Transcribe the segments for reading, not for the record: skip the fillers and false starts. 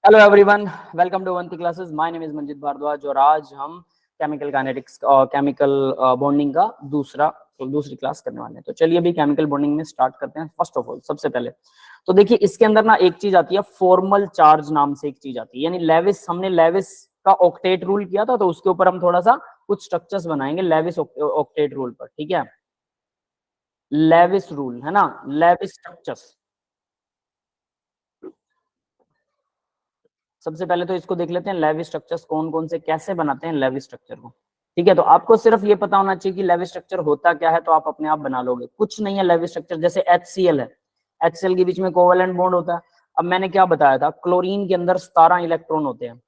Hello everyone, welcome to Avanti classes. My name is Manjit Bhardwaj और आज हम केमिकल काइनेटिक्स और केमिकल बॉन्डिंग का दूसरी क्लास करने वाले हैं। तो चलिए अभी केमिकल बॉन्डिंग में स्टार्ट करते हैं। फर्स्ट ऑफ ऑल सबसे पहले तो देखिए इसके अंदर ना एक चीज आती है, फॉर्मल चार्ज नाम से एक चीज आती है। यानी लेविस, हमने लेविस का ऑक्टेट रूल किया था, तो उसके ऊपर हम थोड़ा सा कुछ स्ट्रक्चर्स बनाएंगे लेविस ऑक्टेट रूल पर। ठीक है, लेविस रूल है ना, लेविस स्ट्रक्चर्स। सबसे पहले तो इसको देख लेते हैं, लेविस स्ट्रक्चर्स कौन कौन से कैसे बनाते हैं लेविस स्ट्रक्चर को। ठीक है, तो आपको सिर्फ ये पता होना चाहिए कि लेविस स्ट्रक्चर होता क्या है, तो आप अपने आप बना लोगे। कुछ नहीं है लेविस स्ट्रक्चर, जैसे HCl है, HCl के बीच में कोवेलेंट बॉन्ड होता है। अब मैंने क्या बताया था, क्लोरीन के अंदर 17 इलेक्ट्रॉन होते हैं।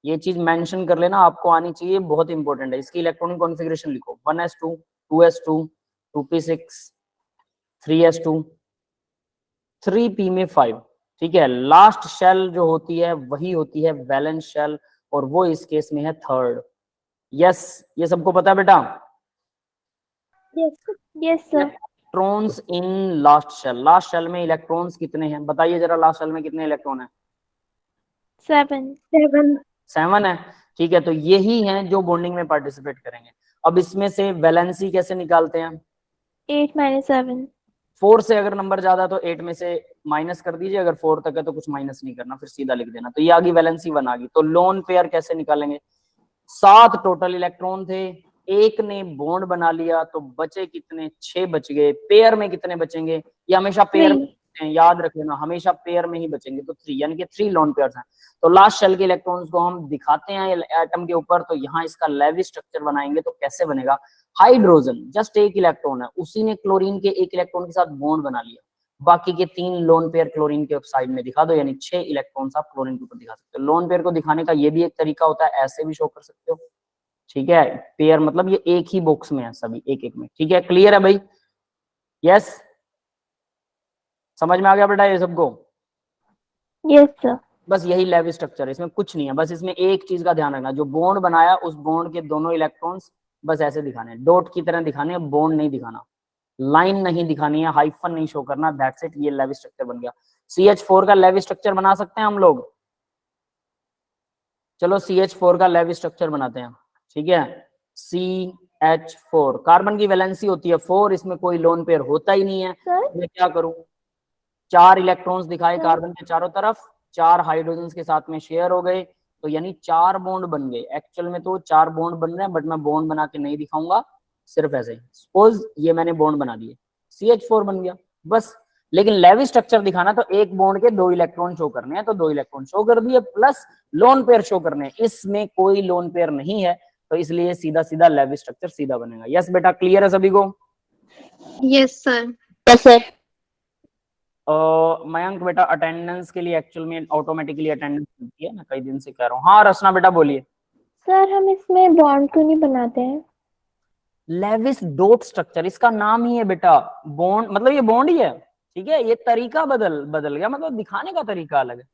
ये चीज मेंशन कर लेना, आपको आनी चाहिए, बहुत इंपॉर्टेंट है। इसकी इलेक्ट्रॉनिक कॉन्फ़िगरेशन लिखो, 1s2, 2s2, 2p6, 3s2, 3p में 5। ठीक है, लास्ट शेल जो होती है वही होती है वैलेंस शेल, और वो इस केस में है थर्ड। यस, ये सबको पता है बेटा। Yes sir. Electrons in last shell में इलेक्ट्रॉन्स कितने हैं बताइए जरा, लास्ट शेल में कितने इलेक्ट्रॉन है? 7। 7 है। ठीक है, तो यही हैं जो बॉन्डिंग में पार्टिसिपेट करेंगे। अब इसमें से वैलेंसी कैसे निकालते हैं? 8 - 7। 4 से अगर नंबर ज्यादा तो 8 में से माइनस कर दीजिए, अगर 4 तक है तो कुछ माइनस नहीं करना, फिर सीधा लिख देना। तो ये आ गई वैलेंसी 1 आ गई। तो लोन पेयर कैसे निकालेंगे? 7 टोटल इलेक्ट्रॉन थे, एक ने बॉन्ड बना लिया, तो बचे कितने? 6 बच गए। पेयर में कितने बचेंगे? ये हमेशा पेयर में 3। याद रख लेना, हमेशा पेयर में ही बचेंगे। तो 3 यानी कि 3 लोन पेयर हैं। तो लास्ट शेल के इलेक्ट्रॉन्स को हम दिखाते हैं एटम के ऊपर, तो यहाँ इसका लेविस स्ट्रक्चर बनाएंगे। तो कैसे बनेगा? हाइड्रोजन जस्ट एक इलेक्ट्रॉन है, उसी ने क्लोरीन के एक इलेक्ट्रॉन के साथ बॉन्ड बना लिया, बाकी के 3 लोन पेयर क्लोरीन के साइड में दिखा दो, यानी 6 इलेक्ट्रॉन्स आप क्लोरीन के ऊपर दिखा सकते हो। लोन पेयर को दिखाने का ये भी एक तरीका होता है, ऐसे भी शो कर सकते हो। ठीक है, पेयर मतलब ये एक ही बॉक्स में है सभी, एक एक में। ठीक है, क्लियर है भाई? यस, समझ में आ गया बेटा ये सबको? Yes sir. बस यही लेविस स्ट्रक्चर है, इसमें कुछ नहीं है। बस इसमें एक चीज का ध्यान रखना, जो बॉन्ड बनाया उस बॉन्ड के दोनों इलेक्ट्रॉन्स बस ऐसे दिखाने, डॉट की तरह दिखाने, बॉन्ड नहीं दिखाना, लाइन नहीं दिखानी है, हाइफन नहीं शो करना। दैट्स इट, ये लेविस स्ट्रक्चर बन गया। CH4 का लेविस स्ट्रक्चर बना सकते हैं हम लोग। चलो CH4 का लेविस स्ट्रक्चर बनाते हैं। ठीक है, CH4 कार्बन की वैलेंसी होती है 4, इसमें कोई लोन पेयर होता ही नहीं है। सर। मैं क्या करूं, 4 इलेक्ट्रॉन्स दिखाए सर। कार्बन के चारों तरफ, 4 हाइड्रोजन के साथ में शेयर हो गए, तो यानी 4 बॉन्ड बन गए। एक्चुअल में तो 4 बॉन्ड बन रहे हैं, बट मैं बॉन्ड बना के नहीं दिखाऊंगा, सिर्फ ऐसे ही। सपोज ये मैंने बॉन्ड बना दिए, CH4 बन गया बस। लेकिन लेविस स्ट्रक्चर दिखाना तो एक बॉन्ड के 2 इलेक्ट्रॉन शो करने हैं, तो 2 इलेक्ट्रॉन शो कर दिए, प्लस लोन पेयर शो करने हैं। इसमें कोई लोन पेयर नहीं है, तो इसलिए सीधा सीधा लेविस स्ट्रक्चर सीधा बनेगा। यस बेटा, क्लियर है सभी को? Yes sir. Yes sir. Mayank बेटा, अटेंडेंस के लिए एक्चुअल में ऑटोमेटिकली अटेंडेंस मिलती है, मैं कई दिन से कह रहा हूँ। हाँ रचना बेटा बोलिए। सर हम इसमें बॉन्ड क्यों नहीं बनाते हैं? लेविस डॉट स्ट्रक्चर इसका नाम ही है बेटा। बॉन्ड मतलब ये बॉन्ड ही है। ठीक है, ये तरीका बदल बदल गया, मतलब दिखाने का तरीका अलग है,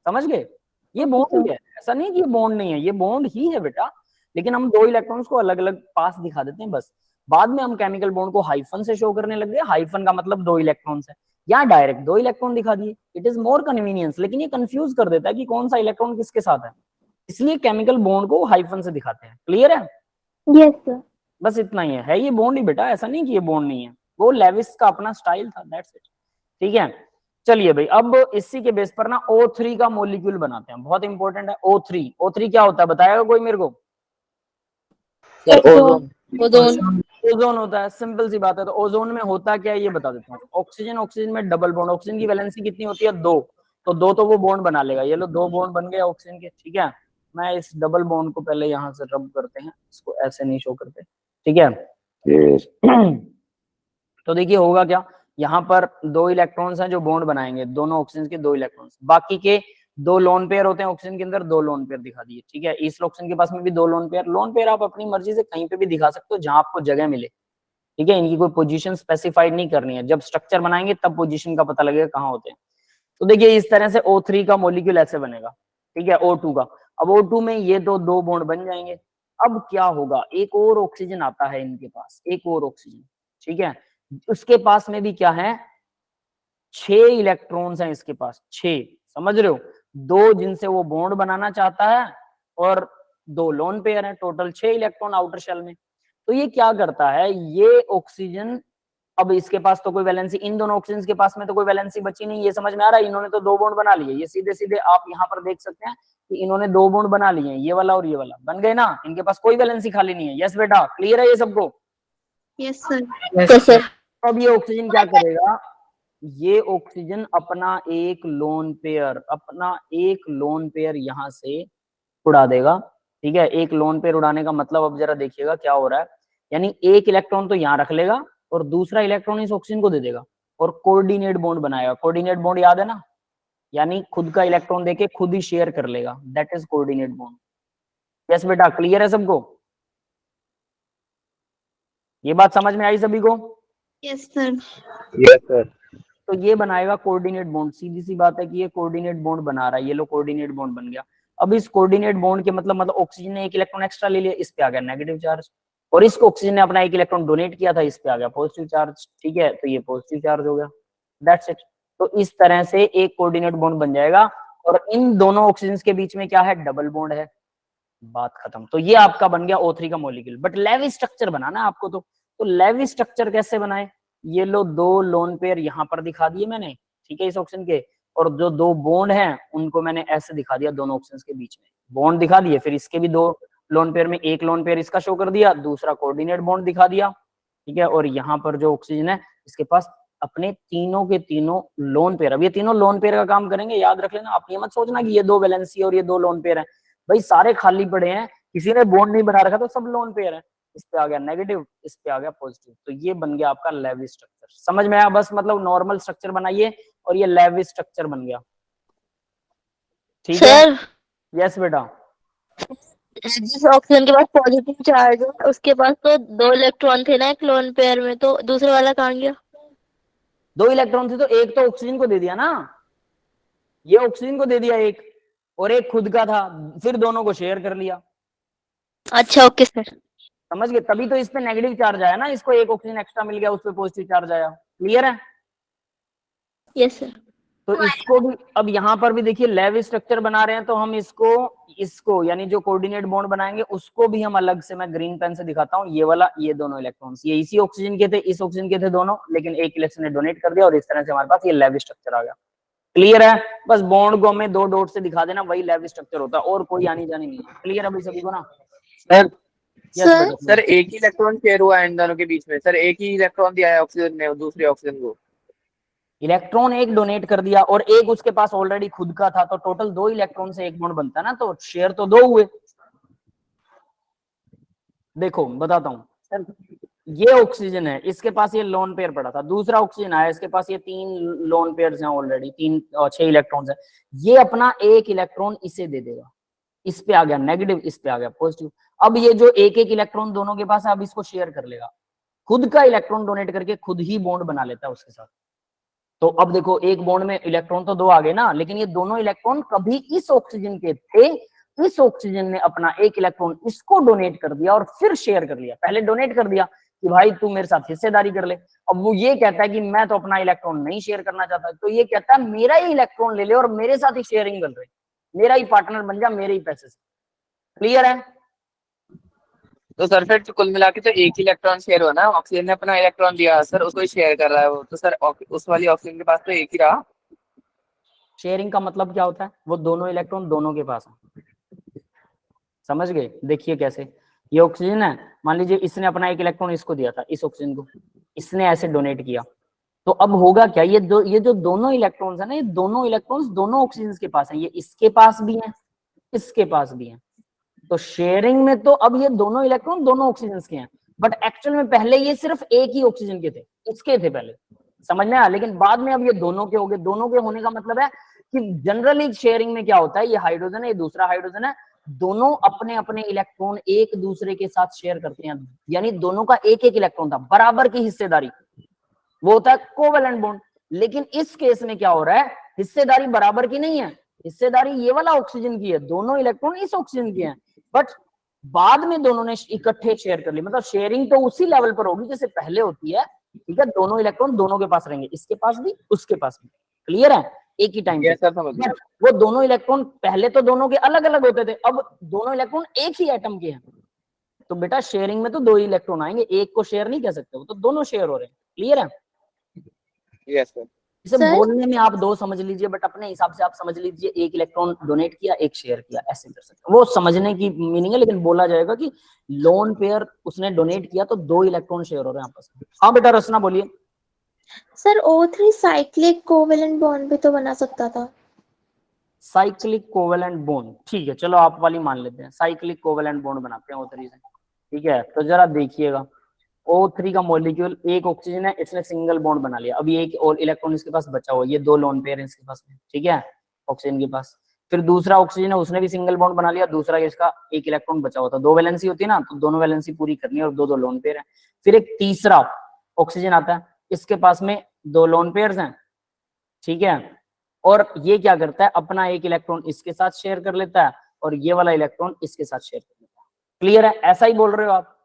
समझ गए? ये ओके बॉन्ड सर। ही है, ऐसा नहीं कि ये बॉन्ड नहीं है, ये बॉन्ड ही है बेटा। लेकिन हम 2 इलेक्ट्रॉन्स को अलग अलग पास दिखा देते हैं बस। बाद में हम केमिकल बॉन्ड को हाइफन से शो करने लग गए। हाइफन का मतलब 2 इलेक्ट्रॉन्स है, या डायरेक्ट 2 इलेक्ट्रॉन दिखा दिए। इट इज मोर कन्वीनियंस, लेकिन ये कंफ्यूज कर देता है कि कौन सा इलेक्ट्रॉन किसके साथ है, इसलिए केमिकल बॉन्ड को हाइफन से दिखाते हैं। क्लियर है? Yes sir. बस इतना ही है ये बॉन्ड ही बेटा, ऐसा नहीं कि ये बॉन्ड नहीं है, वो लेविस का अपना स्टाइल था, दैट्स इट। ठीक है, चलिए भाई, अब इसी के बेस पर ना O3 का मॉलिक्यूल बनाते हैं, बहुत इंपॉर्टेंट है। O3, O3 क्या होता है बताएगा कोई मेरे को? Sir ozone. ओजोन। ओजोन होता है, सिंपल सी बात है। तो ओजोन में होता क्या है ये बता देता हूँ। ऑक्सीजन ऑक्सीजन में डबल बॉन्ड, ऑक्सीजन की वैलेंसी कितनी होती है? 2, तो 2 तो वो बॉन्ड बना लेगा। ये लो 2 बॉन्ड बन गए ऑक्सीजन के। ठीक है, मैं इस डबल बॉन्ड को पहले यहाँ से रब करते हैं, इसको ऐसे नहीं शो करते। ठीक है तो देखिए होगा क्या, यहाँ पर 2 इलेक्ट्रॉन्स हैं जो बॉन्ड बनाएंगे, दोनों ऑक्सीजन के 2 इलेक्ट्रॉन्स, बाकी के 2 लोन पेयर होते हैं ऑक्सीजन के अंदर, 2 लोन पेयर दिखा दिए। ठीक है, ईस्ट ऑक्सीजन के पास में भी 2 लोन पेयर। लोन पेयर आप अपनी मर्जी से कहीं पे भी दिखा सकते हो जहां आपको जगह मिले। ठीक है, इनकी कोई पोजीशन स्पेसिफाइड नहीं करनी है, जब स्ट्रक्चर बनाएंगे तब पोजीशन का पता लगेगा कहाँ होते हैं। तो देखिए इस तरह से O3 का मॉलिक्यूल ऐसे बनेगा। ठीक है, O2 का, अब O2 में ये दो बॉन्ड बन जाएंगे। अब क्या होगा, एक और ऑक्सीजन आता है इनके पास, एक और ऑक्सीजन। ठीक है, उसके पास में भी क्या है, 6 इलेक्ट्रॉन्स हैं इसके पास, 6, समझ रहे हो? दो जिनसे वो बॉन्ड बनाना चाहता है और दो लोन पेयर है, टोटल 6 इलेक्ट्रॉन आउटर शेल में। तो ये क्या करता है, ये ऑक्सीजन, अब इसके पास तो कोई वैलेंसी, इन दोनों ऑक्सीजन के पास में तो कोई वैलेंसी बची नहीं, ये समझ में आ रहा है, इन्होंने तो दो बॉन्ड बना लिए, ये सीधे सीधे आप यहाँ पर देख सकते हैं कि इन्होंने दो बॉन्ड बना लिए हैं, ये वाला और ये वाला बन गए ना, इनके पास कोई वैलेंसी खाली नहीं है। यस बेटा, क्लियर है ये सबको? Yes sir. Yes, sir. अब ये ऑक्सीजन क्या करेगा, ये ऑक्सीजन अपना एक लोन पेयर यहां से उड़ा देगा। ठीक है, एक लोन पेयर उड़ाने का मतलब अब जरा देखिएगा क्या हो रहा है, यानी एक इलेक्ट्रॉन तो यहां रख लेगा और दूसरा इलेक्ट्रॉन इस ऑक्सीजन को दे देगा और कोऑर्डिनेट बॉन्ड बनाएगा। कोऑर्डिनेट बॉन्ड याद है ना, यानी खुद का इलेक्ट्रॉन देके खुद ही शेयर कर लेगा, that is coordinate bond. Yes बेटा, क्लियर है सबको? ये बात समझ में आई सभी को? Yes sir. Yes, sir. तो ये बनाएगा कोऑर्डिनेट बॉन्ड, सीधी सी बात है कि ये कोऑर्डिनेट बॉन्ड बना रहा है, ये लो कोऑर्डिनेट बॉन्ड बन गया। अब इस कोऑर्डिनेट बॉन्ड के मतलब ऑक्सीजन ने एक इलेक्ट्रॉन एक्स्ट्रा ले लिया, इस पे आ गया नेगेटिव चार्ज, और इसको ऑक्सीजन ने अपना एक इलेक्ट्रॉन डोनेट किया था, इस पे आ गया पॉजिटिव चार्ज। ठीक है, तो ये पॉजिटिव चार्ज हो गया, दैट्स इट। तो इस तरह से एक कोऑर्डिनेट बॉन्ड बन जाएगा और इन दोनों ऑक्सीजन के बीच में क्या है, डबल बॉन्ड है, बात खत्म। तो ये आपका बन गया O3 का मॉलिक्यूल। बट लेवी स्ट्रक्चर बनाना है आपको, तो लेवी स्ट्रक्चर कैसे बनाए, ये लो दो लोन पेयर यहाँ पर दिखा दिए मैंने, ठीक है, इस ऑक्सीजन के, और जो दो बॉन्ड हैं उनको मैंने ऐसे दिखा दिया, दोनों ऑक्सीजन के बीच में बॉन्ड दिखा दिए। फिर इसके भी दो लोन पेयर में एक लोन पेयर इसका शो कर दिया, दूसरा कोऑर्डिनेट बॉन्ड दिखा दिया। ठीक है, और यहाँ पर जो ऑक्सीजन है इसके पास अपने तीनों के तीनों लोन पेयर, अब ये तीनों लोन पेयर का काम करेंगे, याद रख लेना। आप ये मत सोचना कि ये दो वैलेंसी और ये दो लोन पेयर है, भाई सारे खाली पड़े हैं, किसी ने बॉन्ड नहीं बना रखा तो सब लोन पेयर है। इस पे आ गया नेगेटिव, इस पे आ गया पॉजिटिव, तो ये बन गया आपका लेवी स्ट्रक्चर। समझ में आया? बस मतलब नॉर्मल स्ट्रक्चर बनाइए और ये लेवी स्ट्रक्चर बन गया। ठीक है, यस बेटा। जिस ऑक्सीजन के पास पॉजिटिव चार्ज है उसके पास तो दो इलेक्ट्रॉन थे ना एक लोन पेयर में, तो दूसरे वाला कहाँ गया? दो इलेक्ट्रॉन थे तो एक तो ऑक्सीजन को दे दिया ना, ये ऑक्सीजन को दे दिया एक, और एक खुद का था, फिर दोनों को शेयर कर लिया। अच्छा ओके सर। समझ गए? तभी तो इस पे नेगेटिव चार्ज आया ना, इसको एक ऑक्सीजन एक्स्ट्रा मिल गया, उस पे पॉजिटिव चार्ज आया। क्लियर है? Yes sir. तो इसको भी अब यहाँ पर भी देखिए लेवी स्ट्रक्चर बना रहे हैं, तो हम इसको यानी जो कोऑर्डिनेट बॉन्ड बनाएंगे उसको भी हम अलग से, मैं ग्रीन पेन से दिखाता हूँ, ये वाला, ये दोनों इलेक्ट्रॉन्स ये इसी ऑक्सीजन के थे, इस ऑक्सीजन के थे दोनों, लेकिन एक इलेक्ट्रॉन ने डोनेट कर दिया और इस तरह से हमारे पास ये लेवी स्ट्रक्चर आ गया। क्लियर है? बस बॉन्ड को हमें दो डॉट से दिखा देना, वही लेवी स्ट्रक्चर होता है, और कोई आनी जानी नहीं है। क्लियर है भाई सभी को ना? सर सर सर एक ही इलेक्ट्रॉन शेयर हुआ है इन दोनों के बीच में, सर एक ही इलेक्ट्रॉन दिया है ऑक्सीजन ने दूसरे ऑक्सीजन को। इलेक्ट्रॉन एक डोनेट कर दिया और एक उसके पास ऑलरेडी खुद का था, तो टोटल दो इलेक्ट्रॉन से एक बॉन्ड बनता है ना, तो शेयर तो दो हुए। देखो बताता हूं, ये ऑक्सीजन है, इसके पास ये लोन पेयर पड़ा था, दूसरा ऑक्सीजन आया, इसके पास ये तीन लोन पेयर्स हैं ऑलरेडी, 6 इलेक्ट्रॉन्स है, ये अपना एक इलेक्ट्रॉन इसे दे देगा, इस पे आ गया नेगेटिव, इस पे आ गया पॉजिटिव। अब ये जो एक एक इलेक्ट्रॉन दोनों के पास है, अब इसको शेयर कर लेगा, खुद का इलेक्ट्रॉन डोनेट करके खुद ही बॉन्ड बना लेता है उसके साथ। तो अब देखो एक बॉन्ड में इलेक्ट्रॉन तो दो आ गए ना, लेकिन ये दोनों इलेक्ट्रॉन कभी इस ऑक्सीजन के थे, इस ऑक्सीजन ने अपना एक इलेक्ट्रॉन इसको डोनेट कर दिया और फिर शेयर कर लिया। पहले डोनेट कर दिया कि भाई तू मेरे साथ हिस्सेदारी कर ले, अब वो ये कहता है कि मैं तो अपना इलेक्ट्रॉन नहीं शेयर करना चाहता, तो ये कहता है मेरा ही इलेक्ट्रॉन ले ले और मेरे साथ ही शेयरिंग कर ले, मेरा ही पार्टनर बन जा, मेरे ही पैसे से। क्लियर है? तो सर फिर कुल मिला के तो एक ही इलेक्ट्रॉन शेयर हुआ ना, ऑक्सीजन ने अपना इलेक्ट्रॉन दिया सर, उसको ही शेयर कर रहा है वो, तो सर उस वाली ऑक्सीजन के पास तो एक ही रहा। शेयरिंग का मतलब क्या होता है, वो दोनों इलेक्ट्रॉन दोनों के पास है। समझ गए? देखिए कैसे, ये ऑक्सीजन है, मान लीजिए इसने अपना एक इलेक्ट्रॉन इसको दिया था, इस ऑक्सीजन को इसने ऐसे डोनेट किया, तो अब होगा क्या, ये जो दोनों इलेक्ट्रॉन्स है ना, ये दोनों इलेक्ट्रॉन्स दोनों ऑक्सीजन के पास है, ये इसके पास भी है, इसके पास भी है, तो शेयरिंग में तो अब ये दोनों इलेक्ट्रॉन दोनों ऑक्सीजन के हैं, बट एक्चुअल में पहले ये सिर्फ एक ही ऑक्सीजन के थे, इसके थे पहले, समझ में आया? लेकिन बाद में अब ये दोनों के हो गए। दोनों के होने का मतलब है कि जनरली शेयरिंग में क्या होता है, ये हाइड्रोजन है, ये दूसरा हाइड्रोजन है, दोनों अपने अपने इलेक्ट्रॉन एक दूसरे के साथ शेयर करते हैं, यानी दोनों का एक एक इलेक्ट्रॉन था, बराबर की हिस्सेदारी, वो होता है कोवेलेंट बॉन्ड। लेकिन इस केस में क्या हो रहा है, हिस्सेदारी बराबर की नहीं है, हिस्सेदारी ये वाला ऑक्सीजन की है, दोनों इलेक्ट्रॉन इस ऑक्सीजन के हैं, बट बाद में दोनों ने इकट्ठे शेयर कर ली, मतलब शेयरिंग तो उसी लेवल पर होगी जैसे पहले होती है। ठीक है, दोनों इलेक्ट्रॉन दोनों के पास रहेंगे, इसके पास भी उसके पास भी। क्लियर है? एक ही टाइम यस पे। सर समझ गया। वो दोनों इलेक्ट्रॉन पहले तो दोनों के अलग अलग होते थे, अब दोनों इलेक्ट्रॉन एक ही एटम के हैं, तो बेटा शेयरिंग में तो दो ही इलेक्ट्रॉन आएंगे, एक को शेयर नहीं कह सकते, वो तो दोनों शेयर हो रहे हैं। क्लियर है? Yes sir. इसे सर? बोलने में आप दो समझ लीजिए, बट अपने हिसाब से आप समझ लीजिए एक इलेक्ट्रॉन डोनेट किया, एक शेयर किया, ऐसे कर सकते हैं। वो समझने की मीनिंग है, लेकिन बोला जाएगा कि लोन पेयर उसने डोनेट किया तो दो इलेक्ट्रॉन शेयर हो रहे हैं आपस में। हाँ बेटा रचना बोलिए। Sir O3 cyclic covalent bond भी तो बना सकता था। साइक्लिक कोवेलेंट बॉन्ड, ठीक है चलो आप वाली मान लेते हैं, साइक्लिक कोवेलेंट बॉन्ड बनाते हैं O3 से। ठीक है, तो जरा देखिएगा O3 का मॉलिक्यूल, एक ऑक्सीजन है, इसने सिंगल बॉन्ड बना लिया, अभी एक और इलेक्ट्रॉन इसके पास बचा हुआ, ये दो लोन पेयर है इसके पास में, ठीक है, ऑक्सीजन के पास। फिर दूसरा ऑक्सीजन है, उसने भी सिंगल बॉन्ड बना लिया, दूसरा इसका एक इलेक्ट्रॉन बचा हुआ था, दो वैलेंसी होती है ना, तो दोनों वैलेंसी पूरी करनी है और दो दो लोन पेयर है। फिर एक तीसरा ऑक्सीजन आता है, इसके पास में दो लोन पेयर्स हैं, ठीक है, और ये क्या करता है, अपना एक इलेक्ट्रॉन इसके साथ शेयर कर लेता है और ये वाला इलेक्ट्रॉन इसके साथ शेयर कर लेता है। क्लियर है? ऐसा ही बोल रहे हो आप?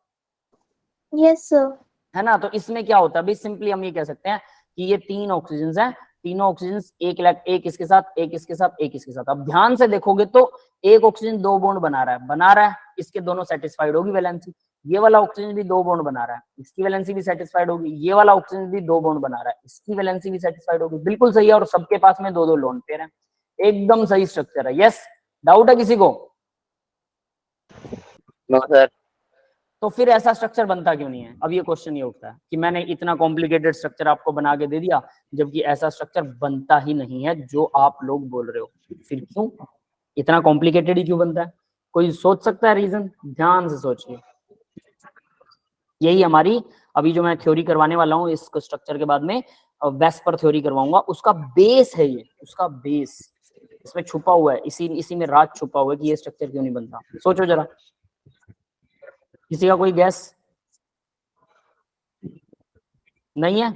Yes sir. है ना? तो इसमें क्या होता है भाई, सिंपली हम ये कह सकते हैं कि ये तीन ऑक्सीजन हैं, तीनों ऑक्सीजन एक इसके साथ, एक इसके साथ, एक इसके साथ। अब ध्यान से देखोगे तो एक ऑक्सीजन दो बॉन्ड बना रहा है, इसके दोनों सेटिस्फाइड होगी वैलेंसी। ये वाला ऑक्सीजन भी दो बॉन्ड बना रहा है, इसकी वैलेंसी भी सेटिस्फाइड होगी। ये वाला ऑक्सीजन भी दो बॉन्ड बना रहा है, इसकी वैलेंसी भी सेटिस्फाइड होगी। बिल्कुल सही है, और सबके पास में दो दो लोन पेयर है, एकदम सही स्ट्रक्चर है। यस, डाउट है किसी को? No sir. तो फिर ऐसा स्ट्रक्चर बनता क्यों नहीं है? अब ये क्वेश्चन ये उठता है कि मैंने इतना कॉम्प्लिकेटेड स्ट्रक्चर आपको बना के दे दिया, जबकि ऐसा स्ट्रक्चर बनता ही नहीं है जो आप लोग बोल रहे हो। फिर क्यों इतना कॉम्प्लिकेटेड ही क्यों बनता है? कोई सोच सकता है रीजन? ध्यान से सोचिए। यही हमारी अभी जो मैं थ्योरी करवाने वाला हूँ इस स्ट्रक्चर के बाद में वेस्पर थ्योरी करवाऊंगा, उसका बेस है ये, उसका बेस इसमें छुपा हुआ है, इसी में राज छुपा हुआ है कि ये स्ट्रक्चर क्यों नहीं बनता। सोचो जरा, किसी का कोई गैस नहीं है?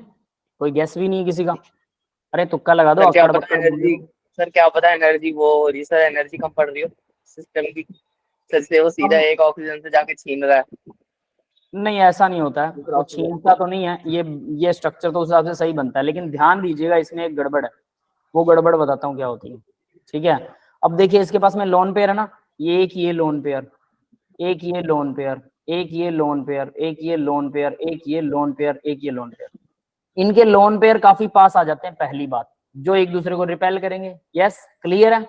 कोई गैस भी नहीं है किसी का? अरे तुक्का लगा दो। सर क्या पता एनर्जी, सर क्या पता एनर्जी वो हो रही, सर एनर्जी कम पड़ रही हो सिस्टम की, सर से वो सीधा एक ऑक्सीजन से जाके छीन रहा है। नहीं ऐसा नहीं होता है, वो छीनता तो नहीं है, ये स्ट्रक्चर तो उस हिसाब से सही बनता है, लेकिन ध्यान दीजिएगा इसमें एक गड़बड़ है, वो गड़बड़ बताता हूँ क्या होती है। ठीक है, अब देखिए इसके पास में लोन पेयर है ना, ये एक ये लोन पेयर, एक ये लोन पेयर, एक ये लोन पेयर, एक ये लोन पेयर, एक ये लोन पेयर, एक ये लोन पेयर। इनके लोन पेयर काफी पास आ जाते हैं, पहली बात, जो एक दूसरे को रिपेल करेंगे। यस, क्लियर है?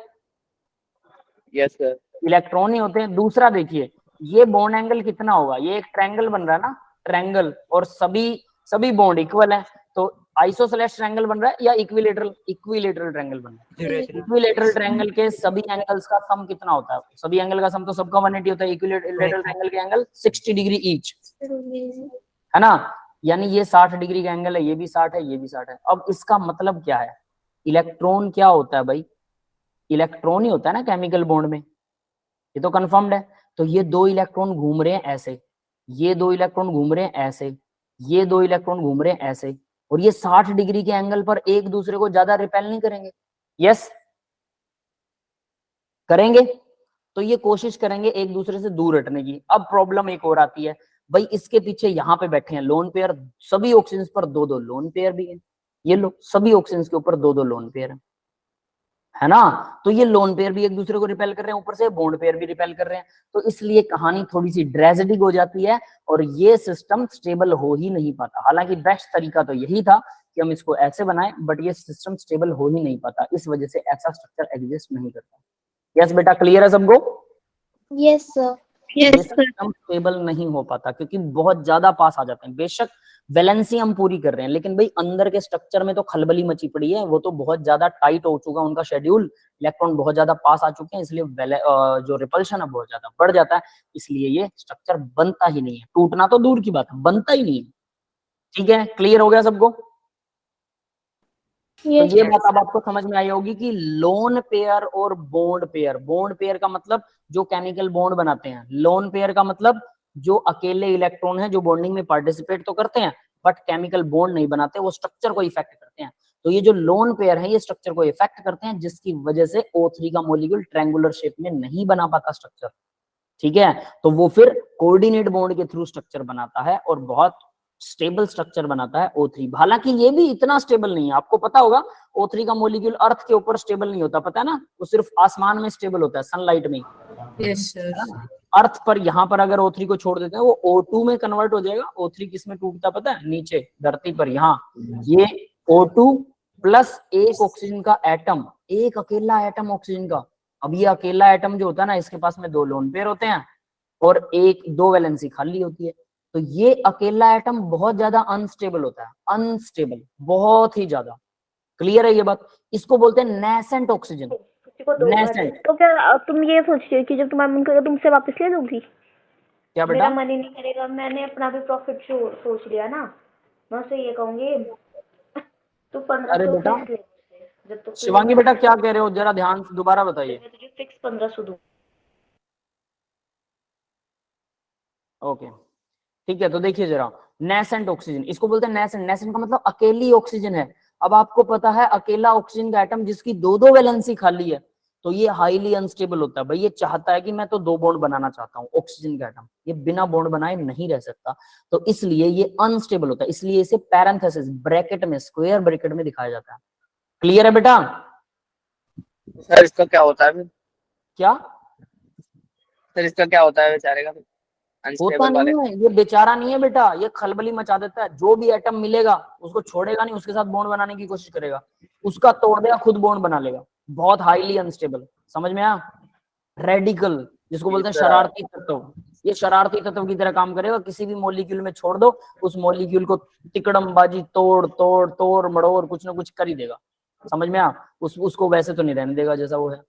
Yes sir. इलेक्ट्रॉन ही होते हैं। दूसरा देखिए ये बॉन्ड एंगल कितना होगा, ये एक ट्रायंगल बन रहा है ना, ट्रायंगल, और सभी बॉन्ड इक्वल है, तो आइसोसेलेस ट्रायंगल बन रहा है या इक्विलेटरल ट्रायंगल बन रहा है? इक्विलेटरल ट्रायंगल के सभी एंगल्स का सम कितना होता है? सभी एंगल का सम तो सबका 180 होता है, इक्विलेटरल ट्रायंगल के एंगल 60 डिग्री ईच, है ना? यानी ये 60 डिग्री का एंगल है, ये भी 60 है, ये भी 60 है। अब इसका मतलब क्या है? इलेक्ट्रॉन क्या होता है भाई? इलेक्ट्रॉन ही होता है ना केमिकल बॉन्ड में, ये तो कंफर्म्ड है। तो ये दो इलेक्ट्रॉन घूम रहे हैं ऐसे, ये दो इलेक्ट्रॉन घूम रहे हैं ऐसे, ये दो इलेक्ट्रॉन घूम रहे हैं ऐसे, और ये 60 डिग्री के एंगल पर एक दूसरे को ज्यादा रिपेल नहीं करेंगे। यस, करेंगे? तो ये कोशिश करेंगे एक दूसरे से दूर हटने की। अब प्रॉब्लम एक और आती है भाई, इसके पीछे यहाँ पे बैठे हैं लोन पेयर, सभी ऑक्सीजन पर दो दो लोन पेयर भी है, ये लो सभी ऑक्सीजन के ऊपर दो दो लोन पेयर है ना? तो ये लोन पेयर भी एक दूसरे को रिपेल कर रहे हैं, ऊपर से बॉन्ड पेयर भी रिपेल कर रहे हैं, तो इसलिए कहानी थोड़ी सी ड्रेजेडिक हो जाती है और ये सिस्टम स्टेबल हो ही नहीं पाता। हालांकि बेस्ट तरीका तो यही था कि हम इसको ऐसे बनाएं, बट ये सिस्टम स्टेबल हो ही नहीं पाता, इस वजह से ऐसा स्ट्रक्चर एग्जिस्ट नहीं करता। यस बेटा, क्लियर है सबको? Yes sir. ये सिस्टम स्टेबल नहीं हो पाता क्योंकि बहुत ज्यादा पास आ जाते हैं। बेशक वैलेंसी हम पूरी कर रहे हैं, लेकिन भाई अंदर के स्ट्रक्चर में तो खलबली मची पड़ी है, वो तो बहुत ज्यादा टाइट हो चुका उनका शेड्यूल, इलेक्ट्रॉन बहुत ज्यादा पास आ चुके हैं, इसलिए जो रिपल्शन है बहुत ज्यादा बढ़ जाता है, इसलिए ये स्ट्रक्चर बनता ही नहीं है। टूटना तो दूर की बात है, बनता ही नहीं है। ठीक है, क्लियर हो गया सबको? तो ये बात अब आपको समझ में आई होगी कि लोन पेयर और बॉन्ड पेयर का मतलब जो केमिकल बॉन्ड बनाते हैं, लोन पेयर का मतलब जो अकेले इलेक्ट्रॉन है जो बॉन्डिंग में पार्टिसिपेट तो करते हैं बट केमिकल बॉन्ड नहीं बनाते, वो स्ट्रक्चर को इफेक्ट करते हैं। तो ये जो लोन पेयर है ये स्ट्रक्चर को इफेक्ट करते हैं, जिसकी वजह से O3 का मॉलिक्यूल ट्रायंगुलर शेप में नहीं बना पाता स्ट्रक्चर। ठीक है, तो वो फिर कोऑर्डिनेट बॉन्ड के थ्रू स्ट्रक्चर बनाता है और बहुत स्टेबल स्ट्रक्चर बनाता है O3। हालांकि ये भी इतना स्टेबल नहीं है, आपको पता होगा O3 का मॉलिक्यूल अर्थ के ऊपर स्टेबल नहीं होता, पता है ना, वो सिर्फ आसमान में स्टेबल होता है, सनलाइट में। Yes sir. अर्थ पर यहाँ पर अगर O3 को छोड़ देते हैं वो O2 में कन्वर्ट हो जाएगा। O3 किस में टूटता पता है? नीचे धरती पर, यहाँ ये O2 प्लस एक ऑक्सीजन का एटम, एक अकेला एटम ऑक्सीजन का। अब ये अकेला एटम जो होता है ना, इसके पास में 2 लोन पेयर होते हैं और 2 वैलेंसी खाली होती है। तो ये अकेला एटम बहुत ज्यादा अनस्टेबल होता है, अनस्टेबल, बहुत ही ज्यादा। क्लियर है ये बात? इसको बोलते हैं नेसेंट ऑक्सीजन। नेसेंट तो क्या तुम ये सोच रही हो कि जब तुम्हारा मन करेगा तुमसे वापस ले लूंगी? क्या बेटा? मेरा मन ही नहीं करेगा, मैंने अपना भी प्रॉफिट सोच लिया ना, मैं उसे ये कहूंगी तू 1500 अरे बेटा, फिक्स ले मुझसे, जब तक शिवांगी बेटा क्या कह रहे हो, जरा ध्यान से दोबारा बताइए। मैं तुझे फिक्स 1500 दूं। ओके ठीक है, तो देखिए जरा, नेसेंट ऑक्सीजन, इसको बोलते हैं नेसेंट। नेसेंट का मतलब अकेली ऑक्सीजन है। अब आपको पता है अकेला ऑक्सीजन का एटम जिसकी 2 वैलेंसी खाली है, तो ये हाईली अनस्टेबल होता है। भाई ये चाहता है कि मैं तो 2 बॉन्ड बनाना चाहता हूँ, ऑक्सीजन का एटम ये बिना बॉन्ड बनाए नहीं रह सकता, तो इसलिए ये अनस्टेबल होता है। इसलिए इसे पैरेंथेसिस ब्रैकेट में, स्क्वायर ब्रैकेट में दिखाया जाता है। क्लियर है बेटा? सर इसका क्या होता है फिर? क्या सर इसका क्या होता है बेचारे का होता अनस्टेबल वाले? नहीं है, ये बेचारा नहीं है बेटा, ये खलबली मचा देता है। जो भी एटम मिलेगा उसको छोड़ेगा नहीं, उसके साथ बॉन्ड बनाने की कोशिश करेगा, उसका तोड़ देगा, खुद बॉन्ड बना लेगा। बहुत हाईली अनस्टेबल, समझ में आया? रेडिकल जिसको बोलते हैं शरारती तत्व, ये शरारती तत्व की तरह काम करेगा। किसी भी मॉलिक्यूल में छोड़ दो, उस मॉलिक्यूल को तिकड़मबाजी, तोड़ तोड़ तोड़ मड़ोड़ कुछ ना कुछ कर ही देगा। समझ में आया? उसको वैसे तो नहीं रहने देगा जैसा वो है।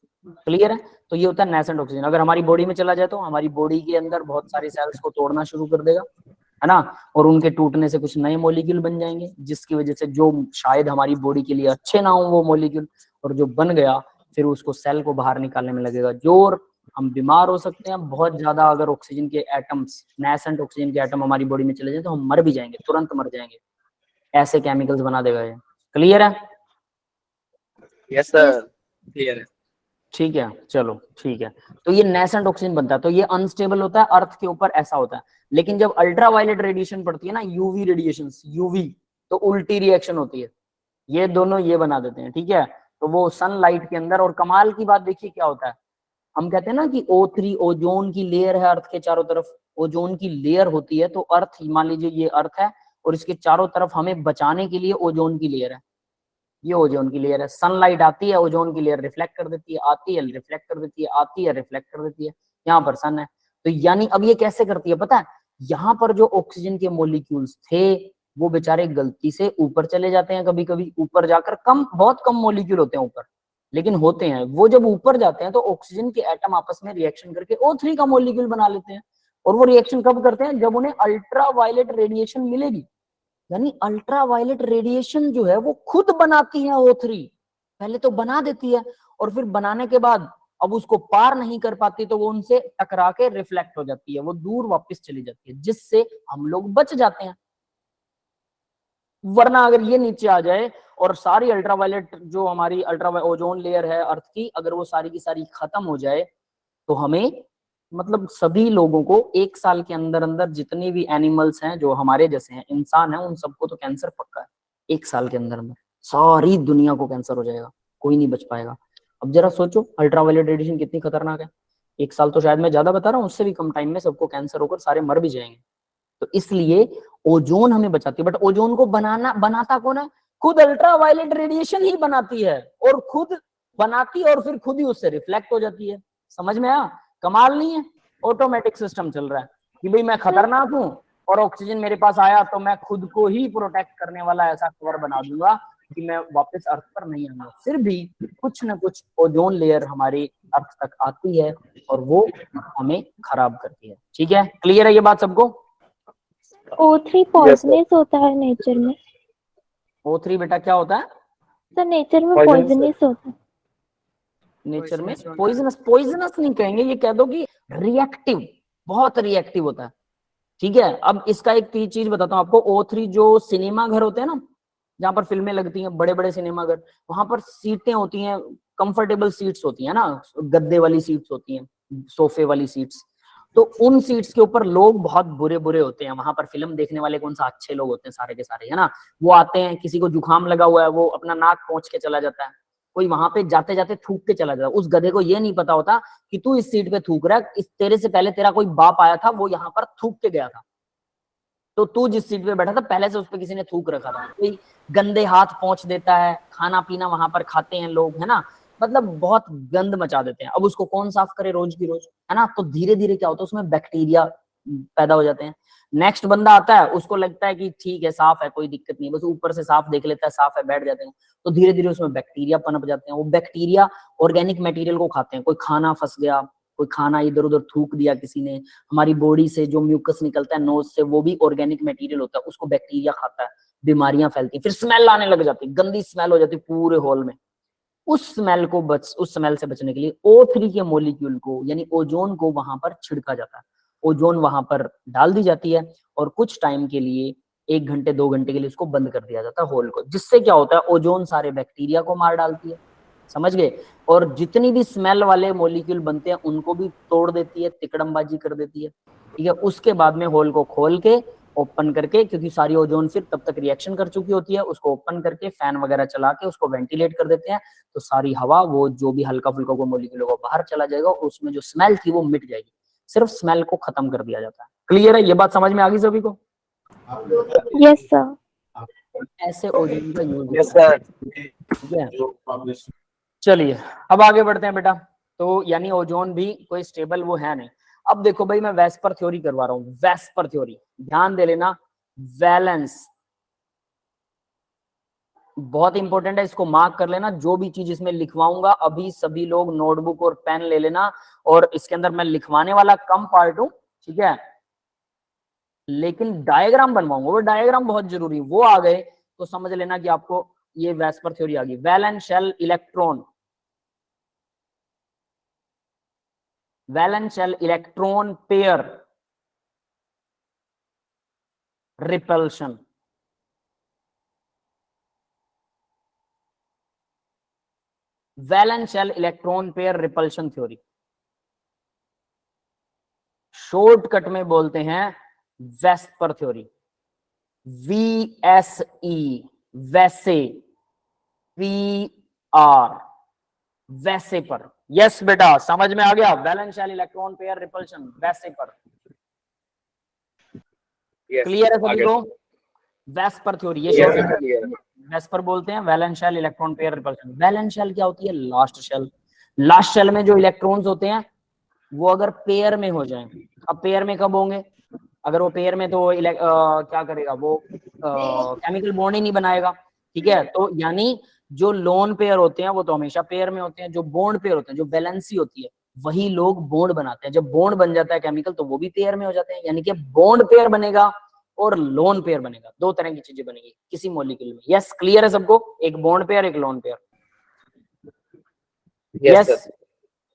क्लियर है? तो ये होता है नेसेंट ऑक्सीजन। अगर हमारी बॉडी में चला जाए तो हमारी बॉडी के अंदर बहुत सारे सेल्स को तोड़ना शुरू कर देगा, है ना, और उनके टूटने से कुछ नए मॉलिक्यूल बन जाएंगे, जिसकी वजह से जो शायद हमारी बॉडी के लिए अच्छे ना हो वो मॉलिक्यूल, और जो बन गया फिर उसको सेल को बाहर निकालने में लगेगा जोर, हम बीमार हो सकते हैं बहुत ज्यादा। अगर ऑक्सीजन के एटम्स, नेसेंट ऑक्सीजन के एटम हमारी बॉडी में चले जाए तो हम मर भी जाएंगे, तुरंत मर जाएंगे, ऐसे केमिकल्स बना देगा ये। क्लियर है? यस सर, क्लियर है। ठीक है, चलो ठीक है। तो ये नेसेंट ऑक्सीजन बनता है, तो ये अनस्टेबल होता है, अर्थ के ऊपर ऐसा होता है। लेकिन जब अल्ट्रावायलेट रेडिएशन पड़ती है ना, यूवी रेडिएशन, यूवी, तो उल्टी रिएक्शन होती है, ये दोनों ये बना देते हैं। ठीक है, तो वो सनलाइट के अंदर, और कमाल की बात देखिए क्या होता है, हम कहते हैं ना कि O3 ओजोन की लेयर है अर्थ के चारों तरफ, ओजोन की लेयर होती है। तो अर्थ, मान लीजिए ये अर्थ है और इसके चारों तरफ हमें बचाने के लिए ओजोन की लेयर है, ये ओजोन की लेयर है। सनलाइट आती है, ओजोन की लेयर रिफ्लेक्ट कर देती है, आती है रिफ्लेक्ट कर देती है, आती है रिफ्लेक्ट कर देती है। यहाँ पर सन है, तो यानी अब ये कैसे करती है पता है? यहाँ पर जो ऑक्सीजन के मॉलिक्यूल्स थे वो बेचारे गलती से ऊपर चले जाते हैं, कभी कभी ऊपर जाकर, बहुत कम मॉलिक्यूल होते हैं ऊपर, लेकिन होते हैं वो। जब ऊपर जाते हैं तो ऑक्सीजन के एटम आपस में रिएक्शन करके O3 का मॉलिक्यूल बना लेते हैं। और वो रिएक्शन कब करते हैं? जब उन्हें अल्ट्रावायलेट रेडिएशन मिलेगी। यानी अल्ट्रावायलेट रेडिएशन जो है वो खुद बनाती है O3, पहले तो बना देती है, और फिर बनाने के बाद अब उसको पार नहीं कर पाती तो वो उनसे टकरा के रिफ्लेक्ट हो जाती है, वो दूर वापस चली जाती है, जिससे हम लोग बच जाते हैं। वरना अगर ये नीचे आ जाए और सारी अल्ट्रावायलेट, जो हमारी ओजोन लेयर है अर्थ की, अगर वो सारी की सारी खत्म हो जाए तो हमें, मतलब सभी लोगों को 1 साल के अंदर अंदर, जितने भी एनिमल्स हैं जो हमारे जैसे हैं, इंसान हैं, उन सबको तो कैंसर पक्का है। 1 साल के अंदर अंदर सारी दुनिया को कैंसर हो जाएगा, कोई नहीं बच पाएगा। अब जरा सोचो अल्ट्रावायलेट रेडिएशन कितनी खतरनाक है। 1 साल तो शायद मैं ज्यादा बता रहा हूँ, उससे भी कम टाइम में सबको कैंसर होकर सारे मर भी जाएंगे। तो इसलिए ओजोन हमें बचाती है, बट ओजोन को बनाता कौन है? खुद अल्ट्रावायलेट रेडिएशन ही बनाती है, और खुद बनाती है और फिर खुद ही उससे रिफ्लेक्ट हो जाती है। समझ में आया? कमाल नहीं है? ऑटोमेटिक सिस्टम चल रहा है कि भाई मैं खतरनाक हूं और ऑक्सीजन मेरे पास आया तो मैं खुद को ही प्रोटेक्ट करने वाला ऐसा कवर बना दूंगा कि मैं वापस अर्थ पर नहीं आऊंगा। फिर भी कुछ ना कुछ ओजोन लेयर हमारी अर्थ तक आती है और वो हमें खराब करती है। ठीक है, क्लियर है ये बात सबको? O3 पॉइजनस होता है नेचर में। O3 बेटा क्या होता है? सर नेचर में पॉइजनस होता है। नेचर में पॉइजनस नहीं कहेंगे, ये कह दो कि रिएक्टिव, बहुत रिएक्टिव होता है। ठीक है, अब इसका एक चीज बताता हूँ आपको। O3 जो सिनेमा घर होते हैं ना, जहाँ पर फिल्में लगती हैं, बड़े बड़े सिनेमा घर, वहां पर सीटें होती हैं, कंफर्टेबल सीट्स होती हैं ना, गद्दे वाली सीट्स होती हैं, सोफे वाली सीट्स। तो उन सीट्स के ऊपर लोग बहुत बुरे बुरे होते हैं, वहां पर फिल्म देखने वाले कौन सा अच्छे लोग होते हैं, सारे के सारे, है ना। वो आते हैं, किसी को जुकाम लगा हुआ है, वो अपना नाक पोंछ के चला जाता है, कोई वहां पे जाते जाते थूक के चला जाता है। उस गधे को ये नहीं पता होता कि तू इस सीट पे थूक रहा है, इस तेरे से पहले तेरा कोई बाप आया था, वो यहाँ पर थूक के गया था, तो तू जिस सीट पे बैठा था पहले से उस पर किसी ने थूक रखा था। कोई गंदे हाथ पहुंच देता है, खाना पीना वहां पर खाते हैं लोग, है ना, मतलब बहुत गंद मचा देते हैं। अब उसको कौन साफ करे रोज की रोज, है ना। तो धीरे धीरे क्या होता है, उसमें बैक्टीरिया पैदा हो जाते हैं। नेक्स्ट बंदा आता है, उसको लगता है कि ठीक है साफ है, कोई दिक्कत नहीं, बस ऊपर से साफ देख लेता है, साफ है, बैठ जाते हैं। तो धीरे धीरे उसमें बैक्टीरिया पनप जाते हैं। वो बैक्टीरिया ऑर्गेनिक मटेरियल को खाते हैं। कोई खाना फंस गया, कोई खाना इधर उधर थूक दिया किसी ने, हमारी बॉडी से जो म्यूकस निकलता है नोज से, वो भी ऑर्गेनिक मटेरियल होता है, उसको बैक्टीरिया खाता है, बीमारियां फैलती, फिर स्मेल आने लग जाती, गंदी स्मेल हो जाती पूरे हॉल में। उस स्मेल से बचने के लिए O3 के मॉलिक्यूल को, यानी ओजोन को वहां पर छिड़का जाता है। ओजोन वहां पर डाल दी जाती है और कुछ टाइम के लिए, 1 घंटे 2 घंटे के लिए उसको बंद कर दिया जाता है होल को, जिससे क्या होता है, ओजोन सारे बैक्टीरिया को मार डालती है, समझ गए। और जितनी भी स्मेल वाले मॉलिक्यूल बनते हैं उनको भी तोड़ देती है, तिकड़मबाजी कर देती है, ठीक है। उसके बाद में होल को खोल के ओपन करके, क्योंकि सारी ओजोन फिर तब तक रिएक्शन कर चुकी होती है, उसको ओपन करके फैन वगैरह चला के उसको वेंटिलेट कर देते हैं, तो सारी हवा, वो जो भी हल्का फुल्का को मॉलिक्यूल होगा बाहर चला जाएगा, उसमें जो स्मेल थी वो मिट जाएगी, सिर्फ स्मेल को खत्म कर दिया जाता है। क्लियर है, ये बात समझ में आ गई सभी को? Yes sir. ऐसे ओजोन का यूज यस सर। ठीक है। चलिए अब आगे बढ़ते हैं बेटा। तो यानी ओजोन भी कोई स्टेबल वो है नहीं। अब देखो भाई, मैं वेस्पर थ्योरी करवा रहा हूँ, वेस्पर थ्योरी, ध्यान दे लेना। वैलेंस बहुत इंपॉर्टेंट है, इसको मार्क कर लेना। जो भी चीज इसमें लिखवाऊंगा अभी, सभी लोग नोटबुक और पेन ले लेना। और इसके अंदर मैं लिखवाने वाला कम पार्ट हूं, ठीक है, लेकिन डायग्राम बनवाऊंगा, वो डायग्राम बहुत जरूरी, वो आ गए तो समझ लेना कि आपको ये वेस्पर थ्योरी आ गई। Valence shell electron, valence shell electron pair repulsion, valence shell electron pair repulsion theory, shortcut में बोलते हैं वेस्पर थ्योरी। VSE वैसे, VR वैसे पर। यस बेटा, समझ में आ गया, valence shell electron pair repulsion वैसे पर। क्लियर है सभी को? वेस्पर थ्योरी, ये शॉर्टकट वेस्पर बोलते हैं, valence shell electron pair repulsion. Valence shell क्या होती है? Last shell. लास्ट शेल में जो इलेक्ट्रॉन्स होते हैं वो अगर पेयर में हो जाएं, अब पेयर में कब होंगे? अगर वो पेयर में, तो क्या करेगा वो, केमिकल बॉन्ड ही नहीं बनाएगा, ठीक है। तो यानी जो लोन पेयर होते हैं वो तो हमेशा पेयर में होते हैं, जो बॉन्ड पेयर होते हैं, जो वैलेंसी होती है, वही लोग बॉन्ड बनाते हैं। जब बॉन्ड बन जाता है केमिकल, तो वो भी पेयर में हो जाते हैं, यानी कि बॉन्ड पेयर बनेगा और लोन पेयर बनेगा, दो तरह की चीजें बनेगी किसी मॉलिक्यूल में। यस, क्लियर है सबको? एक बॉन्ड पेयर, एक लोन पेयर। यस।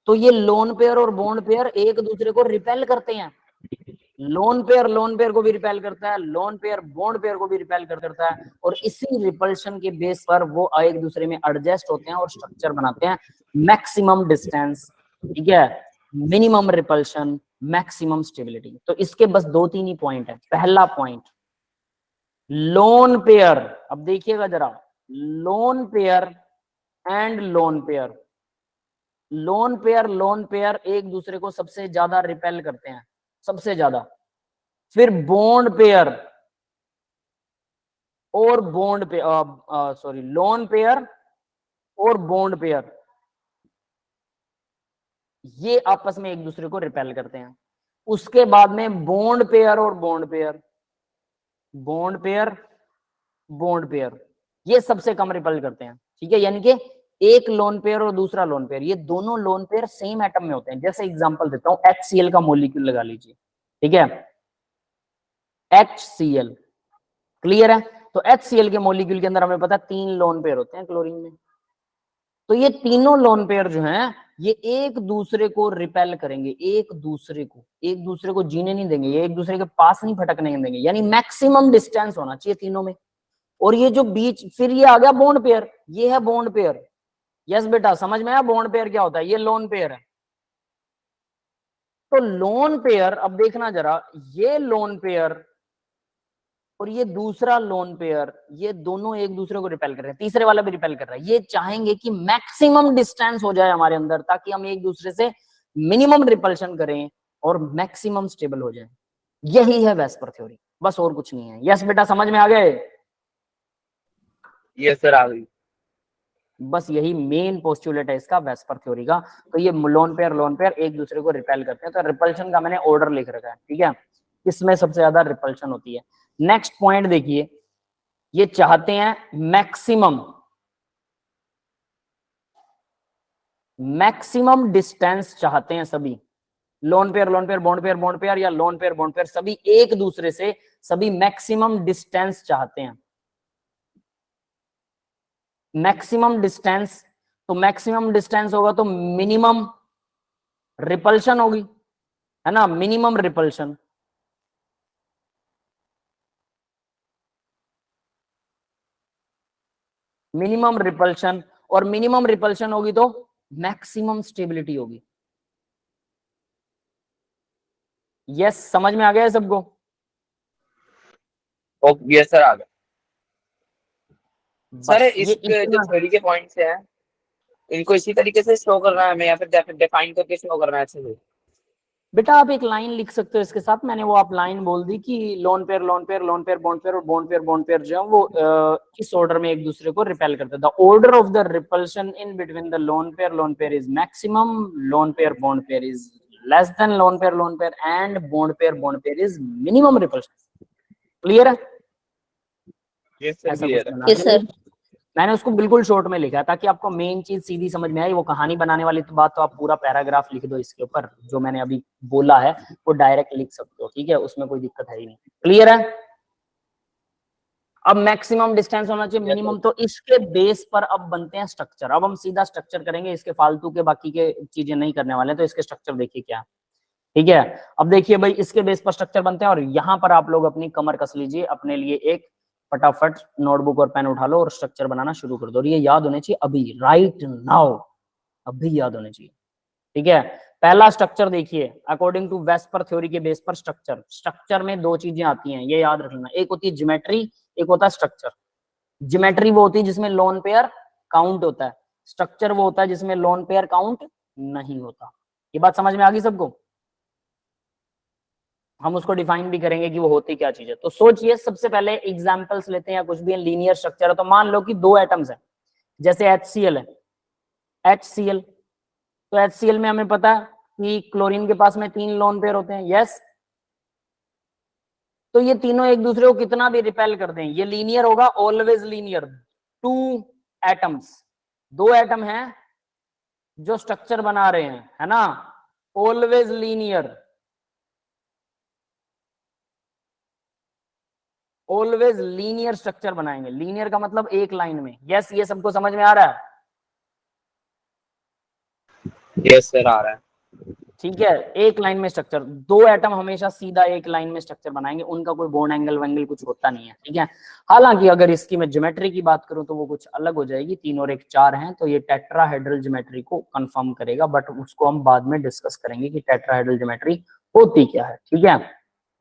तो ये लोन पेयर और बॉन्ड पेयर एक दूसरे को रिपेल करते हैं। लोन पेयर को भी रिपेल करता है, लोन पेयर बॉन्ड पेयर को भी रिपेल करता है, और इसी रिपल्शन के बेस पर वो एक दूसरे में एडजस्ट होते हैं और स्ट्रक्चर बनाते हैं। मैक्सिमम डिस्टेंस, ठीक है, मिनिमम रिपल्शन, मैक्सिमम स्टेबिलिटी। तो इसके बस 2-3 ही पॉइंट है। पहला पॉइंट, लोन पेयर, अब देखिएगा जरा, lone pair and lone pair, lone pair एक दूसरे को सबसे ज्यादा रिपेल करते हैं, सबसे ज्यादा। फिर बॉन्ड पेयर और बॉन्ड पे सॉरी लोन पेयर और बॉन्ड पेयर, ये आपस में एक दूसरे को रिपेल करते हैं। उसके बाद में बॉन्ड पेयर और bond pair, bond pair, bond pair, ये सबसे कम रिपेल करते हैं, ठीक है। यानी कि एक लोन पेयर और दूसरा लोन पेयर, ये दोनों लोन पेयर सेम एटम में होते हैं। जैसे एग्जांपल देता हूं, HCl का मॉलिक्यूल लगा लीजिए, ठीक है, HCl, क्लियर है। तो HCl के मॉलिक्यूल के अंदर हमें पता है 3 लोन पेयर होते हैं क्लोरीन में। तो ये तीनों लोन पेयर जो हैं, ये एक दूसरे को रिपेल करेंगे, एक दूसरे को जीने नहीं देंगे, ये एक दूसरे के पास नहीं फटकने देंगे, यानी मैक्सिमम डिस्टेंस होना चाहिए तीनों में। और ये जो बीच, फिर ये आ गया बॉन्ड पेयर, ये है बॉन्ड पेयर। यस बेटा, समझ में आया बॉन्ड पेयर क्या होता है? ये लोन पेयर है, तो लोन पेयर, अब देखना जरा, ये लोन पेयर और ये दूसरा लोन पेयर, ये दोनों एक दूसरे को रिपेल कर रहे हैं, तीसरे वाला भी रिपेल कर रहा है। ये चाहेंगे कि मैक्सिमम डिस्टेंस हो जाए हमारे अंदर, ताकि हम एक दूसरे से मिनिमम रिपल्शन करें और मैक्सिमम स्टेबल हो जाए। यही है वेस्पर थ्योरी, बस और कुछ नहीं है। यस बेटा, समझ में आ गए? यस सर, आ गई। बस यही मेन पोस्टुलेट है इसका, वेस्पर थ्योरी का। तो ये लोन पेयर एक दूसरे को रिपेल करते हैं। तो रिपल्शन का मैंने ऑर्डर लिख रखा है, ठीक है, इसमें सबसे ज्यादा रिपल्शन होती है। नेक्स्ट पॉइंट देखिए, ये चाहते हैं मैक्सिमम डिस्टेंस चाहते हैं सभी, लोन पेयर बॉन्ड पेयर या लोन पेयर बॉन्ड पेयर, सभी एक दूसरे से सभी मैक्सिमम डिस्टेंस चाहते हैं। मैक्सिमम डिस्टेंस, तो मैक्सिमम डिस्टेंस होगा तो मिनिमम रिपल्शन होगी, है ना, मिनिमम रिपल्शन। मिनिमम रिपल्शन, और मिनिमम रिपल्शन होगी तो मैक्सिमम स्टेबिलिटी होगी। यस, समझ में आ गया है सबको? ओके, यस सर, आ गया। सर ये इस जो थ्योरी के पॉइंट्स हैं, इनको इसी तरीके से शो करना है हमें, या फिर डिफाइन करके शो करना है अच्छे से? बेटा आप एक लाइन लिख सकते हो इसके साथ, मैंने वो आप लाइन बोल दी कि लोन पेयर बॉन्ड पेयर और बॉन्ड पेयर जो है वो इस ऑर्डर में एक दूसरे को रिपेल करते हैं। The order of the repulsion in between the lone pair is maximum, lone pair is less than lone pair and bond pair is minimum repulsion. Clear है? यस सर, ऐसा क्लियर कुछ है। बना यस सर। मैंने उसको बिल्कुल short में लिखा है ताकि आपको मेन चीज सीधी समझ में आई। वो कहानी बनाने वाली तो बात तो आप पूरा पैराग्राफ लिख दो इसके ऊपर, जो मैंने अभी बोला है वो डायरेक्ट लिख सकते हो, ठीक है, उसमें कोई दिक्कत है ही नहीं। क्लियर है? अब मैक्सिमम डिस्टेंस होना चाहिए, मिनिमम, तो इसके बेस पर अब बनते हैं स्ट्रक्चर। अब हम सीधा स्ट्रक्चर करेंगे, इसके फालतू के बाकी के चीजें नहीं करने वाले, तो इसके स्ट्रक्चर देखिए क्या, ठीक है। अब देखिए भाई, इसके बेस पर स्ट्रक्चर बनते हैं और यहां पर आप लोग अपनी कमर कस लीजिए, अपने लिए एक फटाफट नोटबुक और पेन उठा लो और स्ट्रक्चर बनाना शुरू कर दो। और ये याद होने चाहिए अभी, राइट नाउ, अभी याद होने चाहिए, ठीक है। पहला स्ट्रक्चर देखिए, अकॉर्डिंग टू वेस्पर थ्योरी के बेस पर स्ट्रक्चर में दो चीजें आती हैं, ये याद रखना, एक होती है ज्योमेट्री, एक होता है स्ट्रक्चर। ज्योमेट्री वो होती है जिसमें लोन पेयर काउंट होता है, स्ट्रक्चर वो होता है जिसमें लोन पेयर काउंट नहीं होता। ये बात समझ में आ गई सबको? हम उसको डिफाइन भी करेंगे कि वो होती क्या चीज है। तो सोचिए, सबसे पहले एग्जांपल्स लेते हैं, या कुछ भी लीनियर स्ट्रक्चर है तो मान लो कि दो एटम्स है, जैसे HCl है, HCl, तो HCl में हमें पता है कि क्लोरीन के पास में 3 लोन पेयर होते हैं, यस। तो ये तीनों एक दूसरे को कितना भी रिपेल कर दें, ये लीनियर होगा, ऑलवेज लीनियर। 2 एटम्स, 2 एटम हैं जो स्ट्रक्चर बना रहे हैं, है ना, always linear, always linear structure बनाएंगे। लीनियर का मतलब एक लाइन में। यस, ये सबको समझ में आ रहा है? यस सर, आ रहा है। ठीक है, एक लाइन में स्ट्रक्चर, 2 एटम हमेशा सीधा एक लाइन में स्ट्रक्चर बनाएंगे, उनका कोई बॉन्ड एंगल वेंगल कुछ होता नहीं है, ठीक है। हालांकि अगर इसकी मैं ज्योमेट्री की बात करूं तो वो कुछ अलग हो जाएगी, 3 और 1 4 हैं, तो ये टेट्राहेड्रल ज्योमेट्री को कंफर्म करेगा, बट उसको हम बाद में डिस्कस करेंगे कि टेट्राहेड्रल ज्योमेट्री होती क्या है, ठीक है।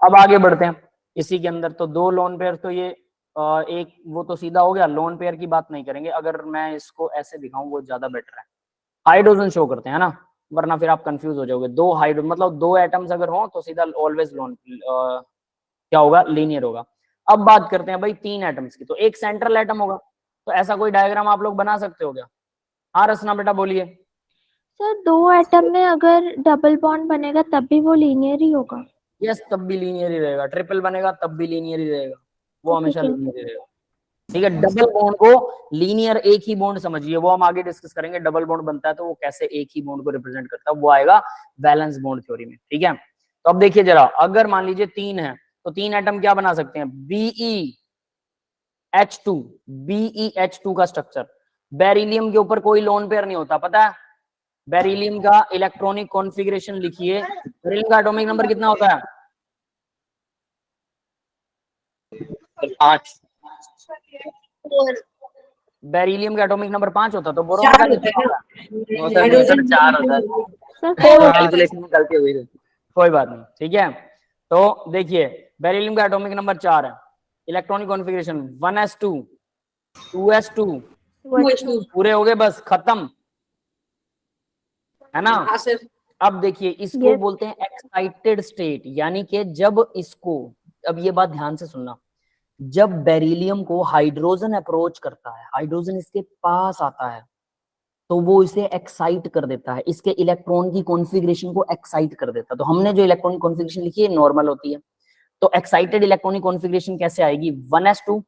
अब आगे बढ़ते हैं इसी के अंदर। तो 2 लोन पेयर, तो ये एक वो तो सीधा हो गया, लोन पेयर की बात नहीं करेंगे। अगर मैं इसको ऐसे दिखाऊं वो ज्यादा बेटर है, हाइड्रोजन शो करते हैं ना, वरना फिर आप कंफ्यूज हो जाओगे। 2 हाइड्रोजन मतलब 2 एटम्स अगर हो तो सीधा ऑलवेज लोन क्या होगा, लीनियर होगा। अब बात करते हैं भाई 3 एटम्स की, तो एक सेंट्रल एटम होगा, तो ऐसा कोई डायग्राम आप लोग बना सकते हो क्या? हाँ रचना बेटा बोलिए। सर 2 एटम में अगर डबल बॉन्ड बनेगा तब भी वो लीनियर ही होगा? यस, तब भी लीनियर ही रहेगा, ट्रिपल बनेगा तब भी लीनियर ही रहेगा, वो हमेशा ठीक है। लीनियर ही रहेगा, ठीक है। डबल बॉन्ड को लीनियर एक ही बॉन्ड समझिए, वो हम आगे डिस्कस करेंगे। डबल बॉन्ड बनता है तो वो कैसे एक ही बॉन्ड को रिप्रेजेंट करता है, वो आएगा वैलेंस बॉन्ड थ्योरी में, ठीक है। तो अब देखिए जरा, अगर मान लीजिए 3 है तो 3 एटम क्या बना सकते हैं, BeH2 का स्ट्रक्चर। बेरिलियम के ऊपर कोई लोन पेयर नहीं होता, पता है? बेरिलियम का इलेक्ट्रॉनिक कॉन्फ़िगरेशन लिखिए, बेरिलियम का एटॉमिक नंबर कितना होता है? 5। बेरिलियम का एटॉमिक नंबर 5 होता, तो बोरोन का कितना होता है? वो सर 4 होता है, सर कैलकुलेशन में गलती हो गई थी। कोई बात नहीं, ठीक है। तो देखिए बेरिलियम का एटॉमिक नंबर 4 है, इलेक्ट्रॉनिक कॉन्फ़िगरेशन 1s2 2s2 पूरे हो गए, बस खत्म, है ना। हाँ सर। अब देखिए इसको Yes. बोलते हैं एक्साइटेड स्टेट, यानी कि जब इसको, अब ये बात ध्यान से सुनना, जब बेरिलियम को हाइड्रोजन अप्रोच करता है, हाइड्रोजन इसके पास आता है, तो वो इसे एक्साइट कर देता है, इसके इलेक्ट्रॉन की कॉन्फ़िगरेशन को एक्साइट कर देता है। तो हमने जो इलेक्ट्रॉनिक कॉन्फ़िगरेशन लिखी है नॉर्मल होती है, तो एक्साइटेड इलेक्ट्रॉनिक कॉन्फ़िगरेशन कैसे आएगी, 1s2,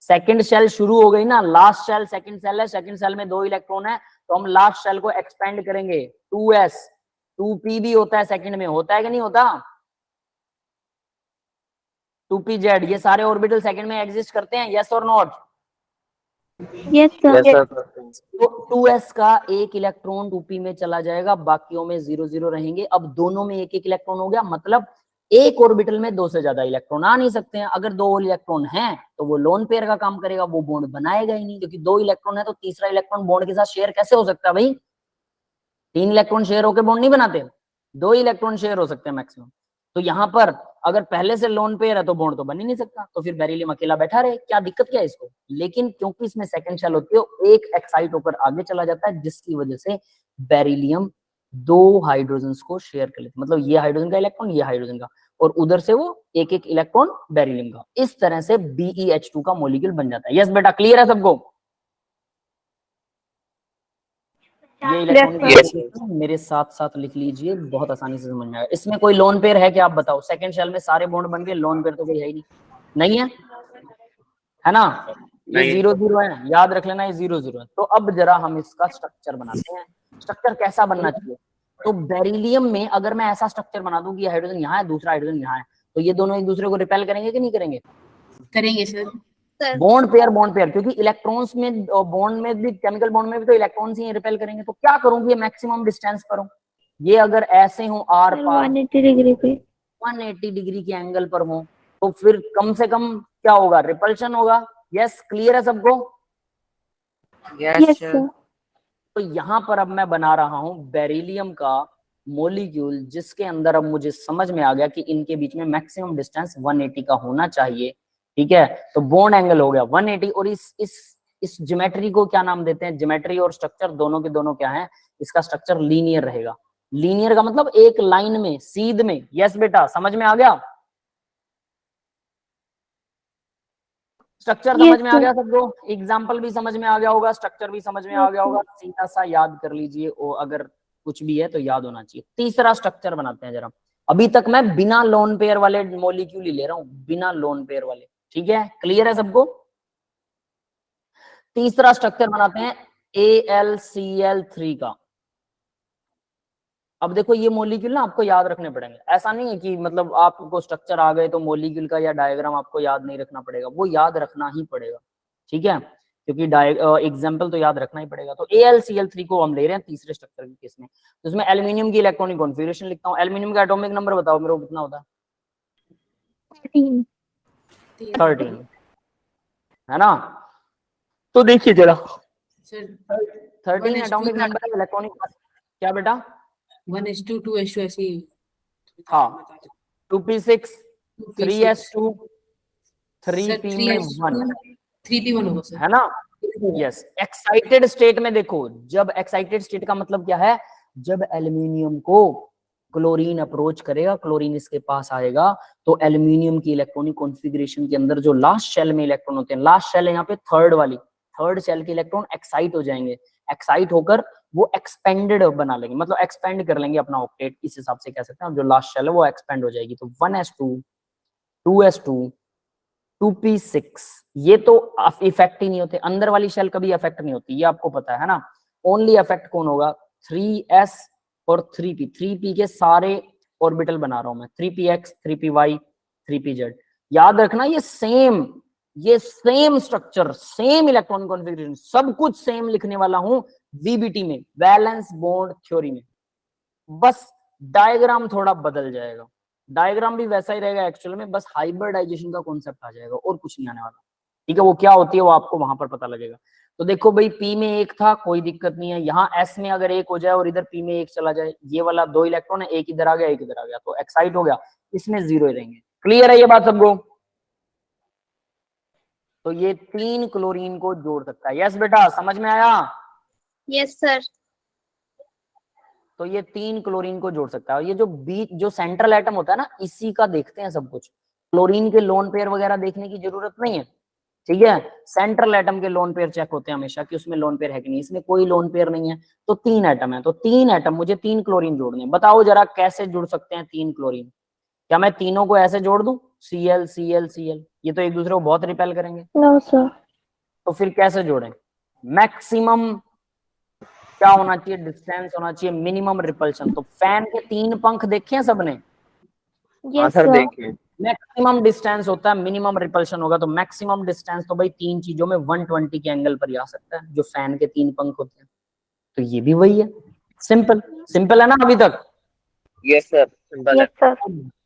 सेकंड शेल शुरू हो गई ना, लास्ट शेल सेकंड शेल है, सेकंड शेल में 2 इलेक्ट्रॉन है, तो हम लास्ट शेल को एक्सपेंड करेंगे, 2s, 2p भी होता है सेकंड में, होता है कि नहीं होता, 2pz, ये सारे ऑर्बिटल सेकंड में एग्जिस्ट करते हैं, यस और not. Yes, sir. Yes, sir. तो 2s का एक इलेक्ट्रॉन 2p में चला जाएगा, बाकियों में 0 0 रहेंगे। अब दोनों में एक एक इलेक्ट्रॉन हो गया, मतलब एक ऑर्बिटल में 2 से ज्यादा इलेक्ट्रॉन आ नहीं सकते हैं। अगर 2 इलेक्ट्रॉन हैं तो वो लोन पेयर का काम करेगा, वो बॉन्ड बनाएगा ही नहीं, क्योंकि 2 इलेक्ट्रॉन है तो तीसरा इलेक्ट्रॉन बॉन्ड के साथ शेयर कैसे हो सकता है भाई, 3 इलेक्ट्रॉन शेयर होकर बॉन्ड नहीं बनाते, 2 इलेक्ट्रॉन शेयर हो सकते हैं मैक्सिमम। तो यहाँ पर अगर पहले से लोन पेयर है तो बॉन्ड तो बन ही नहीं सकता, तो फिर बेरिलियम अकेला बैठा रहे, क्या दिक्कत क्या है इसको। लेकिन क्योंकि इसमें सेकंड शेल होती है, एक एक्साइट होकर आगे चला जाता है, जिसकी वजह से बेरिलियम 2 हाइड्रोजन को शेयर कर लेते, मतलब ये हाइड्रोजन का इलेक्ट्रॉन, ये हाइड्रोजन का, और उधर से वो एक एक इलेक्ट्रॉन बेरिलियम का, इस तरह से BeH2 का मॉलिक्यूल बन जाता है। यस बेटा, क्लियर है सबको। ये इलेक्ट्रॉनिक मेरे साथ साथ लिख लीजिए, बहुत आसानी से समझ में आएगा। इसमें कोई लोन पेयर है क्या, आप बताओ। सेकंड शेल में सारे बॉन्ड बन गए, लोन पेयर तो कोई है ही नहीं, नहीं है ना। ये 0 0 है, याद रख लेना, ये 0 0 है। तो अब जरा हम इसका स्ट्रक्चर बनाते हैं। स्ट्रक्चर कैसा बनना चाहिए, तो बेरिलियम में अगर मैं ऐसा स्ट्रक्चर बना दूं कि ये हाइड्रोजन यहाँ है, दूसरा हाइड्रोजन यहाँ है, तो ये दोनों एक दूसरे को रिपेल करेंगे कि नहीं करेंगे, करेंगे सर। बॉन्ड पेयर, क्योंकि इलेक्ट्रॉन्स में, बॉन्ड में भी, केमिकल बॉन्ड में भी तो इलेक्ट्रॉन्स ही रिपेल करेंगे। तो क्या करूं कि ये मैक्सिमम डिस्टेंस पर हो, ये अगर ऐसे हो आर पार 180 डिग्री पे, 180 डिग्री के एंगल पर हो, तो फिर कम से कम क्या होगा, रिपल्शन होगा। यस, क्लियर है सबको। yes sir. तो यहाँ पर अब मैं बना रहा हूं बेरिलियम का मॉलिक्यूल, जिसके अंदर अब मुझे समझ में आ गया कि इनके बीच में मैक्सिमम डिस्टेंस 180 का होना चाहिए, ठीक है। तो बॉन्ड एंगल हो गया 180, और इस ज्योमेट्री को क्या नाम देते हैं, ज्योमेट्री और स्ट्रक्चर दोनों के दोनों क्या है, इसका स्ट्रक्चर लीनियर रहेगा। लीनियर का मतलब एक लाइन में, सीध में। यस बेटा, समझ में आ गया, स्ट्रक्चर समझ में आ गया सबको, एग्जाम्पल भी समझ में आ गया होगा, स्ट्रक्चर भी समझ में आ गया होगा, सीधा सा याद कर लीजिए, और अगर कुछ भी है तो याद होना चाहिए। तीसरा स्ट्रक्चर बनाते हैं जरा। अभी तक मैं बिना लोन पेयर वाले मॉलिक्यूल ही ले रहा हूं, बिना लोन पेयर वाले, ठीक है, क्लियर है सबको। तीसरा स्ट्रक्चर बनाते हैं AlCl3 का। अब देखो ये मॉलिक्यूल ना आपको याद रखने पड़ेंगे, ऐसा नहीं है कि मतलब आपको स्ट्रक्चर आ गए तो मॉलिक्यूल का या डायग्राम आपको याद नहीं रखना पड़ेगा, वो याद रखना ही पड़ेगा, ठीक है, क्योंकि एग्जाम्पल तो याद रखना ही पड़ेगा। तो AlCl3 को हम ले रहे हैं तीसरे स्ट्रक्चर के केस में। तो इसमें एल्यूमिनियम की इलेक्ट्रॉनिक कॉन्फ़िगरेशन लिखता हूँ। एल्यूमिनियम का एटॉमिक नंबर बताओ मेरे को, कितना होता है, 13, है ना। तो देखिए जरा, सर 13 एटॉमिक नंबर है इलेक्ट्रॉनिक, क्या बेटा, 1s2 2s2 ऐसे ही। हाँ, 2p6 3s2 3p में 1, 3p1 होगा सर, है ना। यस, एक्साइटेड स्टेट में देखो, जब एक्साइटेड स्टेट का मतलब क्या है, जब एल्यूमिनियम को क्लोरीन अप्रोच करेगा, क्लोरीन इसके पास आएगा, तो एल्यूमिनियम की इलेक्ट्रॉनिक कॉन्फ़िगरेशन के अंदर जो लास्ट शेल में इलेक्ट्रॉन होते हैं, लास्ट शेल है यहाँ पे थर्ड वाली, थर्ड शेल के इलेक्ट्रॉन एक्साइट हो जाएंगे, एक्साइट होकर वो एक्सपेंडेड बना लेंगे, मतलब एक्सपेंड कर लेंगे अपना ऑक्टेट, इस हिसाब से कह सकते हैं। जो लास्ट शेल है वो एक्सपेंड हो जाएगी, तो 1s2 2s2 2p6, ये तो इफेक्ट ही नहीं होते, अंदर वाली शेल कभी इफेक्ट नहीं होती, ये आपको पता है ना। ओनली इफेक्ट कौन होगा, 3s और 3p, 3p के सारे ऑर्बिटल बना रहा हूं मैं, 3px 3py 3pz। याद रखना ये same structure, same electronic configuration, सब कुछ सेम लिखने वाला हूं VBT में, वैलेंस बॉन्ड थ्योरी में, बस डायग्राम थोड़ा बदल जाएगा, डायग्राम भी वैसा ही रहेगा एक्चुअल में, बस हाइब्रिडाइजेशन का कॉन्सेप्ट आ जाएगा और कुछ नहीं आने वाला, ठीक है। वो क्या होती है वो आपको वहां पर पता लगेगा। तो देखो भाई P में एक था, कोई दिक्कत नहीं है। यहाँ S में अगर एक हो जाए और इधर P में एक चला जाए, ये वाला 2 इलेक्ट्रॉन है, एक इधर आ गया एक इधर आ गया, तो एक्साइट हो गया, इसमें 0 ही रहेंगे। क्लियर है ये बात सबको? तो ये 3 क्लोरीन को जोड़ सकता है। यस बेटा, समझ में आया? Yes sir. तो ये 3 क्लोरीन को जोड़ सकता है। और ये जो बीच जो सेंट्रल एटम होता है ना, इसी का देखते हैं सब कुछ। क्लोरीन के लोन पेयर वगैरह देखने की जरूरत नहीं है, ठीक है। सेंट्रल एटम के लोन पेयर चेक होते हैं हमेशा कि उसमें लोन पेयर है कि नहीं। इसमें कोई लोन पेयर नहीं है, तो 3 एटम है, तो 3 एटम मुझे 3 क्लोरीन जोड़ने हैं। बताओ जरा कैसे जुड़ सकते हैं 3 क्लोरीन? क्या मैं तीनों को ऐसे जोड़ दूं, Cl Cl Cl? ये तो एक दूसरे को बहुत रिपेल करेंगे। No sir. तो फिर कैसे जोड़ें? मैक्सिमम क्या होना चाहिए? डिस्टेंस होना चाहिए, मिनिमम रिपल्शन। तो फैन के 3 पंख देखे हैं सबने? हाँ यस सर सर। देखिए। मैक्सिमम डिस्टेंस होता है, मिनिमम रिपल्शन होगा। तो मैक्सिमम डिस्टेंस तो भाई 3 चीजों में 120 के एंगल पर ही आ सकता है, जो फैन के 3 पंख होते हैं। तो ये भी वही है। सिंपल सिंपल है ना अभी तक? यस सर, सिंपल है। Yes sir.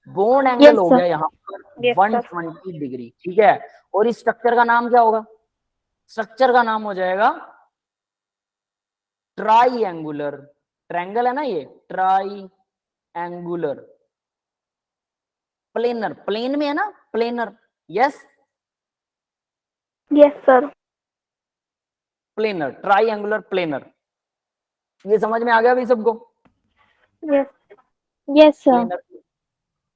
Bond angle Yes, हो sir. गया यहाँ पर Yes, sir. 120 डिग्री, ठीक है। और इस स्ट्रक्चर का नाम क्या होगा? स्ट्रक्चर का नाम हो जाएगा ट्राइएंगुलर। ट्रायंगल है ना ये, ट्राइएंगुलर प्लेनर। प्लेन में है ना, planar. Yes, yes sir. Planar, triangular planar. ये समझ में आ गया अभी सबको? Yes yes sir. Planar,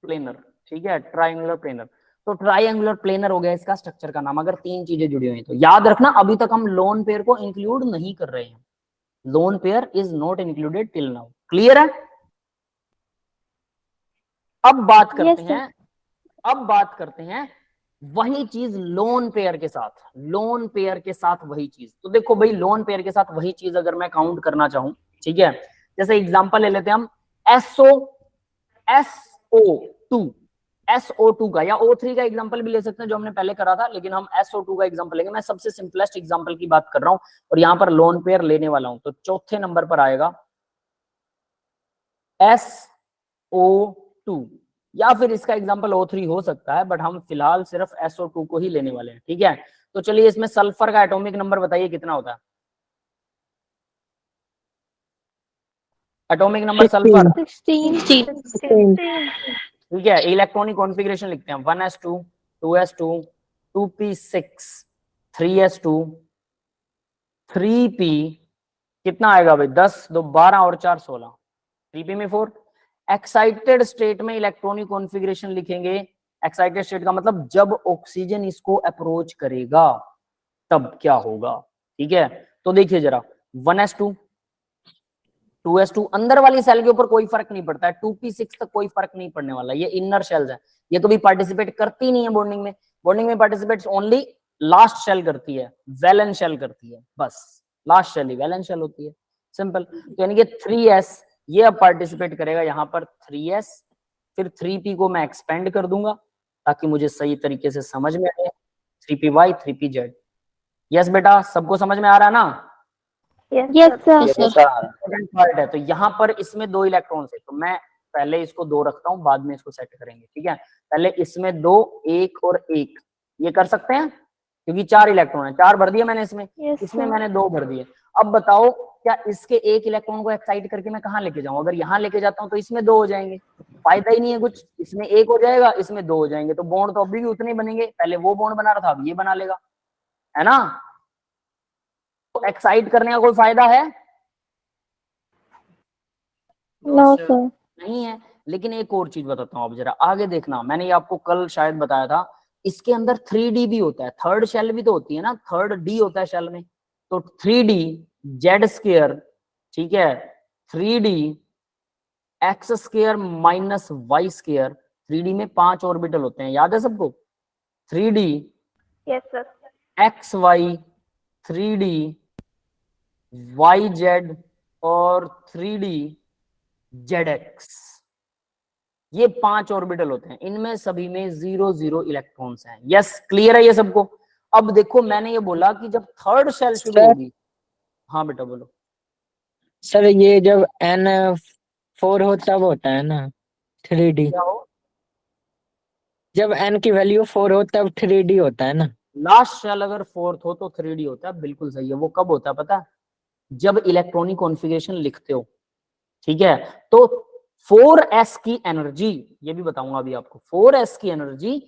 planar, ठीक है, ट्राइएंगुलर प्लेनर। तो ट्राइएंगुलर प्लेनर हो गया इसका स्ट्रक्चर का नाम, अगर 3 चीजें जुड़ी हुई हैं तो। याद रखना अभी तक हम लोन पेयर को इंक्लूड नहीं कर रहे हैं। Lone pair is not included till now. Clear है? अब बात करते Yes, sir. हैं, अब बात करते हैं वही चीज लोन पेयर के साथ। लोन पेयर के साथ वही चीज। तो देखो भाई, लोन पेयर के साथ वही चीज अगर मैं काउंट करना चाहूं, ठीक है, जैसे एग्जांपल ले लेते हैं हम SO2 SO2 का, या O3 का एग्जांपल भी ले सकते हैं जो हमने पहले करा था, लेकिन हम SO2 का एग्जांपल लेंगे। मैं सबसे सिंपलेस्ट एग्जांपल की बात कर रहा हूं और यहां पर लोन पेयर लेने वाला हूं। तो चौथे नंबर पर आएगा SO2, या फिर इसका एग्जांपल O3 हो सकता है, बट हम फिलहाल सिर्फ SO2 को ही लेने वाले हैं, ठीक है। तो चलिए इसमें सल्फर का एटॉमिक नंबर बताइए कितना होता है? Atomic number sulphur, 16. ठीक है। इलेक्ट्रॉनिक कॉन्फ़िगरेशन लिखते हैं 1s2 2s2 2p6 3s2 3p, कितना आएगा भाई? 10 2 12 और 4 16, 3p में 4। एक्साइटेड स्टेट में इलेक्ट्रॉनिक कॉन्फ़िगरेशन लिखेंगे। एक्साइटेड स्टेट का मतलब जब ऑक्सीजन इसको अप्रोच करेगा तब क्या होगा, ठीक है। तो देखिए जरा, 1s2 2s2, अंदर वाली सेल के ऊपर कोई फर्क नहीं पड़ता है, 2p6 तक कोई फर्क नहीं पड़ने वाला। ये इनर शेल्स है, ये तो भी पार्टिसिपेट करती नहीं है बॉन्डिंग में। बॉन्डिंग में पार्टिसिपेट ओनली लास्ट शेल करती है, वैलेंस शेल करती है, बस लास्ट शेल ही वैलेंस शेल होती है। सिंपल। तो यानी कि 3s ये अब पार्टिसिपेट करेगा यहाँ पर 3s, फिर 3p को मैं एक्सपेंड कर दूंगा ताकि मुझे सही तरीके से समझ में आए। 3py 3pz। यस बेटा, सबको समझ में आ रहा है ना? Yes, sir. सेकंड पार्ट है, तो यहाँ पर इसमें 2 इलेक्ट्रॉन्स है, तो मैं पहले इसको 2 रखता हूँ, बाद में इसको सेट करेंगे, ठीक है। पहले इसमें 2, 1 और 1 ये कर सकते हैं क्योंकि 4 इलेक्ट्रॉन है, 4 भर दिए मैंने इसमें। Yes, इसमें sir. मैंने 2 भर दिए। अब बताओ क्या इसके 1 इलेक्ट्रॉन को एक्साइट करके मैं कहाँ लेके जाऊं? अगर यहाँ लेके जाता हूँ तो इसमें 2 हो जाएंगे, फायदा ही नहीं है कुछ। इसमें 1 हो जाएगा, इसमें 2 हो जाएंगे, तो बॉन्ड तो अभी भी उतने ही बनेंगे। पहले वो बॉन्ड बना रहा था, अब ये बना लेगा, है ना। तो एक्साइट करने का कोई फायदा है? No, sir. नहीं है। लेकिन एक और चीज बताता हूँ, अब जरा आगे देखना। मैंने ये आपको कल शायद बताया था, इसके अंदर 3D भी होता है, थर्ड शेल भी तो होती है ना, थर्ड डी होता है शेल में। तो 3D z², ठीक है, 3D x² minus y²। 3D में 5 ऑर्बिटल होते हैं, याद है सबको? 3D yes sir. xy, 3D yz और 3D zx, ये 5 ऑर्बिटल होते हैं। इनमें सभी में 0 0 इलेक्ट्रॉन्स हैं। यस, क्लियर है ये सबको? अब देखो मैंने ये बोला कि जब थर्ड शेल शुरू सर। होगी। हाँ बेटा बोलो। सर ये जब N4 हो तब होता है ना 3D? क्या हो? जब N की वैल्यू 4 हो तब 3D होता है ना? लास्ट शेल अगर 4th हो तो 3D होता है, बिल्कुल सही है। वो कब होता है पता है? जब इलेक्ट्रॉनिक कॉन्फ़िगरेशन लिखते हो, ठीक है? तो 4s की एनर्जी, ये भी बताऊंगा अभी आपको, 4s की एनर्जी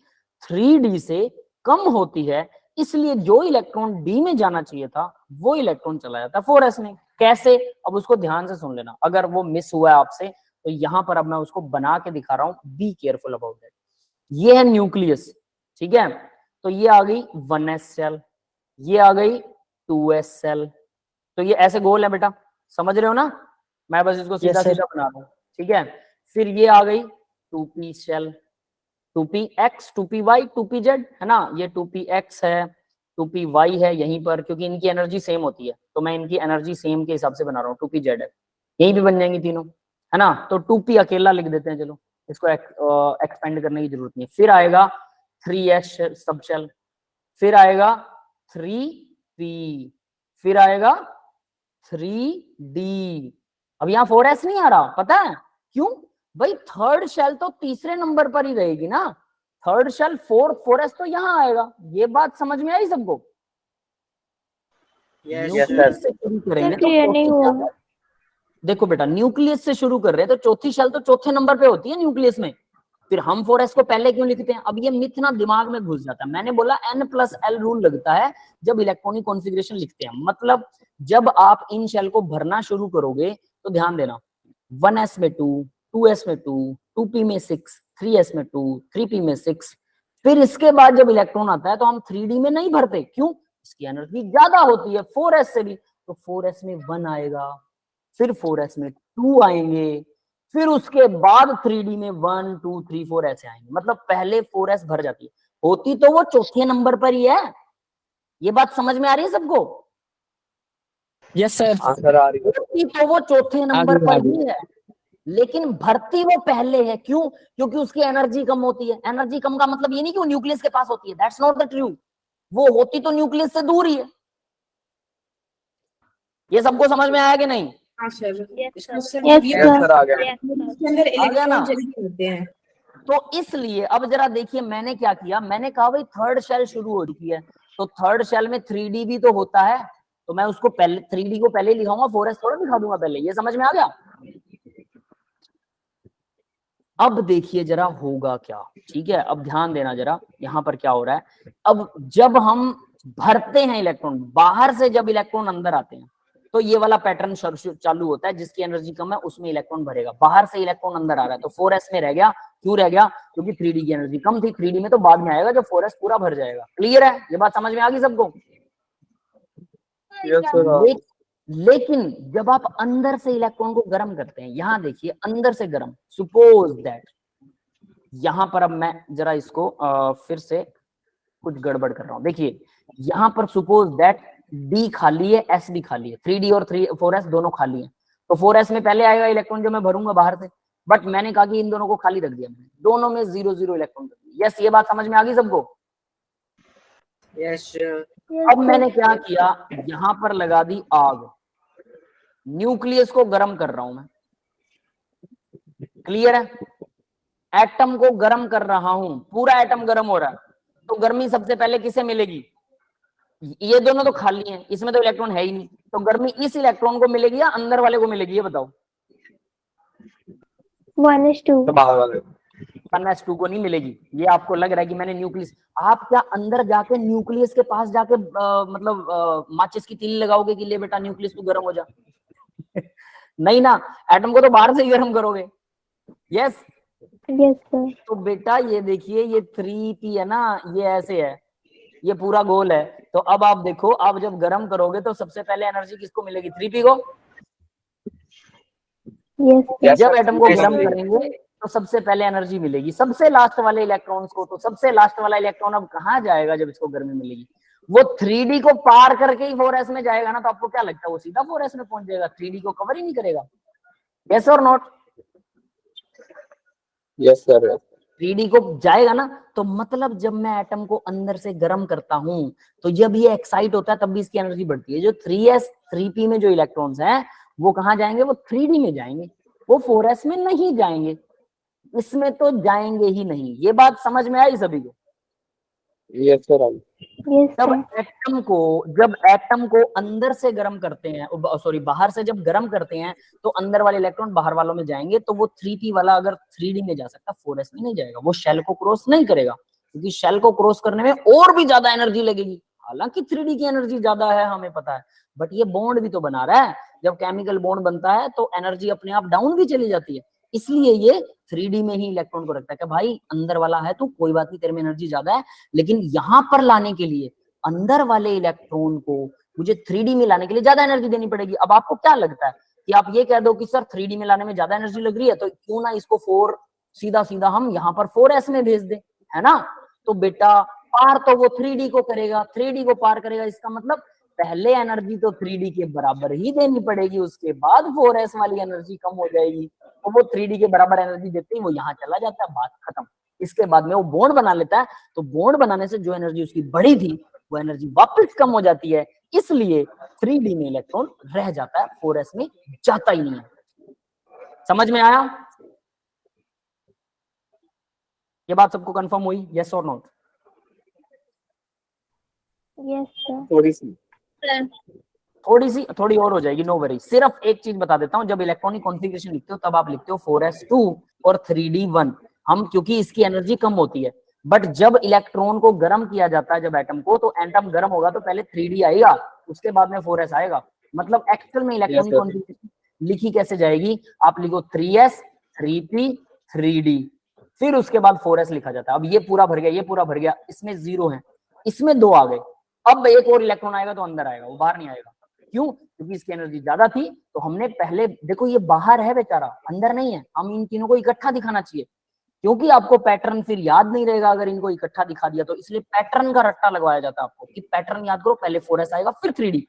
3d से कम होती है, इसलिए जो इलेक्ट्रॉन d में जाना चाहिए था वो इलेक्ट्रॉन चला जाता है 4s में। कैसे? अब उसको ध्यान से सुन लेना, अगर वो मिस हुआ है आपसे तो यहां पर अब मैं उसको बना के दिखा रहा हूं, बी केयरफुल अबाउट दैट। ये है न्यूक्लियस, ठीक है? तो ये आ गई 1s सेल, ये आ गई 2s सेल, तो ये ऐसे गोल है बेटा, समझ रहे हो ना? मैं बस इसको सीधा sir. सीधा बना रहा हूं, ठीक है? फिर ये आ गई 2p cell, 2px, 2py, 2pz, है ना? ये 2px है, 2py है यहीं पर, क्योंकि इनकी एनर्जी सेम होती है तो मैं इनकी एनर्जी सेम के हिसाब से बना रहा हूँ। 2pz है, यहीं भी बन जाएंगी तीनों, है ना? तो 2p अकेला लिख देते हैं, चलो इसको एक्सपेंड करने की जरूरत नहीं है। फिर आएगा 3s सब शेल, फिर आएगा 3p, फिर आएगा 3d। अब यहाँ 4s नहीं आ रहा, पता है क्यों? भाई थर्ड शेल तो तीसरे नंबर पर ही रहेगी ना, थर्ड शेल 4s तो यहाँ आएगा। ये बात समझ में आई सबको? न्यूक्लियस से शुरू करेंगे तो क्लियर नहीं हुआ। देखो बेटा, न्यूक्लियस से शुरू कर रहे हैं तो चौथी शेल तो चौथे नंबर पे होती है न्यूक्लियस में, फिर हम 4s को पहले क्यों लिखते हैं? अब ये मिथ ना दिमाग में घुस जाता है। मैंने बोला n+l रूल लगता है जब इलेक्ट्रॉनिक कॉन्फ़िगरेशन लिखते हैं, मतलब जब आप इन शेल को भरना शुरू करोगे तो ध्यान देना, 1s में 2, 2s में 2, 2p में 6, 3s में 2, 3p में 6, फिर इसके बाद जब इलेक्ट्रॉन आता है तो हम 3d में नहीं भरते, क्यों? इसकी एनर्जी ज्यादा होती है 4s से भी, तो 4s में 1 आएगा, फिर 4s में 2 आएंगे, फिर उसके बाद 3d में 1, 2, 3, 4 ऐसे आएंगे। मतलब पहले 4s भर जाती है, होती तो वो चौथे नंबर पर ही है। ये बात समझ में आ रही है सबको? Yes sir. आंसर आ रही है। होती तो वो चौथे नंबर आगे, पर आगे। ही है, लेकिन भरती वो पहले है। क्यों? क्योंकि उसकी एनर्जी कम होती है। एनर्जी कम का मतलब ये नहीं कि वो न्यूक्लियस के पास होती है, दैट्स नॉट द ट्रू। वो होती तो न्यूक्लियस से दूर ही है। ये सबको समझ में आया कि नहीं? हाँ सर, इसको सर Yes, ये sir. सर आ गया। इसके अंदर आ गया ना? इलेक्ट्रॉन जल्दी होते हैं। तो इसलिए अब जरा देखिए मैंने क्या किया, मैंने कहा भाई थर्ड शेल शुरू हो चुकी है तो थर्ड शेल में 3d भी तो होता है, तो मैं उसको पहले 3d को पहले लिखाऊंगा, 4s थोड़ा दिखा दूंगा पहले। ये समझ में आ गया? अब देखिए जरा होगा क्या, ठीक है? अब ध्यान देना जरा, यहां पर क्या हो रहा है। अब जब हम भरते हैं इलेक्ट्रॉन, बाहर से जब इलेक्ट्रॉन अंदर आते हैं तो ये वाला पैटर्न चालू होता है, जिसकी एनर्जी कम है उसमें इलेक्ट्रॉन भरेगा। बाहर से इलेक्ट्रॉन अंदर आ रहा है तो 4s में रह गया। क्यों रह गया? क्योंकि 3d की एनर्जी कम थी। 3d में तो बाद में आएगा जब 4s पूरा भर जाएगा। क्लियर है? ये बात समझ में आ गई सबको? लेकिन जब आप अंदर से इलेक्ट्रॉन को गर्म करते हैं, यहां देखिए अंदर से गर्म, सपोज दैट, यहां पर अब मैं जरा इसको फिर से कुछ गड़बड़ कर रहा हूं। देखिए यहां पर सपोज दैट d खाली है, s भी खाली है, 3d और 4s दोनों खाली है, तो 4s में पहले आएगा इलेक्ट्रॉन जो मैं भरूंगा बाहर से, बट मैंने कहा कि इन दोनों को खाली रख दिया, मैंने दोनों में 0 0 इलेक्ट्रॉन रख दिया। यस, ये बात समझ में आ गई सबको? यस अब मैंने क्या किया, यहां पर लगा दी आग, न्यूक्लियस को गर्म कर रहा हूं मैं। क्लियर है? एटम को गर्म कर रहा हूं, पूरा एटम गर्म हो रहा है, तो गर्मी सबसे पहले किसे मिलेगी? ये दोनों तो खाली हैं, इसमें तो इलेक्ट्रॉन है ही नहीं, तो गर्मी इस इलेक्ट्रॉन को मिलेगी या अंदर वाले को मिलेगी? ये बताओ। 1s2. 1s2 को नहीं मिलेगी। ये आपको लग रहा है कि मैंने न्यूक्लियस, आप क्या अंदर जाके न्यूक्लियस के पास जाके मतलब माचिस की तीली लगाओगे कि ले बेटा न्यूक्लियस तू गर्म हो जा? नहीं ना, एटम को तो बाहर से ही गर्म करोगे। Yes Yes, sir. तो बेटा ये देखिए, ये 3p है ना, ये ऐसे है, ये पूरा गोल है। तो अब आप देखो, आप जब गर्म करोगे तो सबसे पहले एनर्जी किसको मिलेगी? 3p को। Yes, sir. जब एटम को गर्म करेंगे तो सबसे पहले एनर्जी मिलेगी सबसे लास्ट वाले इलेक्ट्रॉन्स को। तो सबसे लास्ट वाला इलेक्ट्रॉन अब कहाँ जाएगा जब इसको गर्मी मिलेगी? वो 3d को पार करके ही 4s में जाएगा ना। तो आपको क्या लगता है वो सीधा 4s में पहुंच जाएगा? 3d को कवर ही नहीं करेगा। यस और नॉट? Yes sir. 3d को जाएगा ना। तो मतलब जब मैं एटम को अंदर से गर्म करता हूं तो जब ये एक्साइट होता है तब भी इसकी एनर्जी बढ़ती है। जो 3s 3p में जो इलेक्ट्रॉन्स हैं वो कहाँ जाएंगे? वो 3d में जाएंगे, वो 4s में नहीं जाएंगे, इसमें तो जाएंगे ही नहीं। ये बात समझ में आई सभी को? Yes sir. यस जब सर। एटम को अंदर से गर्म करते हैं, सॉरी बाहर से जब गर्म करते हैं तो अंदर वाले इलेक्ट्रॉन बाहर वालों में जाएंगे, तो वो 3p वाला अगर 3d में जा सकता, 4s में नहीं जाएगा, वो शेल को क्रॉस नहीं करेगा, क्योंकि शेल को क्रॉस करने में और भी ज्यादा एनर्जी लगेगी। हालांकि 3d की एनर्जी ज्यादा है, हमें पता है, बट ये बॉन्ड भी तो बना रहा है। जब केमिकल बॉन्ड बनता है तो एनर्जी अपने आप डाउन भी चली जाती है, इसलिए ये 3d में ही इलेक्ट्रॉन को रखता है कि भाई अंदर वाला है तो कोई बात नहीं, तेरे में एनर्जी ज्यादा है, लेकिन यहां पर लाने के लिए अंदर वाले इलेक्ट्रॉन को मुझे 3d में लाने के लिए ज्यादा एनर्जी देनी पड़ेगी। अब आपको क्या लगता है कि आप ये कह दो कि सर 3d में लाने में ज्यादा एनर्जी लग रही है, तो क्यों ना इसको 4 सीधा सीधा हम यहाँ पर 4s में भेज दें, है ना? तो बेटा पार तो वो 3d को करेगा, 3d को पार करेगा, इसका मतलब पहले एनर्जी तो 3d के बराबर ही देनी पड़ेगी, उसके बाद 4s वाली एनर्जी कम हो जाएगी, तो वो 3d के बराबर एनर्जी देते ही वो यहाँ चला जाता है, बात खत्म। इसके बाद में वो बॉन्ड बना लेता है, तो बॉन्ड बनाने से जो एनर्जी उसकी बढ़ी थी वो एनर्जी वापस कम हो जाती है, इसलिए 3d में इलेक्ट्रॉन रह जाता है, 4s में जाता ही नहीं है। समझ में आया? ये बात सबको कंफर्म हुई? यस और नोट? Yes sir. थोड़ी और हो जाएगी, नो वरी। सिर्फ एक चीज बता देता हूं, जब इलेक्ट्रॉनिक कॉन्फ़िगरेशन लिखते हो तब आप लिखते हो 4s2 और 3d1, हम क्योंकि इसकी एनर्जी कम होती है। बट जब इलेक्ट्रॉन को गर्म किया जाता है, जब एटम को, तो एटम गर्म होगा तो पहले 3d आएगा, उसके बाद में 4s आएगा। मतलब एक्चुअल में इलेक्ट्रॉनिक कॉन्फ़िगरेशन लिखी कैसे जाएगी? आप लिखो 3s 3p 3d, फिर उसके बाद 4s लिखा जाता है। अब ये पूरा भर गया, ये पूरा भर गया, इसमें 0 है, इसमें 2 आ गए, अब एक और इलेक्ट्रॉन आएगा तो अंदर आएगा, वो बाहर नहीं आएगा। क्यों? क्योंकि इसकी एनर्जी ज्यादा थी, तो हमने पहले देखो ये बाहर है बेचारा, अंदर नहीं है, हम इन तीनों को इकट्ठा दिखाना चाहिए, क्योंकि आपको पैटर्न फिर याद नहीं रहेगा अगर इनको इकट्ठा दिखा दिया तो, इसलिए पैटर्न का रट्टा लगवाया जाता है आपको कि पैटर्न याद करो, पहले 4s आएगा फिर 3d,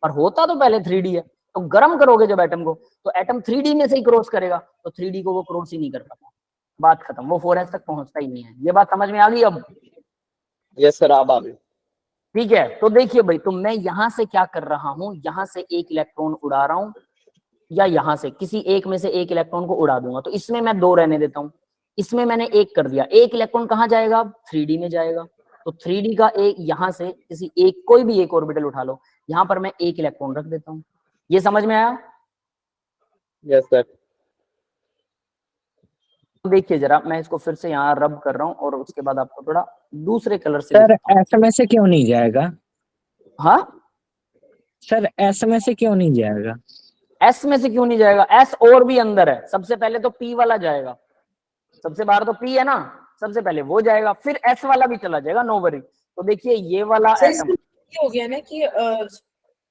पर होता तो पहले 3d है। तो गर्म करोगे जब एटम को, तो एटम 3d में से ही क्रॉस करेगा, तो 3d को वो क्रॉस ही नहीं कर पाता, बात खत्म, वो 4s तक पहुंचता ही नहीं है। ये बात समझ में आ गई अब? यस सर, आप आ गए। ठीक है, तो देखिए भाई, तो मैं यहां से क्या कर रहा हूं, यहां से एक इलेक्ट्रॉन उड़ा रहा हूं, या यहां से किसी एक में से एक इलेक्ट्रॉन को उड़ा दूंगा, तो इसमें मैं 2 रहने देता हूं, इसमें मैंने 1 कर दिया, एक इलेक्ट्रॉन कहां जाएगा? 3d में जाएगा, तो 3d का एक यहां से किसी एक, कोई भी एक ऑर्बिटल उठा लो, यहां पर मैं 1 इलेक्ट्रॉन रख देता हूं। ये समझ में आया? Yes sir. तो देखिए जरा, मैं इसको फिर से यहाँ रब कर रहा हूँ और उसके बाद आपको थोड़ा दूसरे कलर से सर एस में से क्यों नहीं जाएगा? हाँ सर एस में से क्यों नहीं जाएगा? एस में से क्यों नहीं जाएगा? एस और भी अंदर है, सबसे पहले तो पी वाला जाएगा, सबसे बाहर तो पी है ना, सबसे पहले वो जाएगा, फिर एस वाला भी चला जाएगा, नो वरी। तो देखिए ये वाला सर एटम, इसमें ये हो गया ना कि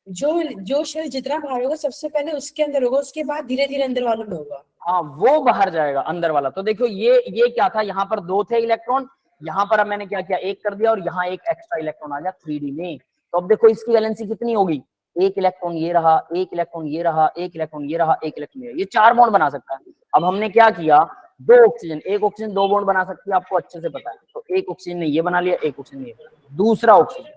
जो शेल जितना बाहर होगा सबसे पहले उसके अंदर होगा, उसके बाद धीरे धीरे अंदर वालों में होगा। हाँ वो बाहर जाएगा अंदर वाला। तो देखो ये क्या था, यहाँ पर 2 थे इलेक्ट्रॉन, यहाँ पर अब मैंने क्या किया, 1 कर दिया, और यहाँ एक एक्स्ट्रा इलेक्ट्रॉन आ गया 3d में। तो अब देखो इसकी वैलेंसी कितनी होगी, 1 इलेक्ट्रॉन ये रहा, 1 इलेक्ट्रॉन ये रहा, 1 इलेक्ट्रॉन ये रहा, 1 इलेक्ट्रॉन ये 4 बॉन्ड बना सकता है। अब हमने क्या किया, 2 ऑक्सीजन, एक ऑक्सीजन 2 बॉन्ड बना सकती है, आपको अच्छे से पता है। तो एक ऑक्सीजन ने ये बना लिया, एक ऑक्सीजन ने ये बना लिया, दूसरा ऑक्सीजन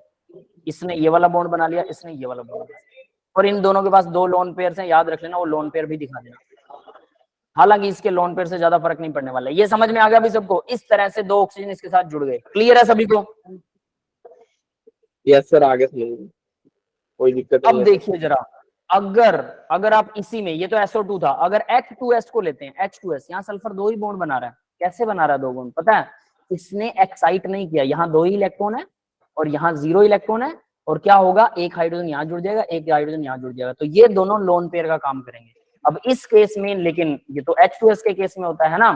इसने ये वाला बॉन्ड बना लिया, इसने ये वाला बॉन्ड बना लिया, और इन दोनों के पास 2 लोन पेयर हैं, याद रख लेना, वो लोन पेयर भी दिखा देना, हालांकि इसके लोन पेयर से ज्यादा फर्क नहीं पड़ने वाला है। ये समझ में आ गया अभी सबको? इस तरह से 2 ऑक्सीजन इसके साथ जुड़ गए, क्लियर है सभी को? यस सर, आगे समझ कोई दिक्कत नहीं अब है। देखिए जरा, अगर आप इसी में, ये तो SO2 था, अगर H2S को लेते हैं, H2S, यहाँ सल्फर 2 ही बॉन्ड बना रहा है, कैसे बना रहा है 2 बॉन्ड पता है? इसने एक्साइट नहीं किया, यहाँ 2 ही इलेक्ट्रॉन है और यहाँ 0 इलेक्ट्रॉन है, और क्या होगा, एक हाइड्रोजन यहाँ जुड़ जाएगा, एक हाइड्रोजन यहाँ जुड़ जाएगा, तो ये दोनों लोन पेयर का काम करेंगे। अब इस केस में, लेकिन ये तो H2S के केस में होता है ना,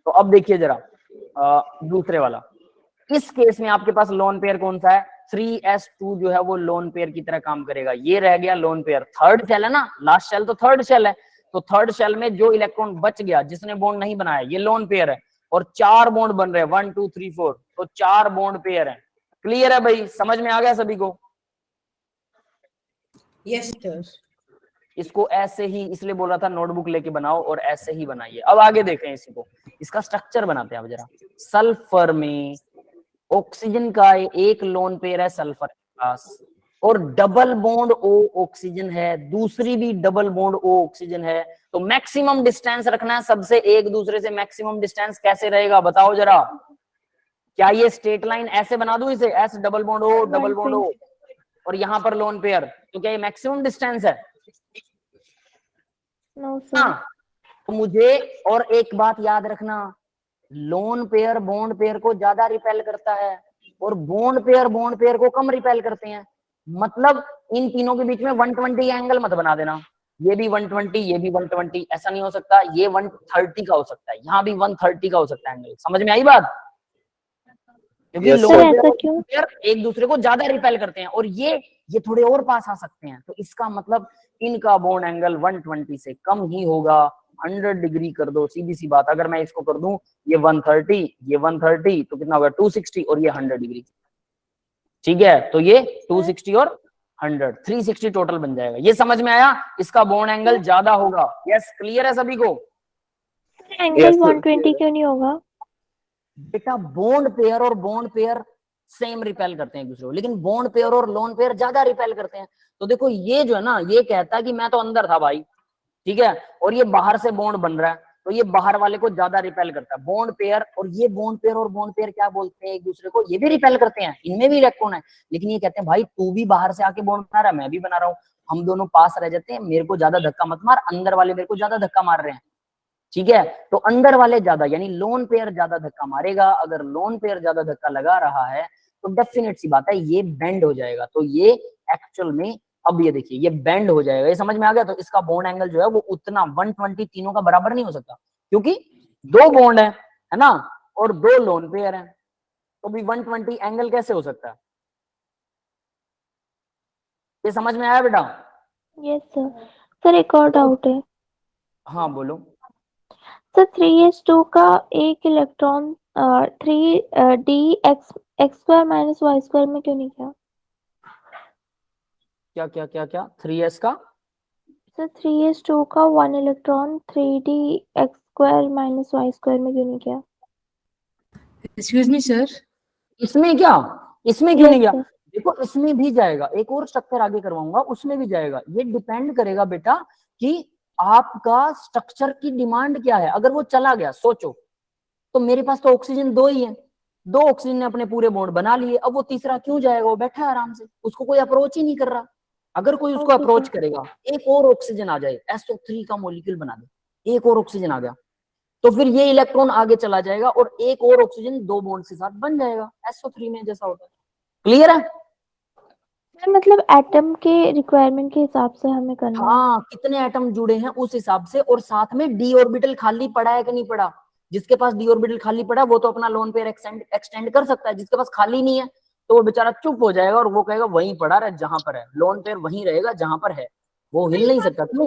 तो अब देखिए जरा दूसरे वाला, इस केस में आपके पास लोन पेयर कौन सा है, 3s2 जो है वो लोन पेयर की तरह काम करेगा। ये रह गया लोन पेयर, थर्ड शेल है ना, लास्ट शेल तो थर्ड शेल है, तो थर्ड शेल में जो इलेक्ट्रॉन बच गया जिसने बॉन्ड नहीं बनाया, ये लोन पेयर है, और 4 बॉन्ड बन रहे हैं, 1 2 3 4, तो 4 बॉन्ड पेयर है। क्लियर है भाई? समझ में आ गया सभी को? Yes sir. इसको ऐसे ही इसलिए बोल रहा था नोटबुक लेके बनाओ और ऐसे ही बनाइए। अब आगे देखें इसी को, इसका स्ट्रक्चर बनाते हैं अब जरा। सल्फर में ऑक्सीजन का एक लोन पेयर है सल्फर के पास, और डबल बॉन्ड O ऑक्सीजन है, दूसरी भी डबल बॉन्ड O ऑक्सीजन है, तो मैक्सिमम डिस्टेंस रखना है सबसे, एक दूसरे से मैक्सिमम डिस्टेंस कैसे रहेगा बताओ जरा? क्या ये स्ट्रेट लाइन ऐसे बना दूं इसे, S double bond O double bond O, और यहाँ पर लोन पेयर, तो क्या ये मैक्सिमम डिस्टेंस है? No sir. हाँ, तो मुझे और एक बात याद रखना, लोन पेयर बॉन्ड पेयर को ज्यादा रिपेल करता है और बॉन्ड पेयर को कम रिपेल करते हैं। मतलब इन तीनों के बीच में 120 एंगल मत बना देना, ये भी 120 ये भी 120, ऐसा नहीं हो सकता। ये 130 का हो सकता है, यहाँ भी 130 का हो सकता है एंगल। समझ में आई बात? क्योंकि Yes, लोन sir, पेयर ऐसा और क्यों? बॉन्ड पेयर एक दूसरे को ज्यादा रिपेल करते हैं और ये थोड़े और पास आ सकते हैं, तो इसका मतलब इनका बॉन्ड एंगल 120 से कम ही होगा। 100 डिग्री कर दो, सीधी सी बात। अगर मैं इसको कर दूं ये 130 ये 130 तो कितना होगा 260 और ये 100 डिग्री। ठीक है, तो ये 260 और 100 360 टोटल बन जाएगा। ये समझ में आया? इसका बॉन्ड एंगल ज्यादा होगा। यस, क्लियर है सभी को? Angle Yes, sir. 120 क्यों नहीं होगा? बेटा बॉन्ड पेयर और बॉन्ड पेयर सेम रिपेल करते हैं एक दूसरे को, लेकिन बॉन्ड पेयर और लोन पेयर ज्यादा रिपेल करते हैं। तो देखो ये जो है ना, ये कहता है कि मैं तो अंदर था भाई, ठीक है, और ये बाहर से बॉन्ड बन रहा है, तो ये बाहर वाले को ज्यादा रिपेल करता है बॉन्ड पेयर। और ये बॉन्ड पेयर क्या बोलते हैं एक दूसरे को, ये भी रिपेल करते हैं, इनमें भी इलेक्ट्रॉन है, लेकिन ये कहते हैं भाई तू भी बाहर से आके बॉन्ड बना रहा है, मैं भी बना रहा हूँ, हम दोनों पास रह जाते हैं, मेरे को ज्यादा धक्का मत मार, अंदर वाले मेरे को ज्यादा धक्का मार रहे हैं। ठीक है, तो अंदर वाले ज्यादा, यानी लोन पेयर ज्यादा धक्का मारेगा। अगर लोन पेयर ज्यादा धक्का लगा रहा है तो डेफिनेट सी बात है ये बेंड हो जाएगा। तो ये एक्चुअल में, अब ये देखिए ये बेंड हो जाएगा। ये समझ में आ गया? तो इसका बॉन्ड एंगल जो है वो उतना 120 तीनों का बराबर नहीं हो सकता, क्योंकि दो बॉन्ड है ना, और दो लोन पेयर है, तो भी 120 एंगल कैसे हो सकता है? ये समझ में आया बेटा? Yes sir. सर एक और डाउट है हाँ बोलो। सर। 3s2 का एक electron 3d x square minus Y square में क्यों नहीं किया? क्या 3s का? सर 3s2 का 1 electron 3d x square minus Y square में क्यों नहीं किया? एक्सक्यूज मी सर, इसमें क्या, इसमें क्यों नहीं यस गया? सर। देखो इसमें भी जाएगा, एक और स्ट्रक्चर आगे करवाऊंगा उसमें भी जाएगा। ये डिपेंड करेगा बेटा कि आपका स्ट्रक्चर की डिमांड क्या है। अगर वो चला गया, सोचो तो मेरे पास तो ऑक्सीजन दो ही है, दो ऑक्सीजन ने अपने पूरे बॉन्ड बना लिए, अब वो तीसरा क्यों जाएगा? वो बैठा है आराम से, उसको कोई अप्रोच ही नहीं कर रहा। अगर कोई उसको ओके अप्रोच सर। करेगा, एक और ऑक्सीजन आ जाए, SO3 का मॉलिक्यूल बना दे, एक और ऑक्सीजन आ गया, तो फिर ये इलेक्ट्रॉन आगे चला जाएगा और एक और ऑक्सीजन दो बॉन्ड के साथ बन जाएगा, SO3 में जैसा होता है। क्लियर है? सर मतलब एटम के रिक्वायरमेंट के हिसाब से हमें करना है। हाँ, कितने एटम जुड़े हैं उस हिसाब से, और साथ में डी ऑर्बिटल खाली पड़ा है कि नहीं पड़ा। जिसके पास डी ऑर्बिटल खाली पड़ा वो तो अपना लोन पेयर एक्सटेंड कर सकता है, जिसके पास खाली नहीं है तो वो बेचारा चुप हो जाएगा और वो कहेगा वहीं पड़ा रहे जहां पर है, लोन पेयर वहीं रहेगा जहां पर है, वो हिल नहीं सकता। क्यों?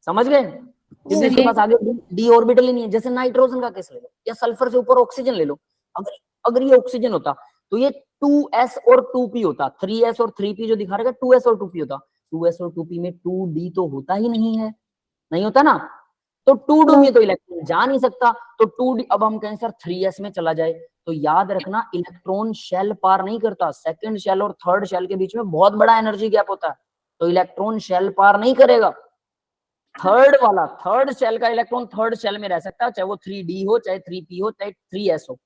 समझ गए? क्योंकि उसके पास आगे डी ऑर्बिटल ही नहीं है। जैसे नाइट्रोजन का केस ले लो या सल्फर से ऊपर ऑक्सीजन ले लो, अगर अगर ये ऑक्सीजन होता तो ये 2s और 2p होता, 3s और 3p जो दिखा रहेगा 2s और 2p होता। 2s और 2p में 2d तो होता ही नहीं है, नहीं होता ना, तो 2d में तो इलेक्ट्रॉन जा नहीं सकता, तो 2d। अब हम कहें सर 3s में चला जाए, तो याद रखना इलेक्ट्रॉन शेल पार नहीं करता, सेकंड शेल और थर्ड शेल के बीच में बहुत बड़ा एनर्जी गैप होता है, तो इलेक्ट्रॉन शेल पार नहीं करेगा। थर्ड शेल का इलेक्ट्रॉन थर्ड शेल में रह सकता है, चाहे वो 3d हो, चाहे 3p हो, चाहे 3s हो,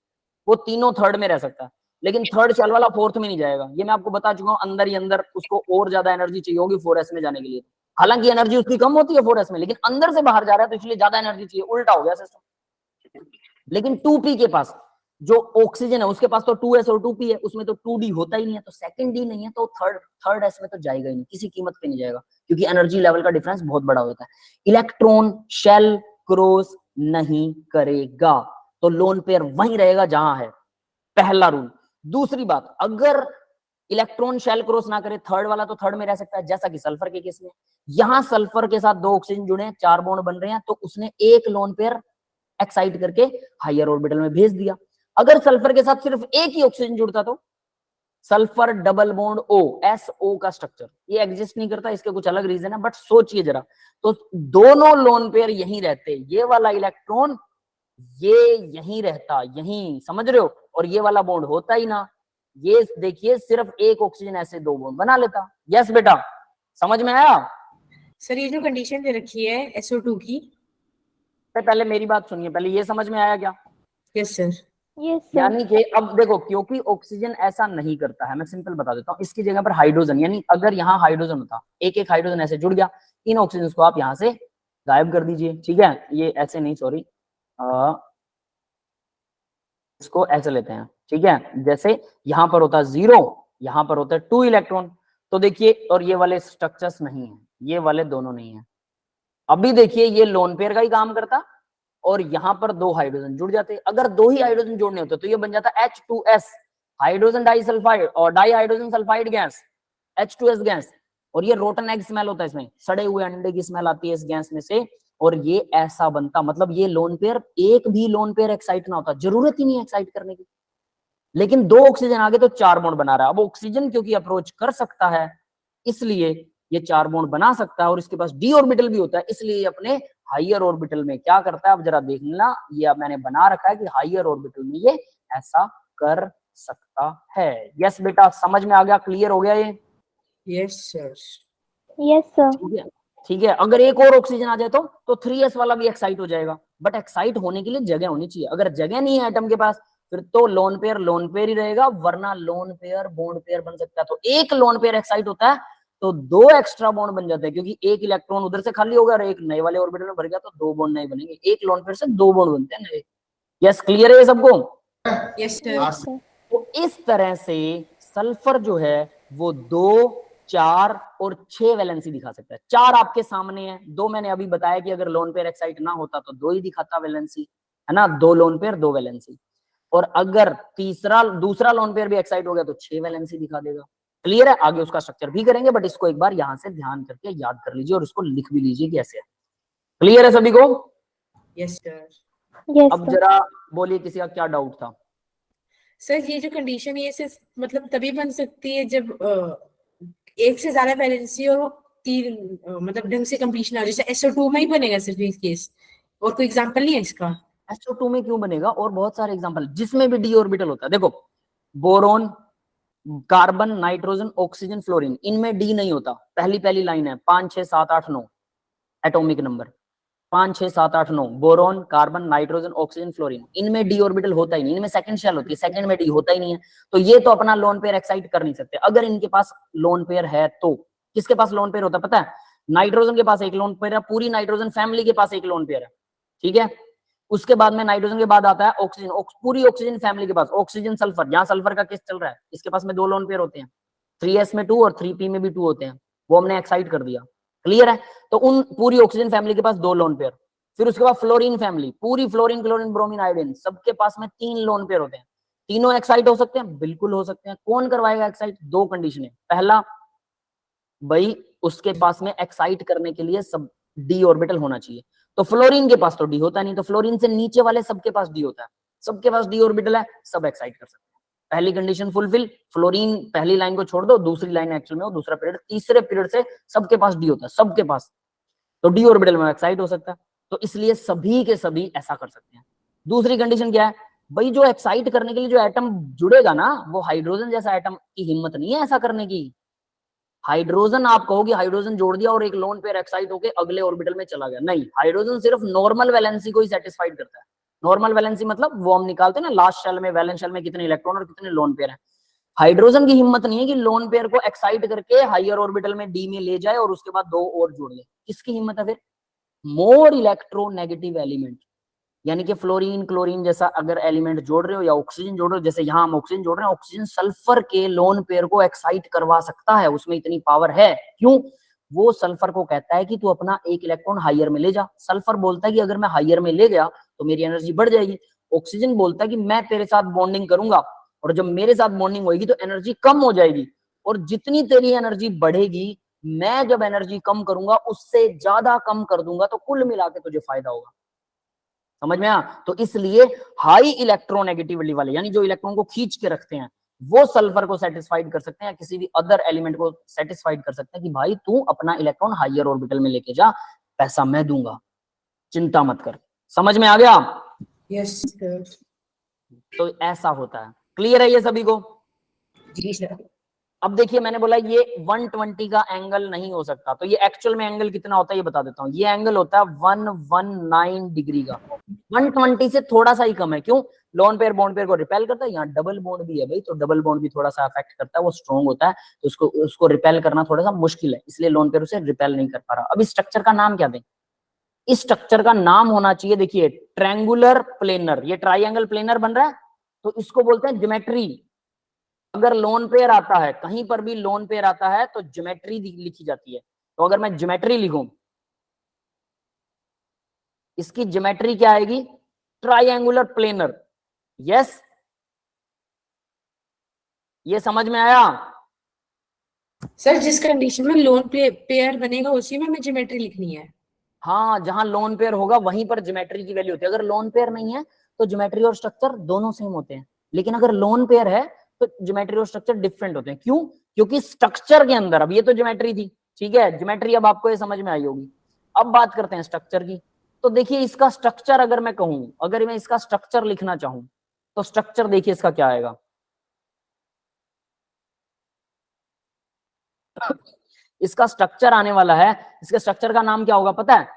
वो तीनों थर्ड में रह सकता है, लेकिन थर्ड शेल वाला फोर्थ में नहीं जाएगा। ये मैं आपको बता चुका हूँ, अंदर ही अंदर उसको और ज्यादा एनर्जी चाहिए होगी 4s में जाने के लिए। हालांकि एनर्जी उसकी कम होती है 4s में, लेकिन अंदर से बाहर जा रहा है तो इसलिए ज्यादा एनर्जी चाहिए, उल्टा हो गया सिस्टम। लेकिन 2p के पास जो ऑक्सीजन है उसके पास तो 2s और 2p है, उसमें तो 2d होता ही नहीं है, तो सेकंड d नहीं है, तो थर्ड s में तो जाएगा ही नहीं, किसी कीमत पे नहीं जाएगा, क्योंकि एनर्जी लेवल का डिफरेंस बहुत बड़ा होता है। इलेक्ट्रॉन शेल क्रॉस नहीं करेगा, तो लोन पेयर वहीं रहेगा जहां है, पहला रूल। दूसरी बात, अगर इलेक्ट्रॉन शेल क्रॉस ना करे, थर्ड वाला तो थर्ड में रह सकता है, जैसा कि सल्फर के केस में। यहां सल्फर के साथ दो ऑक्सीजन जुड़े हैं, 4 बॉन्ड बन रहे हैं, तो उसने एक लोन पेयर एक्साइट करके हायर ऑर्बिटल में भेज दिया। अगर सल्फर के साथ सिर्फ एक ही ऑक्सीजन जुड़ता तो sulphur double bond O, SO का स्ट्रक्चर ये एग्जिस्ट नहीं करता, इसके कुछ अलग रीजन है, बट सोचिए जरा, तो दोनों लोन पेयर यहीं रहते, ये वाला इलेक्ट्रॉन ये यहीं रहता, यहीं, समझ रहे हो, और ये वाला बॉन्ड होता ही ना। ये देखिए सिर्फ एक ऑक्सीजन ऐसे दो बॉन्ड बना लेता। यस बेटा, समझ में आया? सर ये जो कंडीशन दे रखी है SO2 की। पहले मेरी बात सुनिए, पहले ये समझ में आया क्या? Yes sir. Yes, sir. यानी कि अब देखो, क्योंकि ऑक्सीजन ऐसा नहीं करता है, मैं सिंपल बता देता हूँ, इसकी जगह पर हाइड्रोजन, यानी अगर यहाँ हाइड्रोजन होता, एक एक हाइड्रोजन ऐसे जुड़ गया, इन ऑक्सीजन को आप यहाँ से गायब कर दीजिए, ठीक है, ये ऐसे नहीं, सॉरी, इसको ऐसे लेते हैं, ठीक है, जैसे यहाँ पर होता है 0, यहाँ पर होता है 2 इलेक्ट्रॉन, तो देखिए, और ये वाले स्ट्रक्चर्स नहीं है, ये वाले दोनों नहीं है। अभी देखिए, ये लोन पेयर का ही काम करता, और यहाँ पर 2 हाइड्रोजन जुड़ जाते, अगर 2 ही हाइड्रोजन जोड़ने होते तो ये बन जाता H2S, हाइड्रोजन डाइसल्फाइड, और di hydrogen sulphide gas, H2S gas, और ये रोटन एग स्मेल होता है, इसमें सड़े हुए अंडे की स्मेल आती है इस गैस में से, और ये ऐसा बनता, मतलब ये लोन पेयर, एक भी लोन पेयर एक्साइट ना होता, जरूरत ही नहीं है एक्साइट करने की, लेकिन 2 ऑक्सीजन आगे तो 4 बॉन्ड बना रहा है। अब ऑक्सीजन क्योंकि अप्रोच कर सकता है, इसलिए ये 4 बॉन्ड बना सकता है, और इसके पास डी ऑर्बिटल भी होता है, इसलिए ये अपने हाइयर ऑर्बिटल में क्या करता है, अब जरा देख लेना, ये अब मैंने बना रखा है कि हाइयर ऑर्बिटल में ये ऐसा कर सकता है। यस बेटा, समझ में आ गया, क्लियर हो गया ये? Yes sir. Yes, sir. ठीक है, ठीक है। अगर एक और ऑक्सीजन आ जाए तो 3s वाला भी एक्साइट हो जाएगा, बट एक्साइट होने के लिए जगह होनी चाहिए, अगर जगह नहीं है एटम के पास, फिर तो लोन पेयर ही रहेगा, वरना लोन पेयर बॉन्ड पेयर बन सकता है। तो एक लोन पेयर एक्साइट होता है तो 2 एक्स्ट्रा बॉन्ड बन जाते हैं, क्योंकि एक इलेक्ट्रॉन उधर से खाली होगा और एक नए वाले ऑर्बिटल में भर गया, तो 2 बॉन्ड नए बनेंगे, एक लोन पेयर से 2 बॉन्ड बनते हैं नए। यस, क्लियर है ये सबको? Yes sir. Yes, sir. तो इस तरह से सल्फर जो है वो 2, 4 और 6 वैलेंसी दिखा सकता है। 4 आपके सामने है, 2 मैंने अभी बताया कि अगर लोन पेयर एक्साइट ना होता तो 2 ही दिखाता वैलेंसी, है ना, 2 लोन पेयर 2 वैलेंसी, और अगर दूसरा लोन पेयर भी एक्साइट हो गया तो 6 वैलेंसी दिखा देगा। क्लियर है? आगे उसका स्ट्रक्चर भी करेंगे, बट इसको एक बार यहां से ध्यान करके याद कर लीजिए और इसको लिख भी लीजिए कि ऐसे है। क्लियर है सभी को? Yes sir. Yes, अब sir. जरा बोलिए, किसी का क्या डाउट था? सर ये जो कंडीशन है, ये सिर्फ मतलब तभी बन सकती है जब एक से ज्यादा वैलेंसी और तीन मतलब ढंग से कंप्लीशन आ, जैसे SO2 में ही बनेगा सिर्फ ये केस, और कोई एग्जांपल नहीं है इसका? SO2 में क्यों बनेगा, और बहुत सारे एग्जांपल जिसमें भी डी ऑर्बिटल होता है। देखो, boron, carbon, nitrogen, oxygen, fluorine, इनमें डी नहीं होता। पहली लाइन है 5 6 7 8 9 atomic number, 5 6 7 8 9, boron, carbon, nitrogen, oxygen, fluorine, इनमें डी ऑर्बिटल होता ही नहीं, इनमें सेकंड शेल होती है, सेकंड में डी होता ही नहीं है, तो ये तो अपना लोन पेयर एक्साइट कर नहीं सकते। अगर इनके पास लोन पेयर है तो किसके पास लोन पेयर होता है पता है? नाइट्रोजन के पास एक लोन पेयर है, पूरी नाइट्रोजन फैमिली के पास एक लोन पेयर है, ठीक है। उसके बाद में नाइट्रोजन के बाद आता है ऑक्सीजन, पूरी ऑक्सीजन फैमिली के पास ऑक्सीजन सल्फर, यहाँ सल्फर का केस चल रहा है, इसके पास में 2 लोन पेयर होते हैं, 3s में 2 और 3p में भी 2 होते हैं, वो हमने एक्साइट कर दिया। क्लियर है? तो उन पूरी ऑक्सीजन फैमिली के पास 2 लोन पेयर। फिर उसके बाद फ्लोरीन फैमिली, पूरी फ्लोरीन, क्लोरीन, ब्रोमीन, आयोडीन, सबके पास में 3 लोन पेयर होते हैं। तीनों एक्साइट हो सकते हैं, बिल्कुल हो सकते हैं। कौन करवाएगा एक्साइट? 2 कंडीशन है। पहला, भाई उसके पास में एक्साइट करने के लिए सब डी ऑर्बिटल होना चाहिए, तो फ्लोरीन के पास तो डी होता नहीं, तो फ्लोरीन से नीचे वाले सबके पास डी होता है, सबके पास डी ऑर्बिटल है, सब एक्साइट कर सकते हैं। पहली कंडीशन फुलफिल, फ्लोरीन पहली लाइन को छोड़ दो, दूसरी लाइन एक्चुअल में वो दूसरा पीरियड, तीसरे पीरियड से सबके पास डी होता है, सबके पास, तो डी ऑर्बिटल में एक्साइट हो सकता है, तो इसलिए सभी के सभी ऐसा कर सकते हैं। दूसरी कंडीशन क्या है भाई? जो एक्साइट करने के लिए जो एटम जुड़ेगा ना, वो हाइड्रोजन जैसा एटम की हिम्मत नहीं है ऐसा करने की। हाइड्रोजन आप कहोगे हाइड्रोजन जोड़ दिया और एक लोन पेयर एक्साइट होके अगले ऑर्बिटल में चला गया, नहीं, हाइड्रोजन सिर्फ नॉर्मल वैलेंसी को ही सेटिस्फाइड करता है। नॉर्मल वैलेंसी मतलब वो हम निकालते हैं ना लास्ट शेल में, वैलेंस शेल में कितने इलेक्ट्रॉन और कितने लोन पेयर है। हाइड्रोजन की हिम्मत नहीं है कि लोन पेयर को एक्साइट करके हायर ऑर्बिटल में डी में ले जाए और उसके बाद 2 और जोड़ ले। किसकी हिम्मत है फिर? मोर इलेक्ट्रोनेगेटिव एलिमेंट, यानी कि फ्लोरीन, क्लोरीन जैसा अगर एलिमेंट जोड़ रहे हो या ऑक्सीजन जोड़ रहे हो, जैसे यहाँ हम ऑक्सीजन जोड़ रहे हैं, ऑक्सीजन सल्फर के लोन पेयर को एक्साइट करवा सकता है, उसमें इतनी पावर है। क्यों? वो सल्फर को कहता है कि तू अपना एक इलेक्ट्रॉन हायर में ले जा। सल्फर बोलता है कि अगर मैं हायर में ले गया तो मेरी एनर्जी बढ़ जाएगी। ऑक्सीजन बोलता है कि मैं तेरे साथ बॉन्डिंग करूंगा और जब मेरे साथ बॉन्डिंग होगी तो एनर्जी कम हो जाएगी, और जितनी तेरी एनर्जी बढ़ेगी मैं जब एनर्जी कम करूंगा उससे ज्यादा कम कर दूंगा, तो कुल मिला के तुझे फायदा होगा। समझ में आया? तो इसलिए हाई इलेक्ट्रोनेगेटिविटी वाले, यानी जो इलेक्ट्रॉन को खींच के रखते हैं, वो सल्फर को सेटिस्फाइड कर सकते हैं या किसी भी अदर एलिमेंट को सेटिस्फाइड कर सकते हैं कि भाई तू अपना इलेक्ट्रॉन हायर ऑर्बिटल में लेके जा, पैसा मैं दूंगा, चिंता मत कर। समझ में आ गया? Yes sir. तो ऐसा होता है। क्लियर है ये सभी को? जी सर। अब देखिए मैंने बोला ये 120 का एंगल नहीं हो सकता, तो ये एक्चुअल में एंगल कितना होता है ये बता देता हूँ। ये एंगल होता है 119 डिग्री का, 120 से थोड़ा सा ही कम है। क्यों? लोन पेयर बॉन्ड पेयर को रिपेल करता है, यहाँ डबल बॉन्ड भी है भाई, तो डबल बॉन्ड भी थोड़ा सा अफेक्ट करता है, वो स्ट्रॉन्ग होता है, तो उसको रिपेल करना थोड़ा सा मुश्किल है, इसलिए लोन पेयर उसे रिपेल नहीं कर पा रहा। अब इस स्ट्रक्चर का नाम क्या दें? इस स्ट्रक्चर का नाम होना चाहिए, देखिए ट्रायंगुलर प्लेनर। ये ट्राइंगल प्लेनर बन रहा है तो इसको बोलते हैं ज्योमेट्री। अगर लोन पेयर आता है, कहीं पर भी लोन पेयर आता है तो ज्योमेट्री लिखी जाती है। तो अगर मैं ज्योमेट्री लिखूं, इसकी ज्योमेट्री क्या आएगी? Triangular planar. यस, ये समझ में आया? सर जिस कंडीशन में लोन पेयर बनेगा उसी में हमें ज्योमेट्री लिखनी है। हाँ, जहां लोन पेयर होगा वहीं पर ज्योमेट्री की वैल्यू होती है। अगर लोन पेयर नहीं है तो ज्योमेट्री और स्ट्रक्चर दोनों सेम होते हैं, लेकिन अगर लोन पेयर है तो ज्योमेट्री और स्ट्रक्चर डिफरेंट होते हैं। क्यों? क्योंकि स्ट्रक्चर के अंदर, अब ये तो ज्योमेट्री थी, ठीक है, ज्योमेट्री अब आपको ये समझ में आई होगी। अब बात करते हैं स्ट्रक्चर की। तो देखिए इसका स्ट्रक्चर अगर मैं कहूं, अगर मैं इसका स्ट्रक्चर लिखना चाहूं तो स्ट्रक्चर देखिए इसका क्या आएगा। इसका स्ट्रक्चर आने वाला है, इसके स्ट्रक्चर का नाम क्या होगा पता है?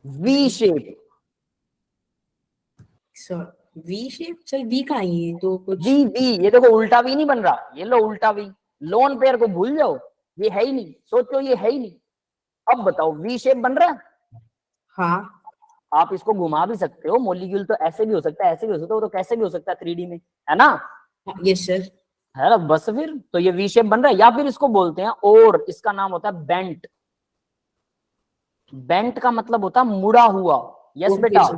V shape. Sir V shape, sir V कहाँ है? ये तो कुछ वी वी, ये देखो उल्टा वी नहीं बन रहा, ये लो उल्टा वी। लोन पेयर को भूल जाओ, ये है ही नहीं, सोचो ये है ही नहीं। अब बताओ वी शेप बन रहा है? हाँ आप इसको घुमा भी सकते हो, मॉलिक्यूल तो ऐसे भी हो सकता है, ऐसे भी हो सकता है, वो तो कैसे भी हो सकता है 3D में, है ना? Yes sir. है ना? बस फिर तो ये वी शेप बन रहा है, या फिर इसको बोलते हैं, और इसका नाम होता है बेंट। बेंट का मतलब होता है मुड़ा हुआ। यस ओके बेटा, सर।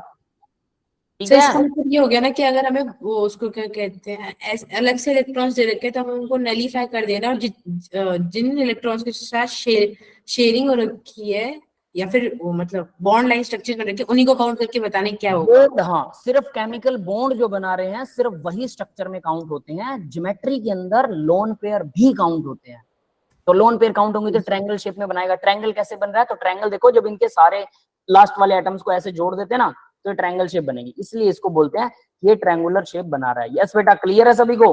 ठीक सर इसका है। मतलब ये हो गया ना कि अगर हमें वो उसको क्या कहते हैं अलग से इलेक्ट्रॉन्स दे रखे हैं तो हमें उनको नलीफाई कर देना, और जिन इलेक्ट्रॉन्स के साथ शेयरिंग हो रखी है या फिर वो मतलब बॉन्ड लाइन स्ट्रक्चर में रखे उन्हीं को काउंट करके बताने क्या होगा। बॉन्ड, हाँ, सिर्फ केमिकल बॉन्ड जो बना रहे हैं सिर्फ वही स्ट्रक्चर में काउंट होते हैं। ज्योमेट्री के अंदर लोन पेयर भी काउंट होते हैं। तो लोन पेयर काउंट होंगे तो ट्रायंगल शेप में बनाएगा। ट्रायंगल कैसे बन रहा है? तो ट्रायंगल देखो, जब इनके सारे लास्ट वाले एटम्स को ऐसे जोड़ देते हैं ना तो ट्रायंगल शेप बनेगी, इसलिए इसको बोलते हैं ये ट्रायंगुलर शेप बना रहा है। यस बेटा, क्लियर है सभी को?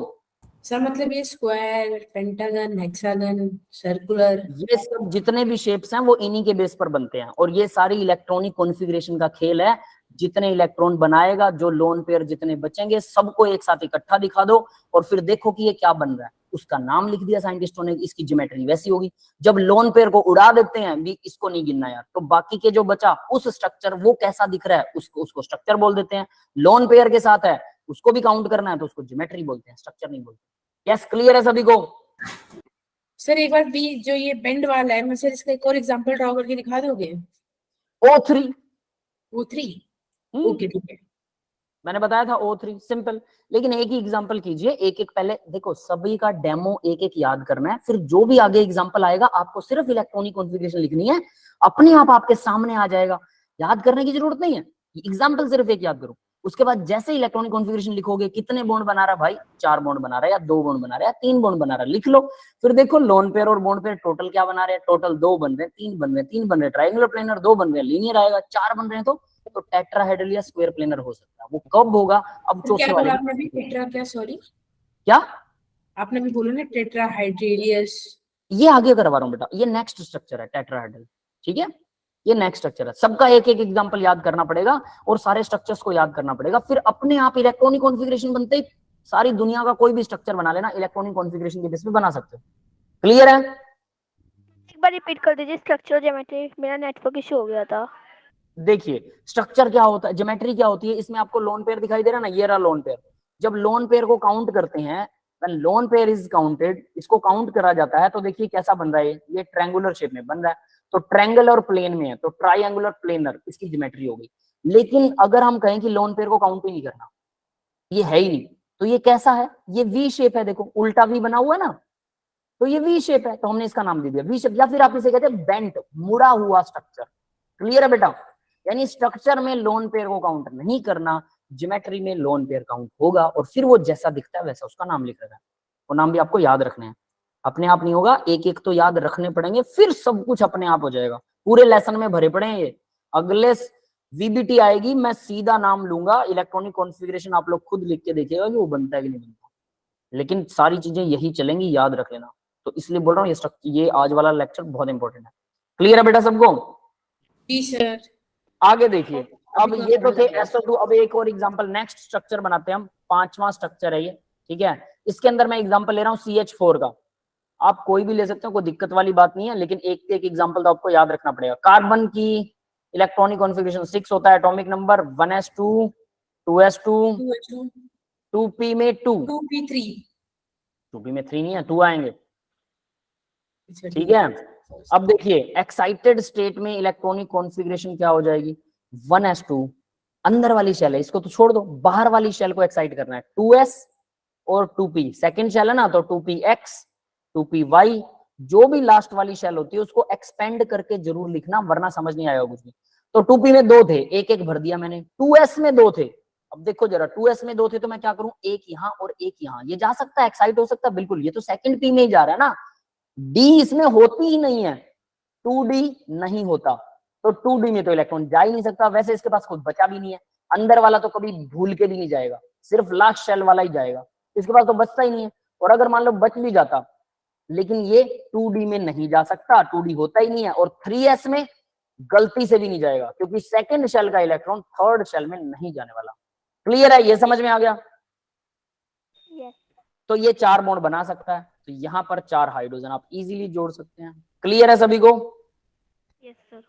सर मतलब ये स्क्वायर, पेंटागन, हेक्सागन, सर्कुलर, ये सब जितने भी शेप्स हैं वो इन्हीं के बेस पर बनते हैं, और ये सारी इलेक्ट्रॉनिक कॉन्फ़िगरेशन का खेल है। जितने इलेक्ट्रॉन बनाएगा, जो लोन पेयर जितने बचेंगे, सबको एक साथ इकट्ठा दिखा दो और फिर देखो कि ये क्या बन रहा है। उसका नाम लिख दिया साइंटिस्टों ने, इसकी ज्योमेट्री वैसी होगी। जब लोन पेयर को उड़ा देते हैं, भी इसको नहीं गिनना यार, तो बाकी के जो बचा उस स्ट्रक्चर वो कैसा दिख रहा है उसको स्ट्रक्चर बोल देते हैं। लोन पेयर के साथ है उसको भी काउंट करना है तो उसको ज्योमेट्री बोलते हैं, स्ट्रक्चर नहीं बोलते। यस, क्लियर है सभी को? सर एक बार भी जो ये बेंड वाला है, मैं सर इसका एक और एग्जांपल ड्रॉ करके दिखा दोगे? O3। O3। ओके ठीक है। मैंने बताया था O3 सिंपल। लेकिन एक ही एग्जांपल कीजिए, एक एक पहले देखो, सभी का डेमो एक एक याद करना है, फिर जो भी आगे एग्जांपल आएगा आपको सिर्फ इलेक्ट्रॉनिक कॉन्फ़िगरेशन लिखनी है, अपने आप आपके सामने आ जाएगा। याद करने की जरूरत नहीं है, एग्जांपल सिर्फ एक याद करो। उसके बाद जैसे इलेक्ट्रॉनिक कॉन्फ़िगरेशन लिखोगे, कितने बॉन्ड बना रहा है भाई? 4 बॉन्ड बना रहा है, या 2 बॉन्ड बना रहा है, या 3 बॉन्ड बना रहा है, लिख लो। फिर देखो लोन पेयर और बॉन्ड पेयर टोटल क्या बना रहे हैं? टोटल 2 बन रहे हैं, 3 बन रहे हैं, 3 बन रहे हैं ट्रायंगुलर प्लेनर, 2 बन रहे हैं लीनियर आएगा, 4 बन रहे हैं तो टेट्राहेड्रल या स्क्वायर प्लेनर हो सकता है। वो कब होगा? अब तो क्या चौथे बोला वाले आपने भी? टेट्रा क्या? सॉरी, क्या? आपने भी बोला ना टेट्राहाइड्रेलियस। ये आगे करवा रहा हूँ बेटा, ये नेक्स्ट स्ट्रक्चर है टेट्राहेड्रल, ठीक है, ये नेक्स्ट स्ट्रक्चर है। सबका एक एक एग्जांपल याद करना पड़ेगा और सारे स्ट्रक्चर्स को याद करना पड़ेगा, फिर अपने आप इलेक्ट्रॉनिक कॉन्फ़िगरेशन बनते ही सारी दुनिया का कोई भी स्ट्रक्चर बना लेना, इलेक्ट्रॉनिक कॉन्फ़िगरेशन के बेस पे बना सकते हो। क्लियर है? एक बार रिपीट कर दीजिए स्ट्रक्चर ज्योमेट्री, मेरा नेटवर्क इशू हो गया था। देखिए स्ट्रक्चर क्या होता है, ज्योमेट्री क्या होती है, इसमें आपको लोन पेयर दिखाई दे रहा है ना, ये रहा लोन पेयर। जब लोन पेयर को काउंट करते हैं, when lone pair is counted, इसको काउंट करा जाता है, तो देखिए कैसा बन रहा है, ये ट्रायंगुलर शेप में बन रहा है, तो ट्रायंगल और प्लेन में है तो ट्रायंगुलर प्लेनर इसकी ज्योमेट्री होगी। लेकिन अगर हम कहें कि लोन पेयर को काउंट ही नहीं करना, ये है ही नहीं, तो ये कैसा है? ये वी शेप है, देखो उल्टा वी बना हुआ है ना, तो ये वी शेप है, तो हमने इसका नाम दे दिया वी शेप, या फिर आप इसे कहते हैं बेंट, मुड़ा हुआ स्ट्रक्चर। क्लियर है बेटा? यानी स्ट्रक्चर में लोन पेयर को काउंट नहीं करना, ज्योमेट्री में लोन पेयर काउंट होगा, और फिर वो जैसा दिखता है वैसा उसका नाम लिख रखा है। वो नाम भी आपको याद रखने हैं, अपने आप नहीं होगा, एक एक तो याद रखने पड़ेंगे, फिर सब कुछ अपने आप हो जाएगा। पूरे लेसन में भरे पड़े हैं ये। अगले वीबीटी आएगी, मैं सीधा नाम लूंगा इलेक्ट्रॉनिक कॉन्फ़िगरेशन, आप लोग खुद लिख के देखिएगा कि वो बनता है कि नहीं बनता। लेकिन सारी चीजें यही चलेंगी, याद रख लेना। तो इसलिए बोल रहा हूँ ये आज वाला लेक्चर बहुत इंपॉर्टेंट है। क्लियर है बेटा सबको? जी सर। आगे देखिए, अब ये तो थे SO2। अब एक और एग्जांपल, नेक्स्ट स्ट्रक्चर बनाते हैं हम, 5वां स्ट्रक्चर है ये, ठीक है। इसके अंदर मैं एग्जांपल ले रहा हूँ CH4 का। आप कोई भी ले सकते हो, कोई दिक्कत वाली बात नहीं है, लेकिन एक एग्जांपल तो आपको याद रखना पड़ेगा। कार्बन की इलेक्ट्रॉनिक कॉन्फ़िगरेशन 6 होता है, atomic number 1s2 2s2 2p में 2, 2p3, 2p में 3 नहीं है, 2 आएंगे, ठीक है। अब देखिए एक्साइटेड स्टेट में इलेक्ट्रॉनिक कॉन्फ़िगरेशन क्या हो जाएगी, 1s2, अंदर वाली शेल है इसको तो छोड़ दो, बाहर वाली शेल को एक्साइट करना है, 2s और 2p, सेकंड शेल है ना, तो 2px 2py, जो भी लास्ट वाली शेल होती है उसको एक्सपेंड करके जरूर लिखना, वरना समझ नहीं आएगा कुछ भी। तो 2p में 2 थे, एक एक भर दिया मैंने। 2s में 2 थे, अब देखो जरा, 2s में 2 थे तो मैं क्या करूं, एक यहाँ और एक यहाँ, ये जा सकता है, एक्साइट हो सकता है बिल्कुल, ये तो सेकंड p में ही जा रहा है ना, d इसमें होती ही नहीं है, 2d नहीं होता, तो 2d में तो इलेक्ट्रॉन जा ही नहीं सकता। वैसे इसके पास खुद बचा भी नहीं है, अंदर वाला तो कभी भूल के भी नहीं जाएगा, सिर्फ लास्ट शेल वाला ही जाएगा, इसके पास तो बचता ही नहीं है। और अगर मान लो बच भी जाता, लेकिन ये 2d में नहीं जा सकता, 2d होता ही नहीं है, और 3s में गलती से भी नहीं जाएगा, क्योंकि सेकंड शेल का इलेक्ट्रॉन थर्ड शेल में नहीं जाने वाला। क्लियर है, ये समझ में आ गया? यस। तो ये 4 बॉन्ड बना सकता है, तो यहाँ पर 4 हाइड्रोजन आप इजीली जोड़ सकते हैं। क्लियर है सभी को? Yes sir.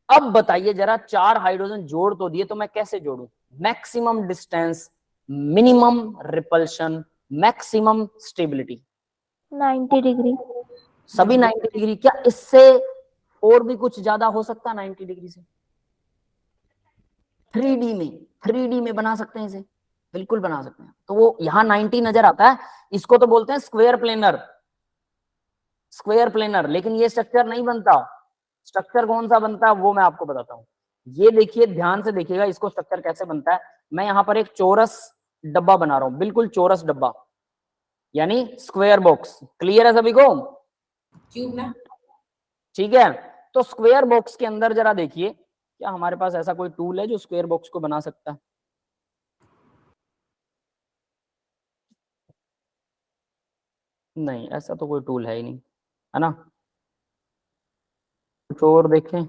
अब बताइए जरा, 4 हाइड्रोजन जोड़ तो दिए, तो मैं कैसे जोड़ूं? Maximum distance, minimum repulsion, maximum stability, 90 degree. सभी 90 डिग्री। क्या इससे और भी कुछ ज्यादा हो सकता है 90 डिग्री से? 3D में बना सकते हैं इसे, बिल्कुल बना सकते हैं। तो वो यहाँ 90 नजर आता है, इसको तो बोलते हैं स्क्वायर प्लेनर, लेकिन ये स्ट्रक्चर नहीं बनता। स्ट्रक्चर कौन सा बनता है वो मैं आपको बताता हूँ। ये देखिए, ध्यान से देखिएगा इसको, स्ट्रक्चर कैसे बनता है। मैं यहाँ पर एक चौरस डब्बा बना रहा हूँ, बिल्कुल चौरस डब्बा, यानी स्क्वायर बॉक्स। क्लियर है सभी को? क्यूब ना। ठीक है, तो स्क्वायर बॉक्स के अंदर जरा देखिए, क्या हमारे पास ऐसा कोई टूल है जो स्क्वायर बॉक्स को बना सकता है? नहीं, ऐसा तो कोई टूल है ही नहीं, है ना। कुछ और देखें।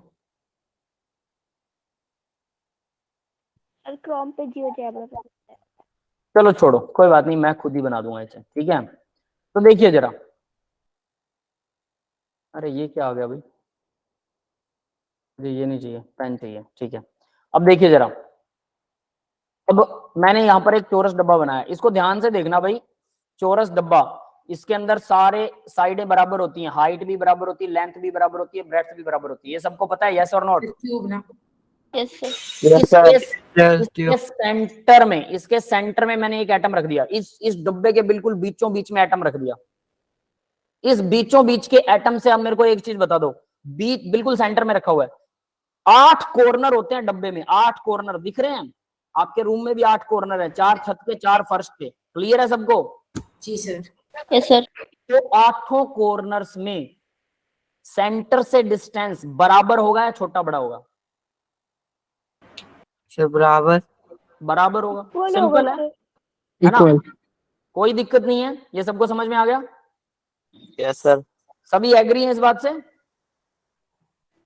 सर क्रोम पे जियोजेब्रा। चलो छोड़ो, कोई बात नहीं, मैं खुद ही बना दूंगा इसे, ठीक है। तो देखिए जरा, अरे ये क्या आ गया भाई, ये नहीं चाहिए, पेन चाहिए, ठीक है। अब देखिए जरा, अब मैंने यहाँ पर एक चौरस डब्बा बनाया, इसको ध्यान से देखना भाई। चौरस डब्बा, इसके अंदर सारे साइडें बराबर होती हैं, हाइट भी बराबर होती है, लेंथ भी बराबर होती है, ब्रेड्थ भी बराबर होती है, ये सबको पता है, यस और नॉट? क्यूब ना। Yes sir. इसके सेंटर में मैंने एक एटम रख दिया, इस डब्बे के बिल्कुल बीचों बीच में एटम रख दिया। इस बीचों बीच के एटम से अब मेरे को एक चीज बता दो, बीच बिल्कुल सेंटर में रखा हुआ है, 8 कॉर्नर होते हैं डब्बे में, 8 कॉर्नर दिख रहे हैं आपके रूम में भी, 8 कॉर्नर है, 4 छत के 4 फर्श के। क्लियर है सबको? जी सर। Yes sir. तो 8 कॉर्नर्स में सेंटर से डिस्टेंस बराबर होगा या छोटा बड़ा होगा? बराबर होगा, सिंपल है ना, कोई दिक्कत नहीं है। ये सबको समझ में आ गया? Yes sir. सभी एग्री हैं इस बात से?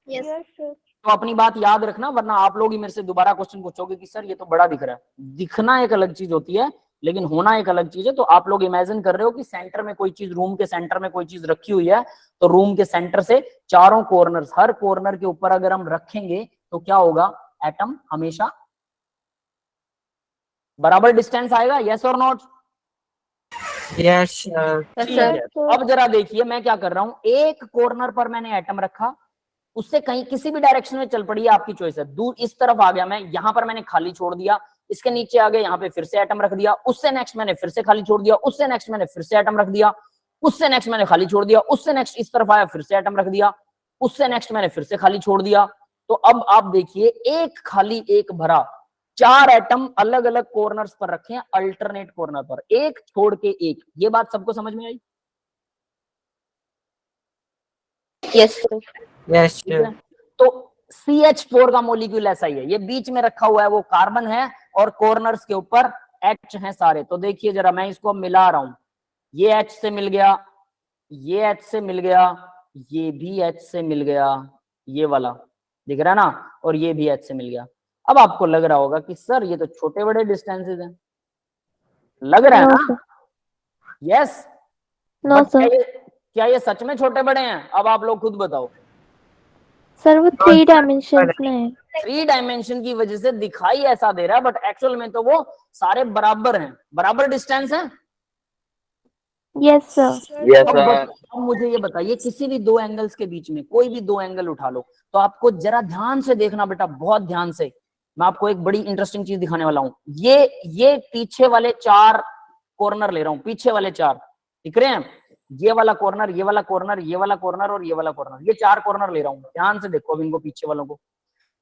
Yes sir. तो अपनी बात याद रखना, वरना आप लोग ही मेरे से दोबारा क्वेश्चन पूछोगे कि सर ये तो बड़ा दिख रहा है। दिखना एक अलग चीज होती है, लेकिन होना एक अलग चीज है। तो आप लोग इमेजिन कर रहे हो कि सेंटर में कोई चीज, रूम के सेंटर में कोई चीज रखी हुई है, तो रूम के सेंटर से चारों कॉर्नर्स, हर कॉर्नर के ऊपर अगर हम रखेंगे तो क्या होगा, एटम हमेशा बराबर डिस्टेंस आएगा, यस और नॉट? Yes sir. अब जरा देखिए मैं क्या कर रहा हूं, एक कॉर्नर पर मैंने एटम रखा, उससे कहीं किसी भी डायरेक्शन में चल पड़ी है, आपकी चॉइस है। दूर इस तरफ आ गया मैं, यहां पर मैंने खाली छोड़ दिया, इसके नीचे आ गया, यहाँ पे फिर से एटम रख दिया, उससे नेक्स्ट मैंने फिर से खाली छोड़ दिया, उससे नेक्स्ट मैंने फिर से एटम रख दिया, उससे नेक्स्ट मैंने खाली छोड़ दिया, उससे नेक्स्ट इस तरफ आया, फिर से एटम रख दिया, उससे नेक्स्ट मैंने फिर से खाली छोड़ दिया। तो अब आप देखिए, एक खाली एक भरा, 4 एटम अलग अलग कॉर्नर्स पर रखे हैं, अल्टरनेट कॉर्नर पर, एक छोड़ के एक। ये बात सबको समझ में आई? Yes sir. Yes sir. तो CH4 का मॉलिक्यूल ऐसा ही है, ये बीच में रखा हुआ है, वो कार्बन है, और कॉर्नर्स के ऊपर H हैं सारे। तो देखिए जरा, मैं इसको अब मिला रहा हूं, ये H से मिल गया, ये H से मिल गया, ये भी H से मिल गया, ये वाला दिख रहा है ना, और ये भी H से मिल गया। अब आपको लग रहा होगा कि सर ये तो छोटे बड़े डिस्टेंसेस हैं, लग रहा है नो ना? Sir, yes, no but sir, क्या ये सच में छोटे बड़े हैं? अब आप लोग खुद बताओ। सर वो 3 डायमेंशंस में है। 3 डायमेंशन की वजह से दिखाई ऐसा दे रहा है, बट एक्चुअल में तो वो सारे बराबर हैं, बराबर डिस्टेंस है। Yes sir. यस अब सर। अब मुझे ये बताइए, किसी भी दो एंगल्स के बीच में कोई भी दो एंगल उठा लो, तो आपको जरा ध्यान से देखना बेटा, बहुत ध्यान से। मैं आपको एक बड़ी इंटरेस्टिंग चीज दिखाने वाला हूं। ये पीछे वाले 4 कॉर्नर ले रहा हूं, पीछे वाले 4 दिख रहे हैं? ये वाला कॉर्नर, ये वाला कॉर्नर, ये वाला कॉर्नर और ये वाला कॉर्नर, ये 4 कॉर्नर ले रहा हूं। ध्यान से देखो अब इनको, पीछे वालों को।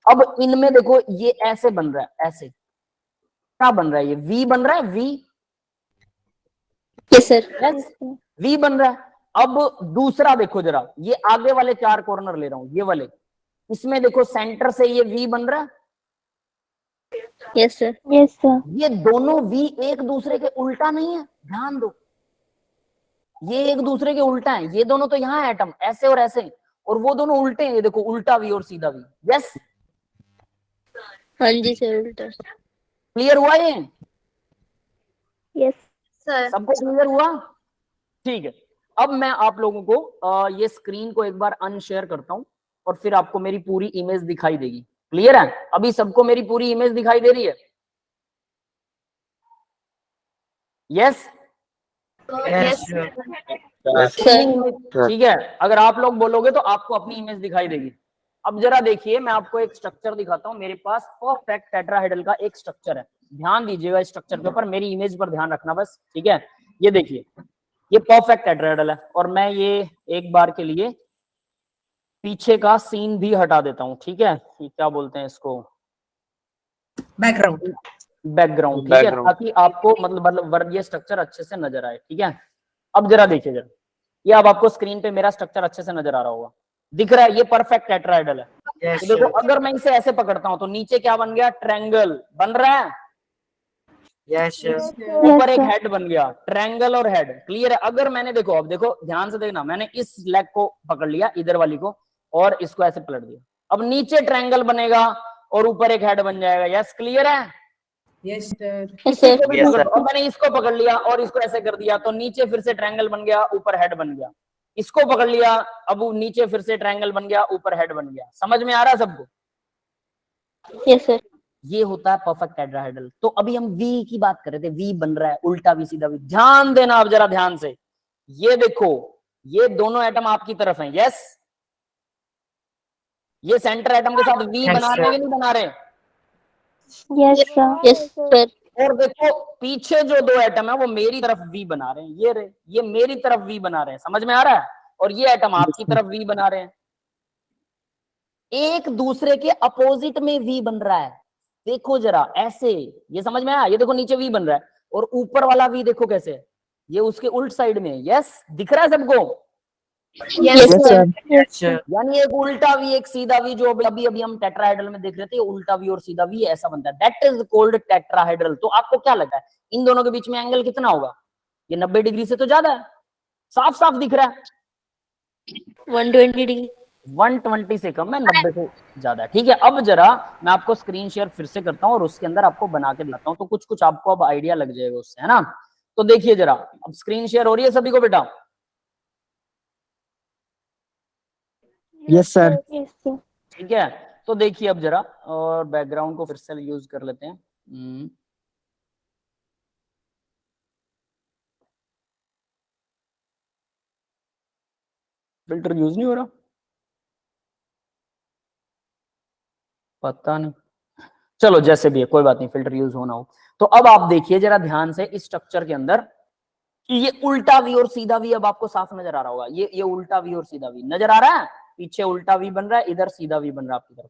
अब इनमें देखो, ये ऐसे बन रहा है, ऐसे क्या बन रहा है? ये वी बन रहा है, V. Yes sir. Yes sir. V बन रहा है। अब दूसरा देखो जरा, ये आगे वाले 4 कॉर्नर ले रहा हूं, ये वाले, इसमें देखो सेंटर से ये वी बन रहा है। Yes sir. Yes sir. ये दोनों वी एक दूसरे के उल्टा नहीं है, ध्यान दो, ये एक दूसरे के उल्टा है। ये दोनों तो यहाँ एटम ऐसे और ऐसे, और वो दोनों उल्टे हैं, ये देखो उल्टा वी और सीधा वी। यस, हाँ जी सर, उल्टा। क्लियर हुआ ये? यस सर सबको क्लियर हुआ? ठीक है। अब मैं आप लोगों को ये स्क्रीन को एक बार अनशेयर करता हूं, और फिर आपको मेरी पूरी इमेज दिखाई देगी। क्लियर है? अभी सबको मेरी पूरी इमेज दिखाई दे रही है? यस, ठीक है। अगर आप लोग बोलोगे तो आपको अपनी इमेज दिखाई देगी। अब जरा देखिए, मैं आपको एक स्ट्रक्चर दिखाता हूं। मेरे पास परफेक्ट टेट्राहेड्रल का एक स्ट्रक्चर है, ध्यान दीजिएगा इस स्ट्रक्चर के ऊपर, मेरी इमेज पर ध्यान रखना बस, ठीक है? ये देखिए, ये परफेक्ट टेट्राहेड्रल है, और मैं ये एक बार के लिए पीछे का सीन भी हटा देता हूं, ठीक है? ये क्या बोलते हैं इसको, बैकग्राउंड। बैकग्राउंड, ठीक है, ताकि आपको मतलब ये स्ट्रक्चर अच्छे से नजर आए, ठीक है? अब जरा देखिए जरा, ये अब आपको स्क्रीन पे मेरा स्ट्रक्चर अच्छे से नजर आ रहा होगा, दिख रहा है? ये परफेक्ट टेट्राहेड्रल है। तो देखो, अगर मैं इसे ऐसे पकड़ता हूं तो नीचे क्या बन गया? ट्रायंगल बन रहा है। ऊपर एक हेड बन गया, ट्रायंगल और हेड। क्लियर है? अगर मैंने, देखो अब देखो ध्यान से देखना, मैंने इस लेग को पकड़ लिया, इधर वाली को, और इसको ऐसे पलट दिया, अब नीचे ट्रायंगल बनेगा और ऊपर एक हेड बन जाएगा। यस, क्लियर है? Yes sir. Yes sir. अब मैंने इसको पकड़ लिया और इसको ऐसे कर दिया, तो नीचे फिर से ट्रायंगल बन गया, ऊपर हेड बन गया। इसको पकड़ लिया, अब नीचे फिर से ट्रायंगल बन गया, ऊपर हेड बन गया। समझ में आ रहा है सबको? Yes sir. ये होता है परफेक्ट टेट्राहेड्रल। तो अभी हम वी की बात कर रहे थे, वी बन रहा है, उल्टा वी सीधा वी। ध्यान देना अब जरा ध्यान से, ये देखो, ये दोनों एटम आपकी तरफ हैं। यस, ये सेंटर एटम के साथ वी बना रहे हैं कि नहीं बना रहे? Yes sir. Yes sir. और देखो, पीछे जो 2 एटम है वो मेरी तरफ वी बना रहे हैं, ये रहे, ये मेरी तरफ वी बना रहे हैं। समझ में आ रहा है? और ये एटम आपकी तरफ वी बना रहे हैं। एक दूसरे के अपोजिट में वी बन रहा है। देखो जरा ऐसे, ये समझ में आया? ये देखो नीचे वी बन रहा है, और ऊपर वाला वी देखो कैसे है, ये उसके उल्ट साइड में है। यस, दिख रहा है सबको? Yes sir. यानी एक उल्टा वी, एक सीधा वी, जो अभी अभी हम टेट्राहेड्रल में देख रहे थे, उल्टा वी और सीधा वी ऐसा बनता है। That is called tetrahedral. तो आपको क्या लगता है इन दोनों के बीच में एंगल कितना होगा? ये 90 डिग्री से तो ज्यादा है, साफ साफ दिख रहा है। 120 डिग्री। 120 से कम है, 90 से ज्यादा है। ठीक है, अब जरा मैं आपको स्क्रीन शेयर फिर से करता हूँ और उसके अंदर आपको बना के दिखाता हूँ, तो कुछ कुछ आपको अब आइडिया लग जाएगा उससे, है ना? तो देखिए जरा, अब स्क्रीन शेयर हो रही है सभी को बेटा? Yes sir. Yes sir. ठीक है, तो देखिए अब जरा, और बैकग्राउंड को फिर से यूज कर लेते हैं। फिल्टर यूज नहीं हो रहा, पता नहीं, चलो जैसे भी है कोई बात नहीं, फिल्टर यूज होना हो। तो अब आप देखिए जरा ध्यान से इस स्ट्रक्चर के अंदर कि ये उल्टा वी और सीधा वी अब आपको साफ नजर आ रहा होगा। ये उल्टा वी और सीधा वी नजर आ रहा है, पीछे उल्टा वी बन रहा है, इधर सीधा वी बन रहा है आपकी तरफ।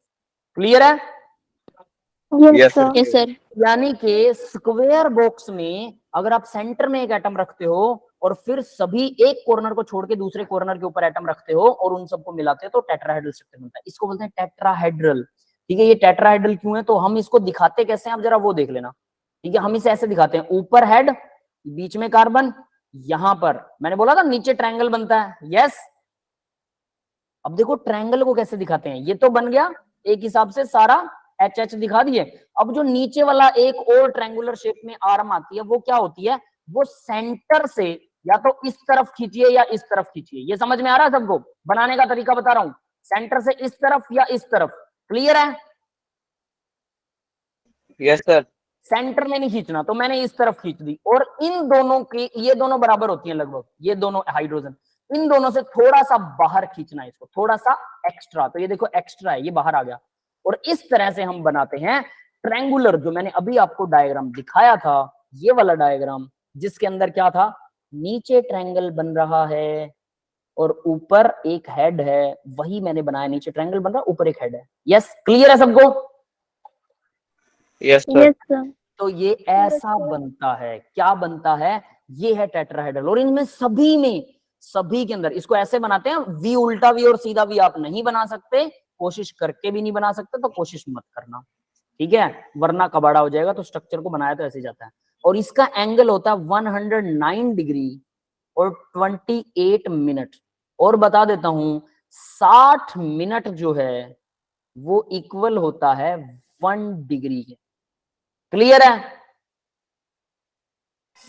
क्लियर है? Yes sir. Yes sir. यानी कि स्क्वायर बॉक्स में अगर आप सेंटर में एक एटम रखते हो और फिर सभी एक कॉर्नर को छोड़ के दूसरे कॉर्नर के ऊपर एटम रखते हो और उन सबको मिलाते हो तो टेट्राहेड्रल स्ट्रक्चर बनता है। इसको बोलते हैं टेट्राहेड्रल। ठीक है, ये टेट्राहेड्रल क्यों है, तो हम इसको दिखाते कैसे हैं आप जरा वो देख लेना। ठीक है, हम इसे ऐसे दिखाते हैं, ऊपर हेड, बीच में कार्बन, यहां पर मैंने बोला था नीचे ट्रायंगल बनता है, यस। अब देखो ट्रायंगल को कैसे दिखाते हैं, ये तो बन गया एक हिसाब से सारा एच एच दिखा दिए। अब जो नीचे वाला एक और ट्रायंगुलर शेप में आर्म आती है वो क्या होती है, वो सेंटर से या तो इस तरफ खींचिए या इस तरफ खींचिए। ये समझ में आ रहा है सबको, बनाने का तरीका बता रहा हूं, सेंटर से इस तरफ या इस तरफ, क्लियर है? Yes sir. सेंटर में नहीं खींचना, तो मैंने इस तरफ खींच दी, और इन दोनों की, ये दोनों बराबर होती हैं लगभग, ये दोनों हाइड्रोजन, इन दोनों से थोड़ा सा बाहर खींचना है इसको, थोड़ा सा एक्स्ट्रा, तो ये देखो एक्स्ट्रा है, ये बाहर आ गया। और इस तरह से हम बनाते हैं ट्रायंगुलर, जो मैंने अभी आपको डायग्राम दिखाया था, ये वाला डायग्राम, जिसके अंदर क्या था, नीचे ट्रायंगल बन रहा है और ऊपर एक हेड है, वही मैंने बनाया, नीचे ट्रायंगल बन रहा है, ऊपर एक हेड है। यस, क्लियर है सबको? Yes sir. Yes sir. तो ये ऐसा बनता है, क्या बनता है, ये है टेट्राहेड्रल। और इनमें सभी में, सभी के अंदर इसको ऐसे बनाते हैं, वी उल्टा वी और सीधा वी आप नहीं बना सकते, कोशिश करके भी नहीं बना सकते, तो कोशिश मत करना, ठीक है, वरना कबाड़ा हो जाएगा। तो स्ट्रक्चर को बनाया तो ऐसे जाता है। और इसका एंगल होता है 109 डिग्री और 28 मिनट। और बता देता हूं, 60 मिनट जो है वो इक्वल होता है 1 डिग्री के, क्लियर है?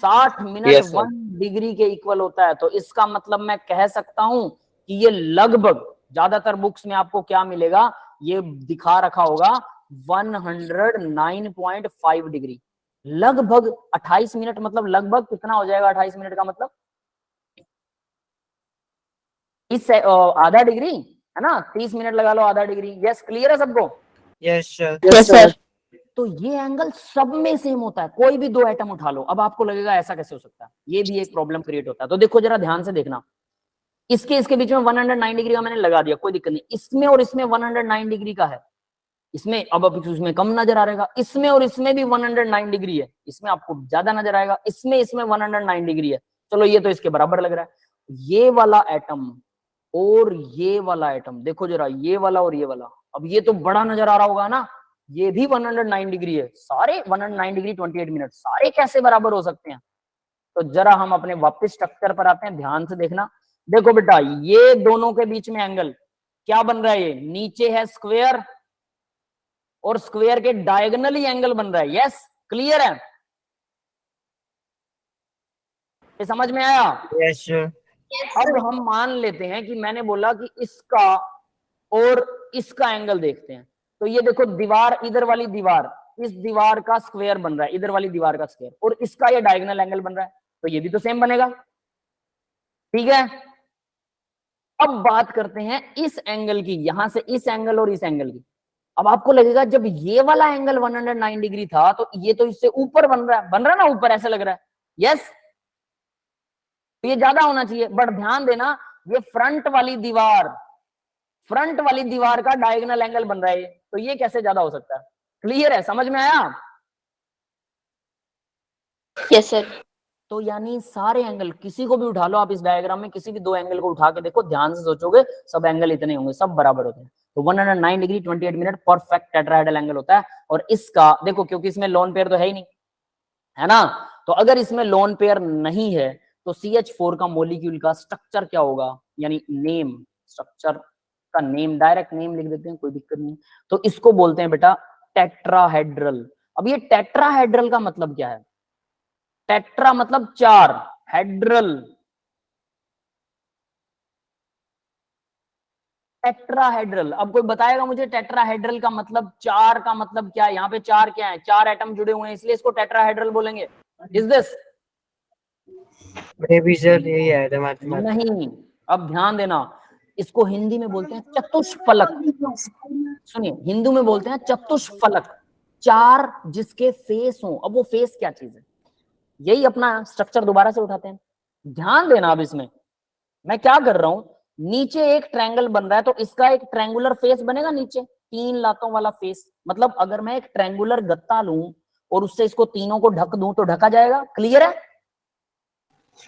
60 मिनट Yes, sir. 1 डिग्री के इक्वल होता है। तो इसका मतलब मैं कह सकता हूं कि ये लगभग, ज्यादातर बुक्स में आपको क्या मिलेगा, ये दिखा रखा होगा 109.5 डिग्री, लगभग 28 मिनट, मतलब लगभग कितना हो जाएगा 28 मिनट का मतलब, इस आधा डिग्री है ना, 30 मिनट लगा लो, आधा डिग्री। यस, क्लियर है सबको? Yes sir. Yes sir. तो ये एंगल सब में सेम होता है, कोई भी दो एटम उठा लो। अब आपको लगेगा ऐसा कैसे हो सकता है, ये भी एक प्रॉब्लम क्रिएट होता है। तो देखो जरा ध्यान से देखना, इसके बीच में 109 डिग्री का मैंने लगा दिया, कोई दिक्कत नहीं। इसमें और इसमें 109 डिग्री का है, इसमें अब इसमें कम नजर आ रहेगा, इसमें और इसमें भी 109 डिग्री है, इसमें आपको ज्यादा नजर आएगा, इसमें 109 डिग्री है। चलो ये तो इसके बराबर लग रहा है। ये वाला एटम और ये वाला एटम, देखो जरा, ये वाला और ये वाला, अब ये तो बड़ा नजर आ रहा होगा ना, ये भी 109 डिग्री है, सारे 109 डिग्री 28 मिनट, सारे कैसे बराबर हो सकते हैं? तो जरा हम अपने वापस स्ट्रक्चर पर आते हैं, ध्यान से देखना। देखो बेटा, ये दोनों के बीच में एंगल क्या बन रहा है, ये नीचे है स्क्वायर और स्क्वायर के डायगोनली एंगल बन रहा है। यस, क्लियर है? ये समझ में आया? Yes sir. अब हम मान लेते हैं कि मैंने बोला कि इसका और इसका एंगल देखते हैं। तो ये देखो, दीवार, इधर वाली दीवार, इस दीवार का स्क्वायर बन रहा है, इधर वाली दीवार का स्क्वायर, और इसका ये डायगोनल एंगल बन रहा है, तो ये भी तो सेम बनेगा, ठीक है। अब बात करते हैं इस एंगल की, यहां से इस एंगल और इस एंगल की। अब आपको लगेगा जब ये वाला एंगल 109 डिग्री था तो ये तो इससे ऊपर बन रहा है ना, ऊपर ऐसे लग रहा है। यस, तो ये ज्यादा होना चाहिए, बट ध्यान देना, ये फ्रंट वाली दीवार का डायगोनल एंगल बन रहा है, तो ये कैसे ज्यादा हो सकता है? क्लियर है, समझ में आया? Yes sir. तो यानी सारे एंगल, किसी को भी उठा लो आप इस डायग्राम में, किसी भी दो एंगल को उठा के देखो, ध्यान से सोचोगे, सब एंगल इतने होंगे, सब बराबर होते हैं। तो 109 degree 28 minute perfect tetrahedral angle होता है। और इसका देखो, क्योंकि इसमें लोन पेयर तो है ही नहीं, है ना, तो अगर इसमें लोन पेयर नहीं है तो CH4 का मॉलिक्यूल का स्ट्रक्चर क्या होगा, यानी नेम, स्ट्रक्चर का नेम, डायरेक्ट नेम लिख देते हैं, कोई दिक्कत नहीं। तो इसको बोलते हैं बेटा टेट्राहेड्रल। अब ये टेट्राहेड्रल का मतलब क्या है? टेट्रा मतलब चार, हेड्रल, टेट्राहेड्रल। अब कोई बताएगा मुझे टेट्राहेड्रल का मतलब, चार का मतलब क्या है? यहाँ पे चार क्या है? चार एटम जुड़े हुए हैं, इसलिए इसको टेट्राहेड्रल बोलेंगे। Is this? May be sir यही आया था मैथमेटिक्स। नहीं, अब ध्यान देना, इसको हिंदी में बोलते हैं चतुष्फलक। सुनिए, हिंदू में बोलते हैं चतुष्फलक, चार जिसके फेस हो। अब वो फेस क्या चीज है, यही अपना स्ट्रक्चर दोबारा से उठाते हैं। ध्यान देना, अब इसमें मैं क्या कर रहा हूं, नीचे एक ट्रायंगल बन रहा है, तो इसका एक ट्रायंगुलर फेस बनेगा नीचे, तीन लातों वाला फेस। मतलब अगर मैं एक ट्रायंगुलर गत्ता लूं और उससे इसको तीनों को ढक दूं तो ढका जाएगा। क्लियर है?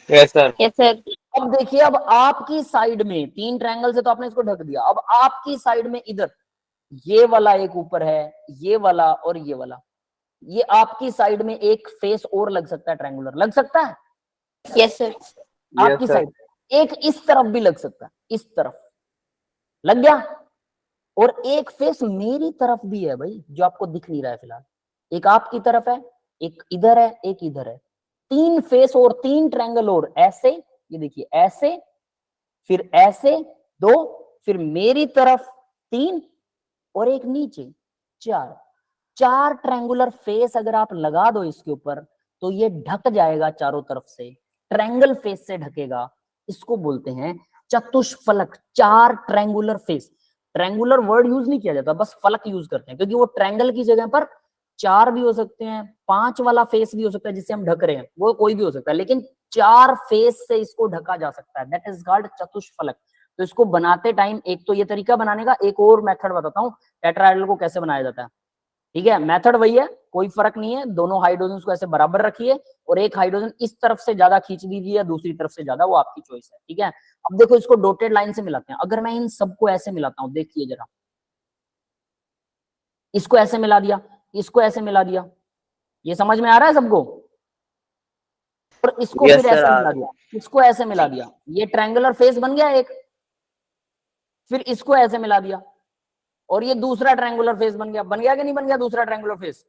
Yes sir. Yes sir. अब देखिए, अब आपकी साइड में तीन ट्रायंगल से तो आपने इसको ढक दिया, अब आपकी साइड में इधर ये वाला एक ऊपर है, ये वाला और ये वाला, ये आपकी साइड में एक फेस और लग सकता है ट्रायंगुलर, लग सकता है यस सर। आपकी साइड, एक इस तरफ भी लग सकता है, इस तरफ लग गया, और एक फेस मेरी तरफ भी है भाई जो आपको दिख नहीं रहा है फिलहाल, एक आपकी तरफ है, एक इधर है, एक इधर है, 3 फेस और 3 ट्रायंगल और ऐसे, ये देखिए ऐसे, फिर ऐसे 2, फिर मेरी तरफ 3 और एक नीचे 4 ट्रायंगुलर फेस अगर आप लगा दो इसके ऊपर तो ये ढक जाएगा चारों तरफ से, ट्रायंगल फेस से ढकेगा, इसको बोलते हैं चतुष्फलक। 4 triangular face, triangular word use नहीं किया जाता, बस फलक यूज करते हैं क्योंकि वो ट्रायंगल की जगह पर 4 भी हो सकते हैं, 5 वाला फेस भी हो सकता है जिससे हम ढक रहे हैं, वो कोई भी हो सकता है, लेकिन 4 फेस से इसको ढका जा सकता है, दैट इज कॉल्ड चतुष्फलक। तो इसको बनाते टाइम एक तो ये तरीका बनाने का, एक और मेथड बताता हूँ टेट्राहेड्रल को कैसे बनाया जाता है, ठीक है। मेथड वही है, कोई फर्क नहीं है, दोनों हाइड्रोजन को ऐसे बराबर रखिए और एक हाइड्रोजन इस तरफ से ज्यादा खींच दीजिए या दूसरी तरफ से ज्यादा, वो आपकी चॉइस है, ठीक है। अब देखो इसको डॉटेड लाइन से मिलाते हैं, अगर मैं इन सबको ऐसे मिलाता हूं, देखिए जरा, इसको ऐसे मिला दिया, इसको ऐसे मिला दिया, ये समझ में आ रहा है सबको, और इसको Yes, फिर sir, ऐसे आ मिला दिया, इसको ऐसे मिला दिया, ये ट्रायंगुलर फेस बन गया एक, फिर इसको ऐसे मिला दिया और ये दूसरा ट्रायंगुलर फेस बन गया कि नहीं बन गया दूसरा ट्रायंगुलर फेस,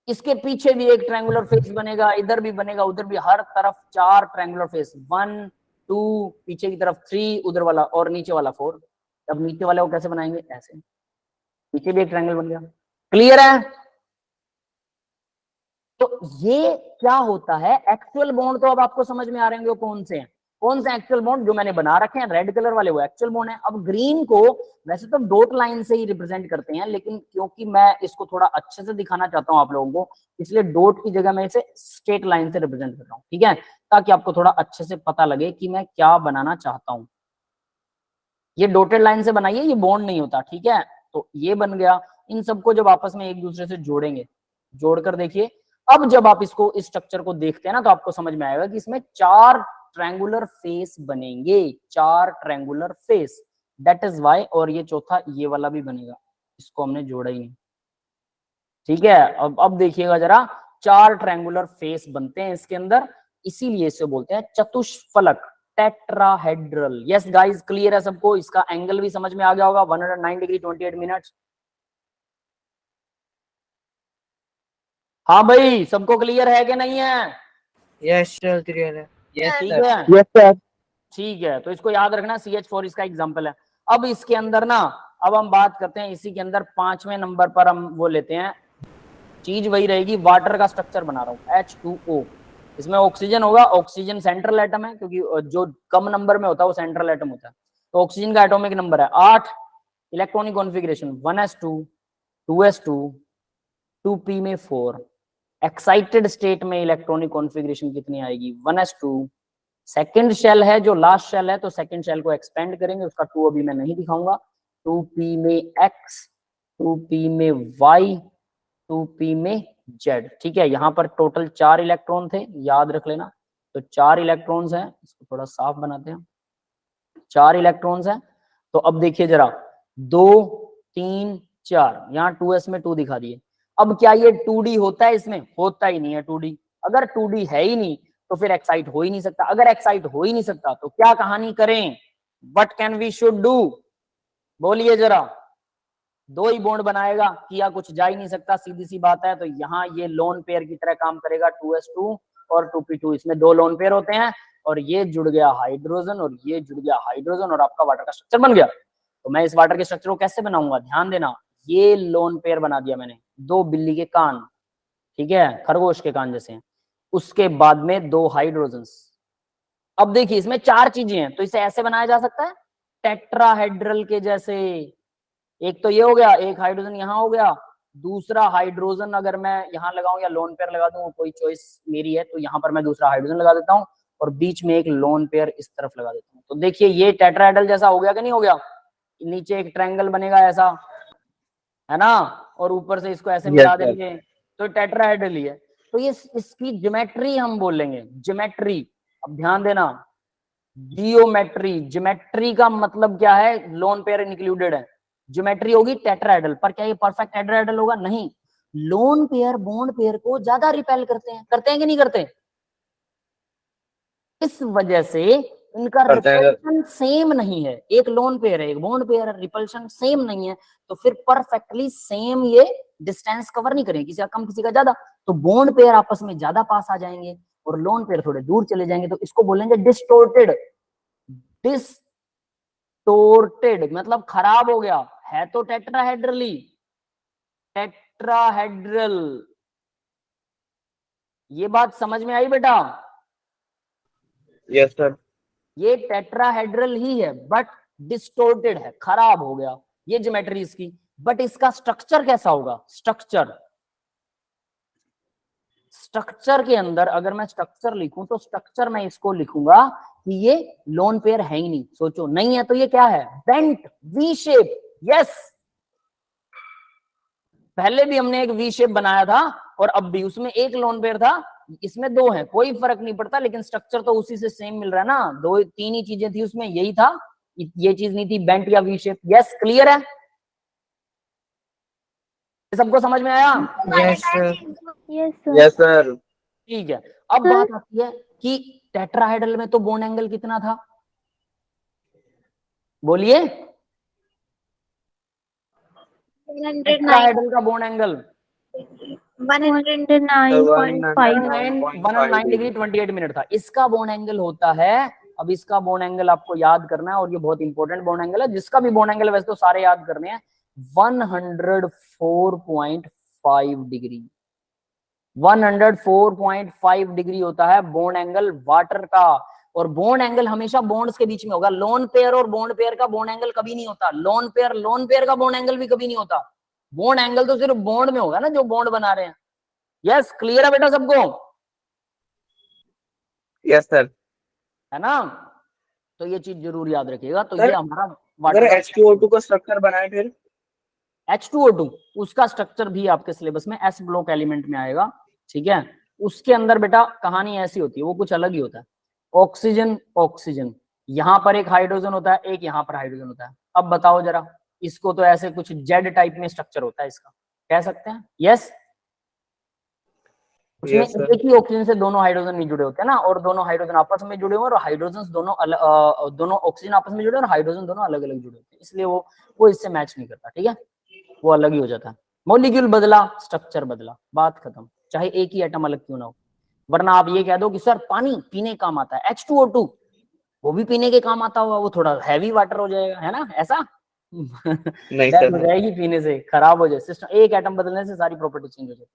इसके पीछे भी एक ट्रायंगुलर फेस बनेगा, इधर भी बनेगा, उधर भी, हर तरफ 4 ट्रायंगुलर फेस, 1 2, पीछे की तरफ 3, उधर वाला और नीचे वाला 4। अब नीचे वाले को कैसे बनाएंगे, ऐसे, नीचे भी एक ट्रायंगल बन गया, क्लियर है। तो ये क्या होता है, एक्चुअल बॉन्ड तो अब आपको समझ में आ रहे होंगे कौन से हैं, कौन से एक्चुअल बॉन्ड जो मैंने बना रखे हैं रेड कलर वाले, वो एक्चुअल बॉन्ड है। अब ग्रीन को वैसे तो डॉट लाइन से ही रिप्रेजेंट करते हैं, लेकिन क्योंकि मैं इसको थोड़ा अच्छे से दिखाना चाहता हूं आप लोगों को, इसलिए डॉट की जगह मैं इसे स्ट्रेट लाइन से रिप्रेजेंट कर रहा हूं, ठीक है, ताकि आपको थोड़ा अच्छे से पता लगे कि मैं क्या बनाना चाहता हूं। ये डॉटेड लाइन से बनाइए, ये बॉन्ड नहीं होता, ठीक है। तो ये बन गया, इन सबको जब आपस में एक दूसरे से जोड़ेंगे, जोड़कर देखिए, अब जब आप इसको, इस स्ट्रक्चर को देखते हैं ना, तो आपको समझ में आएगा कि इसमें 4 ट्रायंगुलर फेस बनेंगे, 4 triangular face, that is Y, और ये चौथा ये वाला भी बनेगा, इसको हमने जोड़ा ही नहीं, ठीक है। अब देखिएगा जरा, 4 ट्रायंगुलर फेस बनते हैं इसके अंदर, इसीलिए इसे बोलते हैं चतुष्फलक, टेट्राहेड्रल। यस गाइस, क्लियर है सबको, इसका एंगल भी समझ में आ गया होगा, 109 डिग्री 28 मिनट्स। हाँ भाई, सबको क्लियर है कि नहीं है? यस सर, क्लियर है। ठीक है, यस सर। ठीक है, तो इसको याद रखना, CH4 इसका एग्जांपल है। अब इसके अंदर ना, अब हम बात करते हैं इसी के अंदर 5वें नंबर पर हम वो लेते हैं, चीज वही रहेगी, वाटर का स्ट्रक्चर बना रहा हूं, H2O, इसमें ऑक्सीजन होगा, ऑक्सीजन सेंट्रल एटम है, क्योंकि जो कम नंबर में होता है वो सेंट्रल एटम होता है, तो ऑक्सीजन का एटॉमिक नंबर है 8, electronic configuration 1s2 2s2 2p में 4, एक्साइटेड स्टेट में इलेक्ट्रॉनिक कॉन्फ़िगरेशन कितनी आएगी 1s2, सेकंड शेल है जो लास्ट शेल है, तो सेकंड शेल को एक्सपेंड करेंगे, उसका 2 अभी मैं नहीं दिखाऊंगा, 2p में x, 2p में y, 2p में z, ठीक है। यहाँ पर टोटल 4 इलेक्ट्रॉन थे, याद रख लेना, तो 4 इलेक्ट्रॉन्स हैं, इसको थोड़ा साफ बनाते हैं, 4 इलेक्ट्रॉन्स हैं। तो अब देखिए जरा, 2 3 4, यहाँ 2s में 2 दिखा दिए। अब क्या ये 2d होता है इसमें? होता ही नहीं है 2d, अगर 2d है ही नहीं तो फिर एक्साइट हो ही नहीं सकता, अगर एक्साइट हो ही नहीं सकता तो क्या कहानी करें, what can we should do, बोलिए जरा। 2 ही बॉन्ड बनाएगा, किया कुछ जा ही नहीं सकता, सीधी सी बात है। तो यहाँ ये लोन पेयर की तरह काम करेगा, 2s2 और 2p2, इसमें 2 लोन पेयर होते हैं, और ये जुड़ गया हाइड्रोजन और ये जुड़ गया हाइड्रोजन, और आपका वाटर का स्ट्रक्चर बन गया। तो मैं इस वाटर के स्ट्रक्चर को कैसे बनाऊंगा, ध्यान देना, ये लोन पेयर बना दिया मैंने, 2 बिल्ली के कान, ठीक है, खरगोश के कान जैसे हैं, उसके बाद में 2 हाइड्रोजन्स। अब देखिए इसमें 4 चीजें हैं, तो इसे ऐसे बनाया जा सकता है टेट्राहेड्रल के जैसे, एक तो ये हो गया, एक हाइड्रोजन यहाँ हो गया, दूसरा हाइड्रोजन अगर मैं यहाँ लगाऊं या लोन पेयर लगा दूं, कोई चॉइस मेरी है, तो यहाँ पर मैं दूसरा हाइड्रोजन लगा देता हूँ और बीच में एक लोन पेयर इस तरफ लगा देता हूँ। तो देखिए ये टेट्राहेड्रल जैसा हो गया कि नहीं हो गया, नीचे एक ट्रायंगल बनेगा ऐसा, है ना, और ऊपर से इसको ऐसे मिला देंगे, तो टेट्राहेड्रल ही है। तो ये इसकी ज्योमेट्री हम बोलेंगे, ज्योमेट्री। अब ध्यान देना, जियोमेट्री, ज्योमेट्री का मतलब क्या है, लोन पेयर इंक्लूडेड है, ज्योमेट्री होगी टेट्राहेड्रल, पर क्या ये परफेक्ट टेट्राहेड्रल होगा? नहीं, लोन पेयर बॉन्ड पेयर को ज्यादा रिपेल करते हैं कि नहीं करते? इस वजह से इनका करते हैं। रिपल्शन सेम नहीं है, एक लोन पेयर है एक बॉन्ड पेयर है, रिपल्शन सेम नहीं है, तो फिर परफेक्टली सेम ये डिस्टेंस कवर नहीं करेंगे, किसी का कम किसी का ज्यादा, तो बॉन्ड पेयर आपस में ज्यादा पास आ जाएंगे और लोन पेयर थोड़े दूर चले जाएंगे, तो इसको बोलेंगे डिस्टोर्टेड। डिस्टोर्टेड मतलब खराब हो गया, है तो टेट्राहेड्रली, टेट्राहेड्रल। ये बात समझ में आई बेटा? Yes sir. ये टेट्राहेड्रल ही है बट डिस्टोर्टेड है, खराब हो गया ये ज्योमेट्री इसकी। बट इसका स्ट्रक्चर कैसा होगा? स्ट्रक्चर के अंदर अगर मैं स्ट्रक्चर लिखूं तो स्ट्रक्चर में इसको लिखूंगा कि ये लोन पेयर है ही नहीं। सोचो नहीं है तो ये क्या है? Bent V shape. यस, पहले भी हमने एक वी शेप बनाया था और अब भी उसमें एक लोन पेयर था, इसमें दो है, कोई फर्क नहीं पड़ता, लेकिन स्ट्रक्चर तो उसी से सेम मिल रहा है ना, दो तीन ही चीजें थी उसमें, यही था, ये चीज नहीं थी बेंट या वी शेप। यस, क्लियर है? सबको समझ में आया? Yes sir. Yes sir. Yes sir. ठीक है, अब बात आती है कि टेट्राहेड्रल में तो बोन एंगल कितना था? बोलिए, टेट्राहेड्रल का बोन एंगल 109.5 डिग्री 28 मिनट था। इसका बोन एंगल होता है, अब इसका बोन एंगल आपको याद करना है और ये बहुत इंपॉर्टेंट बोन एंगल है, जिसका भी बोन एंगल वैसे तो सारे याद करने हैं, 104.5 डिग्री। 104.5 डिग्री होता है बोन एंगल वाटर का, और बोन एंगल हमेशा बॉन्ड्स के बीच में होगा। लोन पेयर और बॉन्ड पेयर का बोन एंगल कभी नहीं होता, लोन पेयर का बोन एंगल भी कभी नहीं होता। बोन एंगल तो सिर्फ बॉन्ड में होगा ना, जो बॉन्ड बना रहे हैं। यस, क्लियर है बेटा सबको? Yes sir. है ना? तो ये चीज जरूर याद रखिएगा। तो सर, ये हमारा अगर वाटर H2O2 का स्ट्रक्चर बनाए फिर H2O2 उसका स्ट्रक्चर भी आपके सिलेबस में एस ब्लॉक एलिमेंट में आएगा। ठीक है, उसके अंदर बेटा कहानी ऐसी होती है, वो कुछ अलग ही होता है। ऑक्सीजन, यहाँ पर एक हाइड्रोजन होता है, एक यहाँ पर हाइड्रोजन होता है। अब बताओ जरा, इसको तो ऐसे कुछ जेड टाइप में स्ट्रक्चर होता है इसका, कह सकते हैं? यस, उसमें एक ही ऑक्सीजन से दोनों हाइड्रोजन नहीं जुड़े होते हैं ना, और दोनों हाइड्रोजन आपस में जुड़े हुए और हाइड्रोजन दोनों ऑक्सीजन आपस में जुड़े और हाइड्रोजन दोनों अलग अलग जुड़े होते हैं, इसलिए वो इससे मैच नहीं करता। ठीक है, वो अलग ही हो जाता है। मॉलिक्यूल बदला, स्ट्रक्चर बदला, बात खत्म, चाहे एक ही एटम अलग क्यों ना हो। वरना आप ये कह दो कि सर पानी पीने काम आता है, H2O2 वो भी पीने के काम आता होगा, वो थोड़ा हैवी वाटर हो जाएगा, है ना? ऐसा नहीं डेथ हो सर। जाएगी पीने से, खराब हो जाए सिस्टम, एक एटम बदलने से सारी प्रॉपर्टी चेंज हो जाए,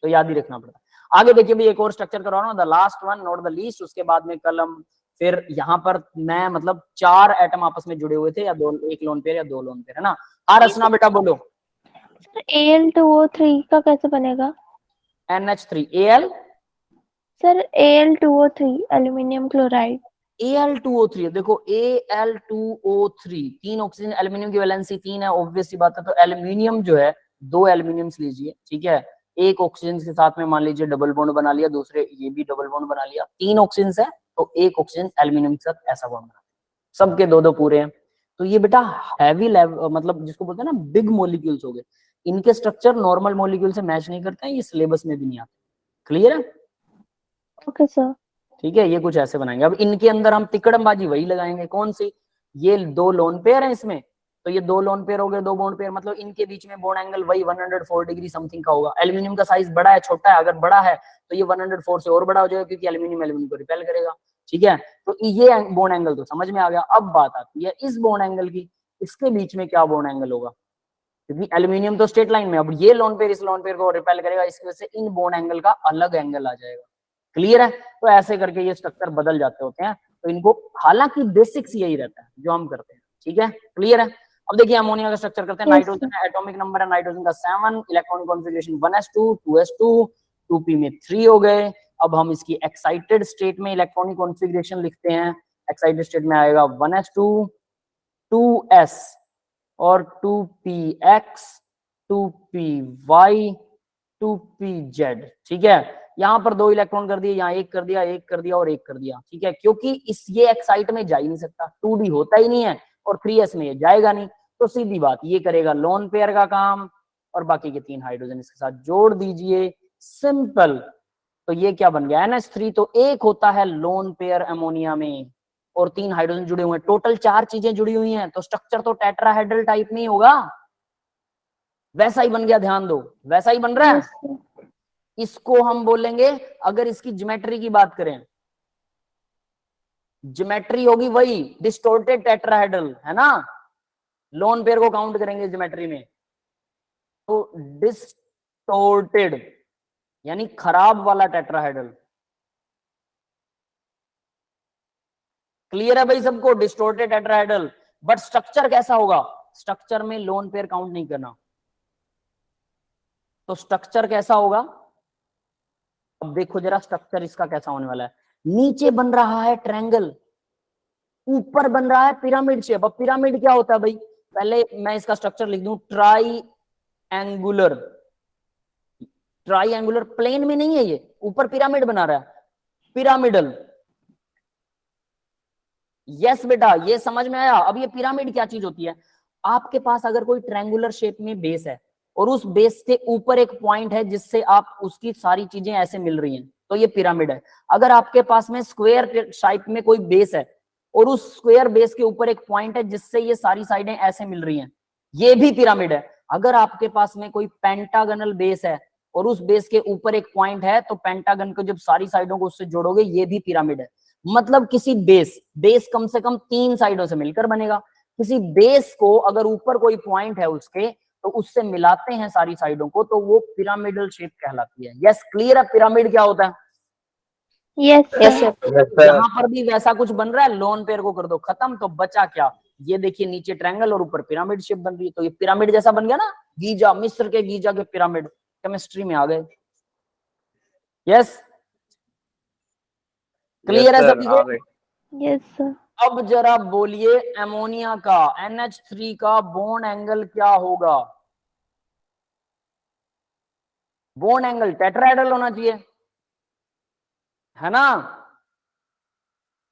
तो याद ही रखना पड़ता है। आगे देखिए भी एक और स्ट्रक्चर करवा रहा हूँ, the last one not the least, उसके बाद में कल हम फिर यहाँ पर मैं मतलब 4 एटम आपस में जुड़े हुए थे, या एक लोन पेयर या 2 लोन पेयर, है ना? रचना बेटा बोलो। सर Al2O3 का कैसे बनेगा? NH3 Al sir Al2O3 aluminium chloride. Al2O3 देखो, Al2O3 तीन ऑक्सीजन, एल्यूमिनियम की वैलेंसी 3 है, ऑब्वियस सी बात है। तो एल्यूमिनियम जो है 2 एल्यूमिनियम्स लीजिए, ठीक है, एक ऑक्सीजन के साथ में मान लीजिए डबल बॉन्ड बना लिया, दूसरे ये भी डबल बॉन्ड बना लिया, 3 ऑक्सीजन है तो एक ऑक्सीजन एल्यूमिनियम के साथ ऐसा बॉन्ड बना, सबके 2-2 पूरे हैं। तो ये बेटा हैवी लेवल, मतलब जिसको बोलते हैं ना बिग मॉलिक्यूल्स हो गए, इनके स्ट्रक्चर नॉर्मल मॉलिक्यूल से मैच नहीं करते हैं, ये सिलेबस में भी नहीं आते। क्लियर है? Okay sir. ठीक है, ये कुछ ऐसे बनाएंगे। अब इनके अंदर हम तिकड़मबाजी वही लगाएंगे, कौन सी? ये 2 लोन पेयर है इसमें, तो ये 2 लोन पेयर हो गए, 2 बॉन्ड पेयर, मतलब इनके बीच में बॉन्ड एंगल वही 104 डिग्री समथिंग का होगा। एल्यूमिनियम का साइज बड़ा है छोटा है? अगर बड़ा है तो ये 104 से और बड़ा हो जाएगा, क्योंकि एल्यूमिनियम को रिपेल करेगा। ठीक है, तो ये बॉन्ड एंगल तो समझ में आ गया। अब बात आती है इस बॉन्ड एंगल की, इसके बीच में क्या बॉन्ड एंगल होगा? क्योंकि एल्यूमिनियम तो स्ट्रेट लाइन में, अब ये लोन पेयर इस लोन पेयर को रिपेल करेगा, इसकी वजह से इन बॉन्ड एंगल का अलग एंगल आ जाएगा। क्लियर है? तो ऐसे करके ये स्ट्रक्चर बदल जाते होते हैं, तो इनको, हालांकि बेसिक्स यही रहता है जो हम करते हैं। ठीक है, क्लियर है? अब देखिए अमोनिया का स्ट्रक्चर करते हैं। नाइट्रोजन है, एटॉमिक नंबर है नाइट्रोजन का 7, electronic configuration 1s2 2s2 2p में 3 हो गए। अब हम इसकी एक्साइटेड स्टेट में इलेक्ट्रॉनिक कॉन्फ़िगरेशन लिखते हैं। एक्साइटेड स्टेट में आएगा 1s2 2s और 2px 2py 2pz। ठीक है, यहाँ पर 2 इलेक्ट्रॉन कर दिए, यहाँ 1 कर दिया, 1 कर दिया और 1 कर दिया। ठीक है, क्योंकि ये एक्साइट में जा ही नहीं सकता, 2d होता ही नहीं है और 3s में ये जाएगा नहीं, तो सीधी बात ये करेगा लोन पेयर का काम और बाकी के 3 हाइड्रोजन इसके साथ जोड़ दीजिए, सिंपल। तो ये क्या बन गया, NH3 तो एक होता है लोन पेयर अमोनिया में और 3 हाइड्रोजन जुड़े हुए हैं, टोटल 4 चीजें जुड़ी हुई हैं, तो स्ट्रक्चर तो टेट्राहेड्रल टाइप में ही होगा, वैसा ही बन गया, ध्यान दो वैसा ही बन रहा है। Yes, sir. इसको हम बोलेंगे, अगर इसकी ज्योमेट्री की बात करें, ज्योमेट्री होगी वही डिस्टोर्टेड टेट्राहेड्रल, है ना, लोन पेयर को काउंट करेंगे ज्योमेट्री में, तो डिस्टोर्टेड यानी खराब वाला टेट्राहेड्रल। क्लियर है भाई सबको, डिस्टोर्टेड टेट्राहेड्रल। बट स्ट्रक्चर कैसा होगा, स्ट्रक्चर में लोन पेयर काउंट नहीं करना, तो स्ट्रक्चर कैसा होगा, अब देखो जरा स्ट्रक्चर इसका कैसा होने वाला है। नीचे बन रहा है ट्रायंगल, ऊपर बन रहा है पिरामिड शेप। अब पिरामिड क्या होता है भाई, पहले मैं इसका स्ट्रक्चर लिख दूं, ट्राईएंगुलर, ट्राईएंगुलर प्लेन में नहीं है ये, ऊपर पिरामिड बना रहा है, पिरामिडल। यस बेटा, ये समझ में आया। अब ये पिरामिड क्या चीज होती है, आपके पास अगर कोई ट्रायंगुलर शेप में बेस है और उस बेस के ऊपर एक पॉइंट है जिससे आप उसकी सारी चीजें ऐसे मिल रही हैं, तो ये पिरामिड है। अगर आपके पास में स्क्वायर शेप में कोई बेस है और उस स्क्वायर बेस के ऊपर एक पॉइंट है जिससे ये सारी साइडें ऐसे मिल रही हैं, ये भी पिरामिड है। अगर आपके पास में कोई पेंटागनल बेस है और उस बेस के ऊपर एक पॉइंट है, तो पेंटागन को जब सारी साइडों को उससे जोड़ोगे, ये भी पिरामिड है। मतलब किसी बेस कम से कम 3 साइडों से मिलकर बनेगा। किसी बेस को अगर ऊपर कोई पॉइंट है उसके, तो उससे मिलाते हैं सारी साइडों को, तो वो पिरामिडल शेप कहलाती है। यस, क्लियर है पिरामिड क्या होता है। Yes, yes sir. सर। यहाँ पर भी वैसा कुछ बन रहा है, लोन पेयर को कर दो खत्म, तो बचा क्या, ये देखिए नीचे ट्रायंगल और ऊपर पिरामिड शेप बन रही है, तो ये पिरामिड जैसा बन गया ना, गीजा, मिस्र के गीजा के पिरामिड, केमिस्ट्री में आ गए। यस, क्लियर है सभी को। Yes, sir. अब जरा बोलिए अमोनिया का NH3 का बॉन्ड एंगल क्या होगा। बॉन्ड एंगल टेट्राहेड्रल होना चाहिए, है ना।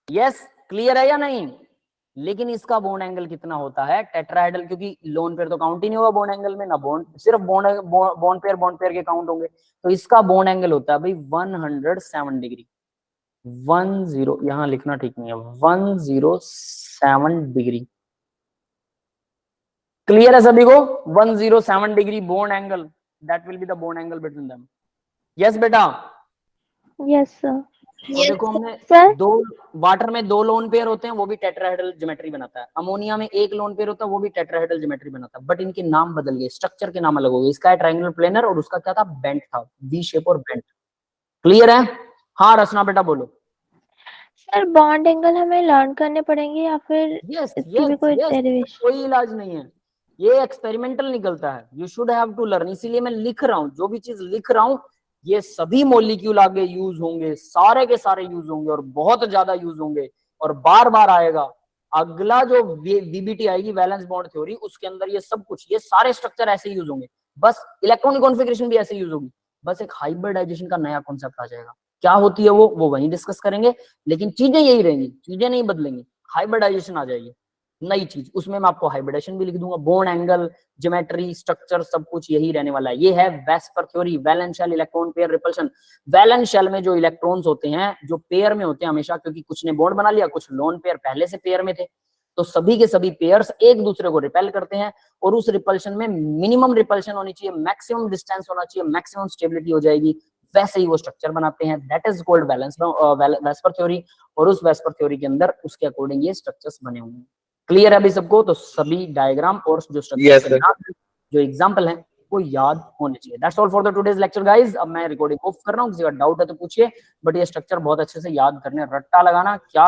यस, क्लियर है या नहीं। लेकिन इसका बॉन्ड एंगल कितना होता है टेट्राहेड्रल, क्योंकि लोन पेयर तो काउंट ही नहीं होगा बॉन्ड एंगल में, ना बॉन्ड, सिर्फ बॉन्ड पेयर के काउंट होंगे। तो इसका बॉन्ड एंगल होता है भाई 107 डिग्री, 10, यहां लिखना ठीक नहीं है, 107 डिग्री। क्लियर है सभी को, 107 degree bond angle, that will be the bond angle between them. Yes बेटा। Yes, sir. तो देखो हमने Sir. दो, वाटर में 2 लोन पेयर होते हैं, वो भी टेट्राहेड्रल ज्योमेट्री बनाता है। अमोनिया में 1 लोन पेयर होता है, वो भी टेट्राहेड्रल ज्योमेट्री बनाता है। बट इनके नाम बदल गए, स्ट्रक्चर के नाम अलग हो गए। इसका है ट्रायंगुलर प्लेनर और उसका क्या था, बेंट था, वी शेप और बेंट। क्लियर है। हाँ रचना बेटा बोलो। सर बॉन्ड एंगल हमें लर्न करने पड़ेंगे या फिर यस इसकी भी कोई डेरिवेशन? कोई इलाज नहीं है, ये एक्सपेरिमेंटल निकलता है, you should have to learn. इसीलिए मैं लिख रहा हूँ, जो भी चीज लिख रहा हूँ ये सभी मॉलिक्यूल आगे यूज होंगे, सारे के सारे यूज होंगे और बहुत ज्यादा यूज होंगे और बार बार आएगा। अगला जो वीबीटी आएगी, वैलेंस बॉन्ड थ्योरी, उसके अंदर ये सब कुछ, ये सारे स्ट्रक्चर ऐसे यूज होंगे, बस इलेक्ट्रॉनिक कॉन्फ़िगरेशन भी ऐसे यूज होगी, बस एक हाइब्रिडाइजेशन का नया कॉन्सेप्ट आ जाएगा। क्या होती है वो वहीं डिस्कस करेंगे, लेकिन चीजें यही रहेंगी, चीजें नहीं बदलेंगी, हाइब्रिडाइजेशन आ जाएगी नई चीज। उसमें मैं आपको हाइब्रिडाइजेशन भी लिख दूंगा, बॉन्ड एंगल, ज्योमेट्री, स्ट्रक्चर, सब कुछ यही रहने वाला है। ये है VSEPR theory, valence shell electron pair repulsion. Valence shell में जो इलेक्ट्रॉन्स होते हैं, जो पेयर में होते हैं हमेशा, क्योंकि कुछ ने बॉन्ड बना लिया, कुछ लोन पेयर पहले से पेयर में थे, तो सभी के सभी पेयर्स एक दूसरे को रिपेल करते हैं और उस रिपल्शन में मिनिमम रिपल्शन होनी चाहिए, मैक्सिमम डिस्टेंस होना चाहिए, मैक्सिमम स्टेबिलिटी हो जाएगी, वैसे ही वो स्ट्रक्चर बनाते हैं। That is called VSEPR theory, और उस वेस्पर थ्योरी के अंदर उसके अकॉर्डिंग ये स्ट्रक्चर्स बने हुए हैं। क्लियर है अभी सबको। तो सभी डायग्राम और जो स्ट्रक्चर जो एग्जांपल है वो याद होने चाहिए। That's all for the today's lecture guys. अब मैं रिकॉर्डिंग ऑफ कर रहा हूँ, किसी का डाउट है तो पूछिए, बट ये स्ट्रक्चर बहुत अच्छे से याद करने, रट्टा लगाना क्या